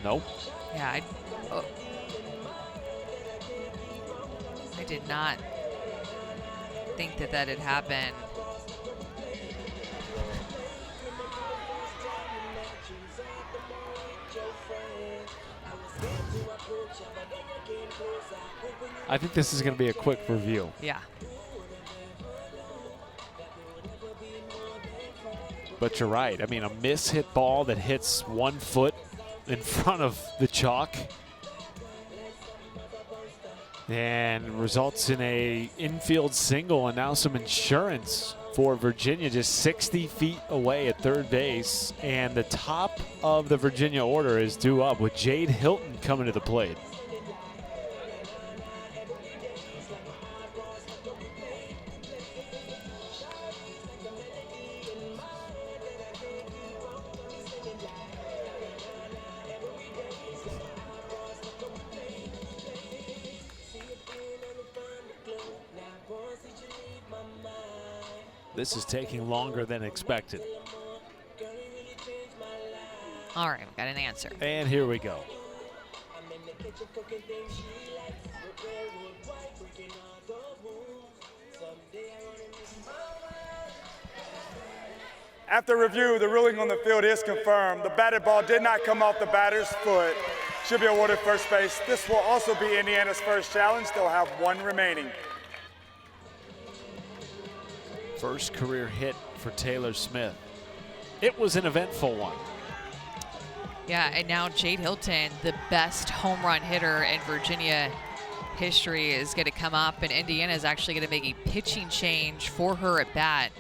Nope. Yeah, I did not think that that had happened. I think this is going to be a quick review. Yeah. But you're right. I mean, a miss-hit ball that hits 1 foot in front of the chalk and results in a infield single, and now some insurance for Virginia just 60 feet away at third base. And the top of the Virginia order is due up with Jade Hilton coming to the plate. This is taking longer than expected. All right, we got an answer. And here we go. After review, the ruling on the field is confirmed. The batted ball did not come off the batter's foot. Should be awarded first base. This will also be Indiana's first challenge. They'll have 1 remaining. First career hit for Taylor Smith. It was an eventful one. Yeah, and now Jade Hilton, the best home run hitter in Virginia history, is going to come up, and Indiana is actually going to make a pitching change for her at bat.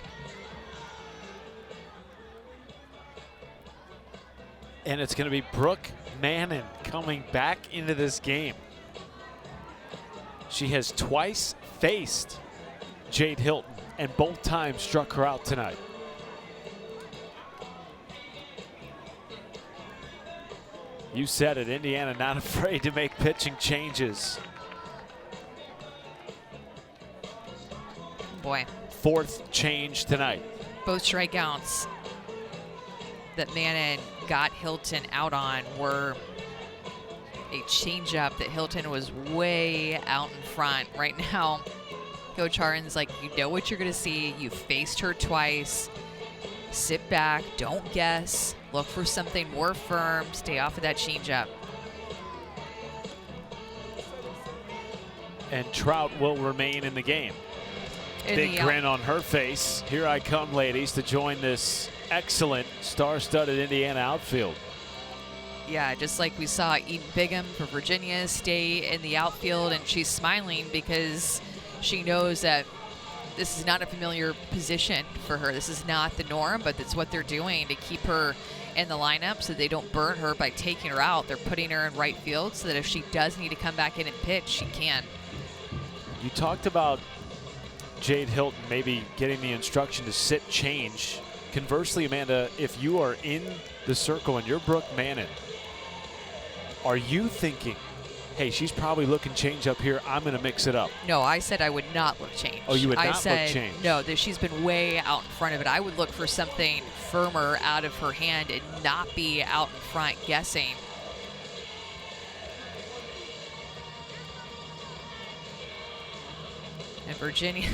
And it's going to be Brooke Mannon coming back into this game. She has twice faced Jade Hilton, and both times struck her out tonight. You said it, Indiana not afraid to make pitching changes. Boy. 4th change tonight. Both strikeouts that Mannon got Hilton out on were a changeup that Hilton was way out in front. Right now, Coach Harden's like, you know what you're going to see. You faced her twice. Sit back. Don't guess. Look for something more firm. Stay off of that changeup. And Trout will remain in the game. Big grin on her face. Here I come, ladies, to join this excellent star-studded Indiana outfield. Yeah, just like we saw Eden Bigham for Virginia stay in the outfield, and she's smiling because she knows that this is not a familiar position for her. This is not the norm, but it's what they're doing to keep her in the lineup so they don't burn her by taking her out. They're putting her in right field so that if she does need to come back in and pitch, she can. You talked about Jade Hilton maybe getting the instruction to sit change. Conversely, Amanda, if you are in the circle and you're Brooke Mannon, are you thinking, hey, she's probably looking change up here, I'm going to mix it up? No, I said I would not look change. Oh, you would not look change? No, that she's been way out in front of it. I would look for something firmer out of her hand and not be out in front guessing. And Virginia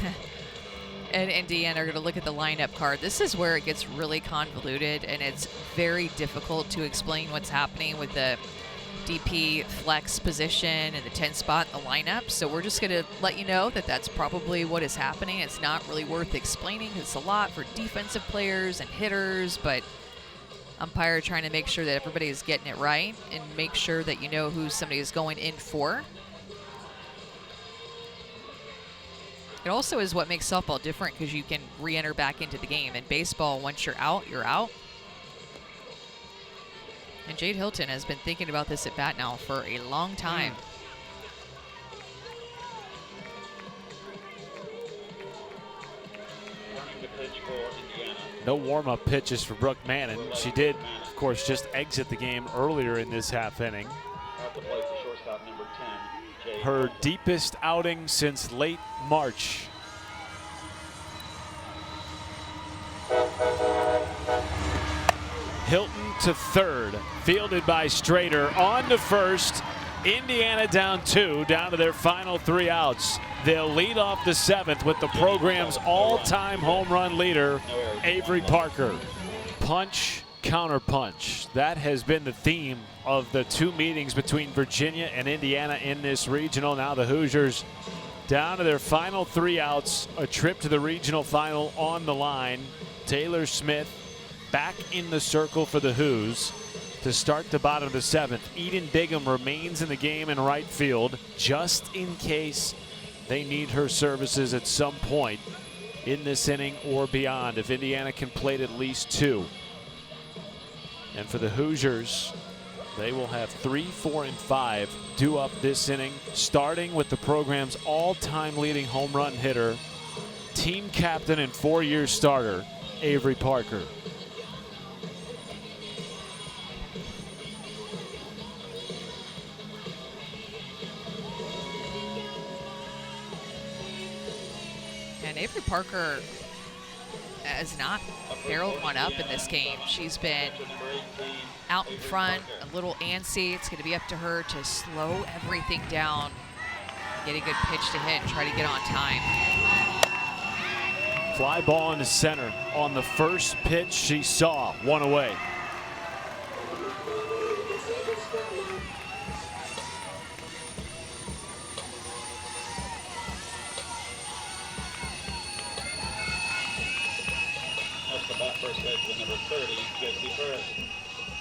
and Indiana are going to look at the lineup card. This is where it gets really convoluted, and it's very difficult to explain what's happening with the DP flex position and the 10 spot in the lineup. So we're just going to let you know that that's probably what is happening. It's not really worth explaining. It's a lot for defensive players and hitters, but umpire trying to make sure that everybody is getting it right and make sure that you know who somebody is going in for. It also is what makes softball different because you can re-enter back into the game. In baseball, once you're out, you're out. And Jade Hilton has been thinking about this at bat now for a long time. No warm-up pitches for Brooke Mannon. She did, of course, just exit the game earlier in this half inning. Her deepest outing since late March. Hilton to third, fielded by Strader. On to first. Indiana down 2, down to their final 3 outs. They'll lead off the 7th with the program's all-time home run leader, Avery Parker. Punch, counterpunch. That has been the theme of the 2 meetings between Virginia and Indiana in this regional. Now the Hoosiers down to their final 3 outs. A trip to the regional final on the line. Taylor Smith back in the circle for the Hoos to start the bottom of the 7th. Eden Bigham remains in the game in right field just in case they need her services at some point in this inning or beyond, if Indiana can plate at least 2. And for the Hoosiers, they will have 3, 4, and 5 due up this inning, starting with the program's all-time leading home run hitter, team captain and 4-year starter, Avery Parker. And Avery Parker has not barreled one up in this game. She's been out in front, a little antsy. It's going to be up to her to slow everything down, get a good pitch to hit, and try to get on time. Fly ball into center on the first pitch she saw, 1 away.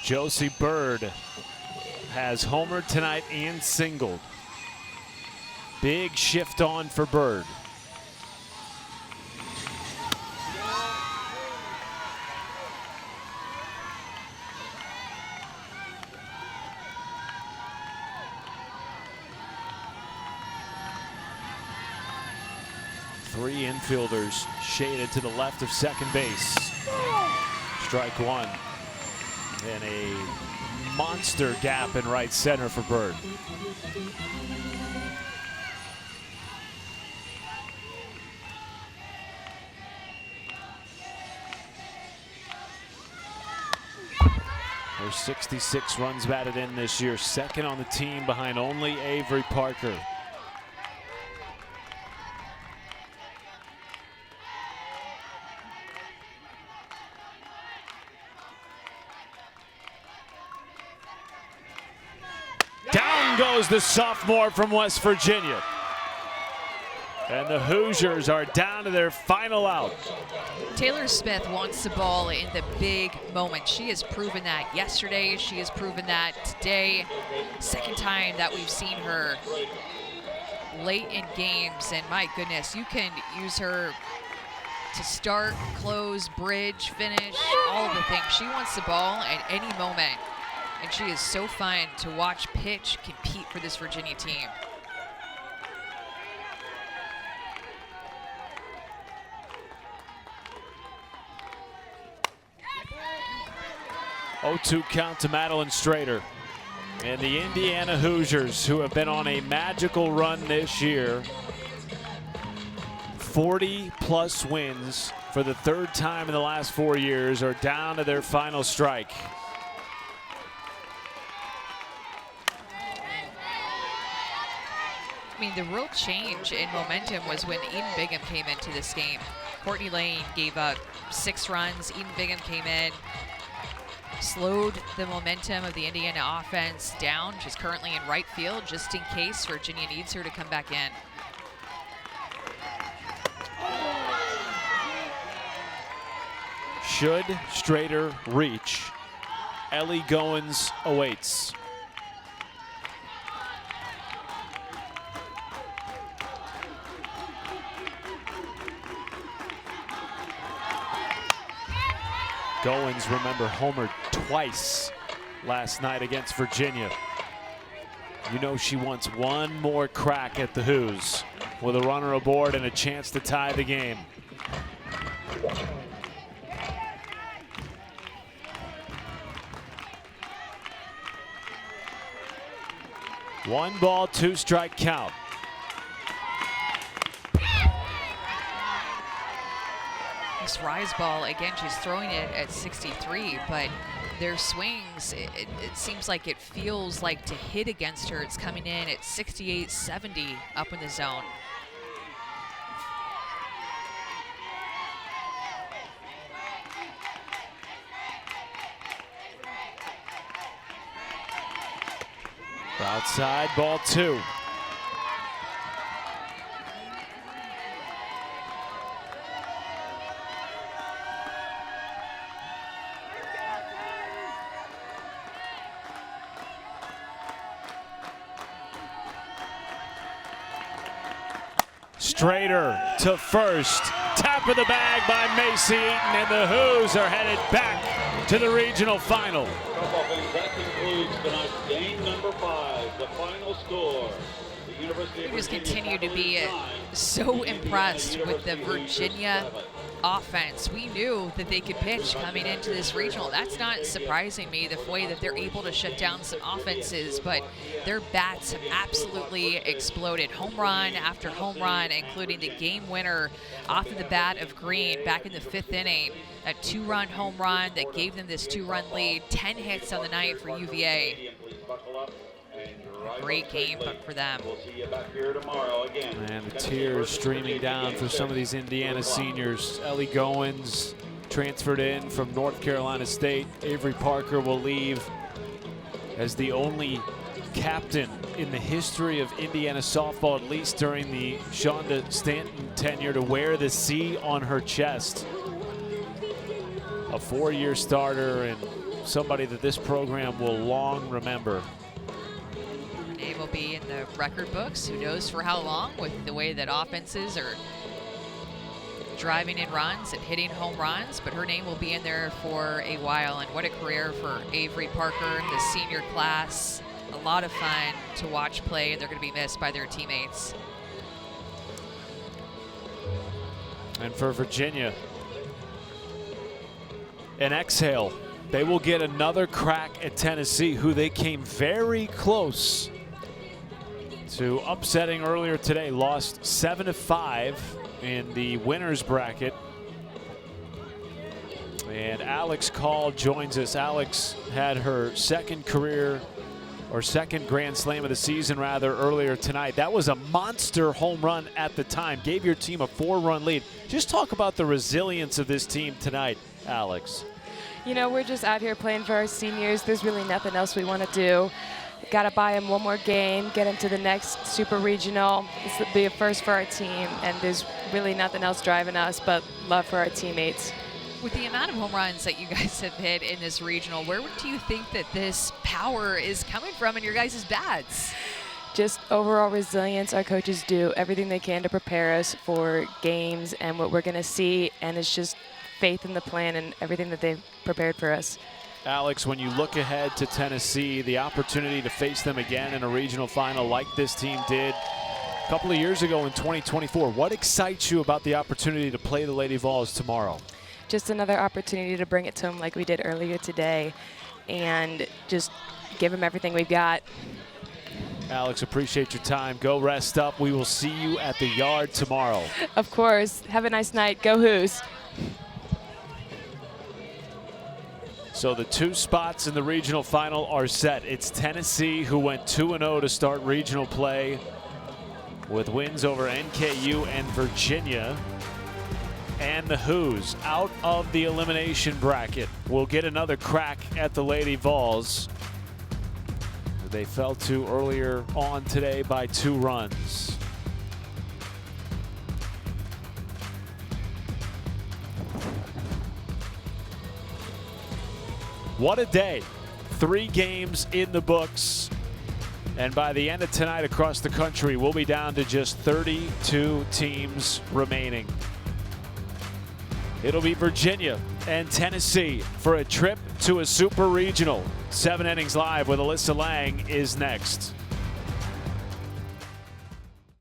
Josie Bird has homered tonight and singled. Big shift on for Bird. Three infielders shaded to the left of second base. Strike 1. And a monster gap in right center for Bird. There's 66 runs batted in this year, second on the team behind only Avery Parker. Down goes the sophomore from West Virginia. And the Hoosiers are down to their final out. Taylor Smith wants the ball in the big moment. She has proven that yesterday. She has proven that today. Second time that we've seen her late in games. And my goodness, you can use her to start, close, bridge, finish, all of the things. She wants the ball at any moment. And she is so fun to watch pitch, compete for this Virginia team. 0-2 count to Madeline Strader. And the Indiana Hoosiers, who have been on a magical run this year, 40-plus wins for the third time in the last 4 years, are down to their final strike. I mean, the real change in momentum was when Eden Bigham came into this game. Courtney Lane gave up 6 runs. Eden Bigham came in, slowed the momentum of the Indiana offense down. She's currently in right field just in case Virginia needs her to come back in. Should Strader reach, Ellie Goins awaits. Goins, remember, homered twice last night against Virginia. You know she wants one more crack at the Hoos with a runner aboard and a chance to tie the game. One ball, 2 strike count. This rise ball, again, she's throwing it at 63, but their swings, it seems like it feels like to hit against her, it's coming in at 68, 70 up in the zone. Outside, ball 2. Strader to first. Tap of the bag by Macy Eaton, and the Hoos are headed back to the regional final. That concludes tonight's game number 5. The final score. The University of We just Virginia continue to be Cavaliers so 9, impressed with the University of Virginia 7. offense. We knew that they could pitch coming into this regional. That's not surprising me, the way that they're able to shut down some offenses, but their bats have absolutely exploded. Home run after home run, including the game winner off of the bat of Green back in the 5th inning. A 2-run home run that gave them this 2-run lead. 10 hits on the night for UVA. Please buckle up and drive Great up game safely. for them. We'll see you back here tomorrow again. And the tears streaming down for some of these Indiana seniors. Ellie Goins transferred in from North Carolina State. Avery Parker will leave as the only captain in the history of Indiana softball, at least during the Shonda Stanton tenure, to wear the C on her chest. A 4-year starter and somebody that this program will long remember. Her name will be in the record books. Who knows for how long, with the way that offenses are driving in runs and hitting home runs, but her name will be in there for a while. And what a career for Avery Parker, the senior class. A lot of fun to watch play, and they're going to be missed by their teammates. And for Virginia, an exhale. They will get another crack at Tennessee, who they came very close to upsetting earlier today. Lost 7-5 in the winners bracket. And Alex Call joins us. Alex had her second Grand Slam of the season earlier tonight. That was a monster home run at the time. Gave your team a 4-run lead. Just talk about the resilience of this team tonight, Alex. You know, we're just out here playing for our seniors. There's really nothing else we want to do. Got to buy them one more game, get them to the next super regional. This will be a first for our team, and there's really nothing else driving us but love for our teammates. With the amount of home runs that you guys have hit in this regional, where do you think that this power is coming from in your guys' bats? Just overall resilience. Our coaches do everything they can to prepare us for games and what we're going to see, and it's just faith in the plan and everything that they've prepared for us. Alex, when you look ahead to Tennessee, the opportunity to face them again in a regional final like this team did a couple of years ago in 2024, what excites you about the opportunity to play the Lady Vols tomorrow? Just another opportunity to bring it to them like we did earlier today and just give them everything we've got. Alex, appreciate your time. Go rest up. We will see you at the yard tomorrow. Of course. Have a nice night. Go Hoos. So the 2 spots in the regional final are set. It's Tennessee, who went 2-0 to start regional play with wins over NKU and Virginia. And the Hoos out of the elimination bracket will get another crack at the Lady Vols. They fell to earlier on today by 2 runs. What a day. 3 games in the books. And by the end of tonight across the country, we'll be down to just 32 teams remaining. It'll be Virginia and Tennessee for a trip to a super regional. 7 Innings Live with Alyssa Lang is next.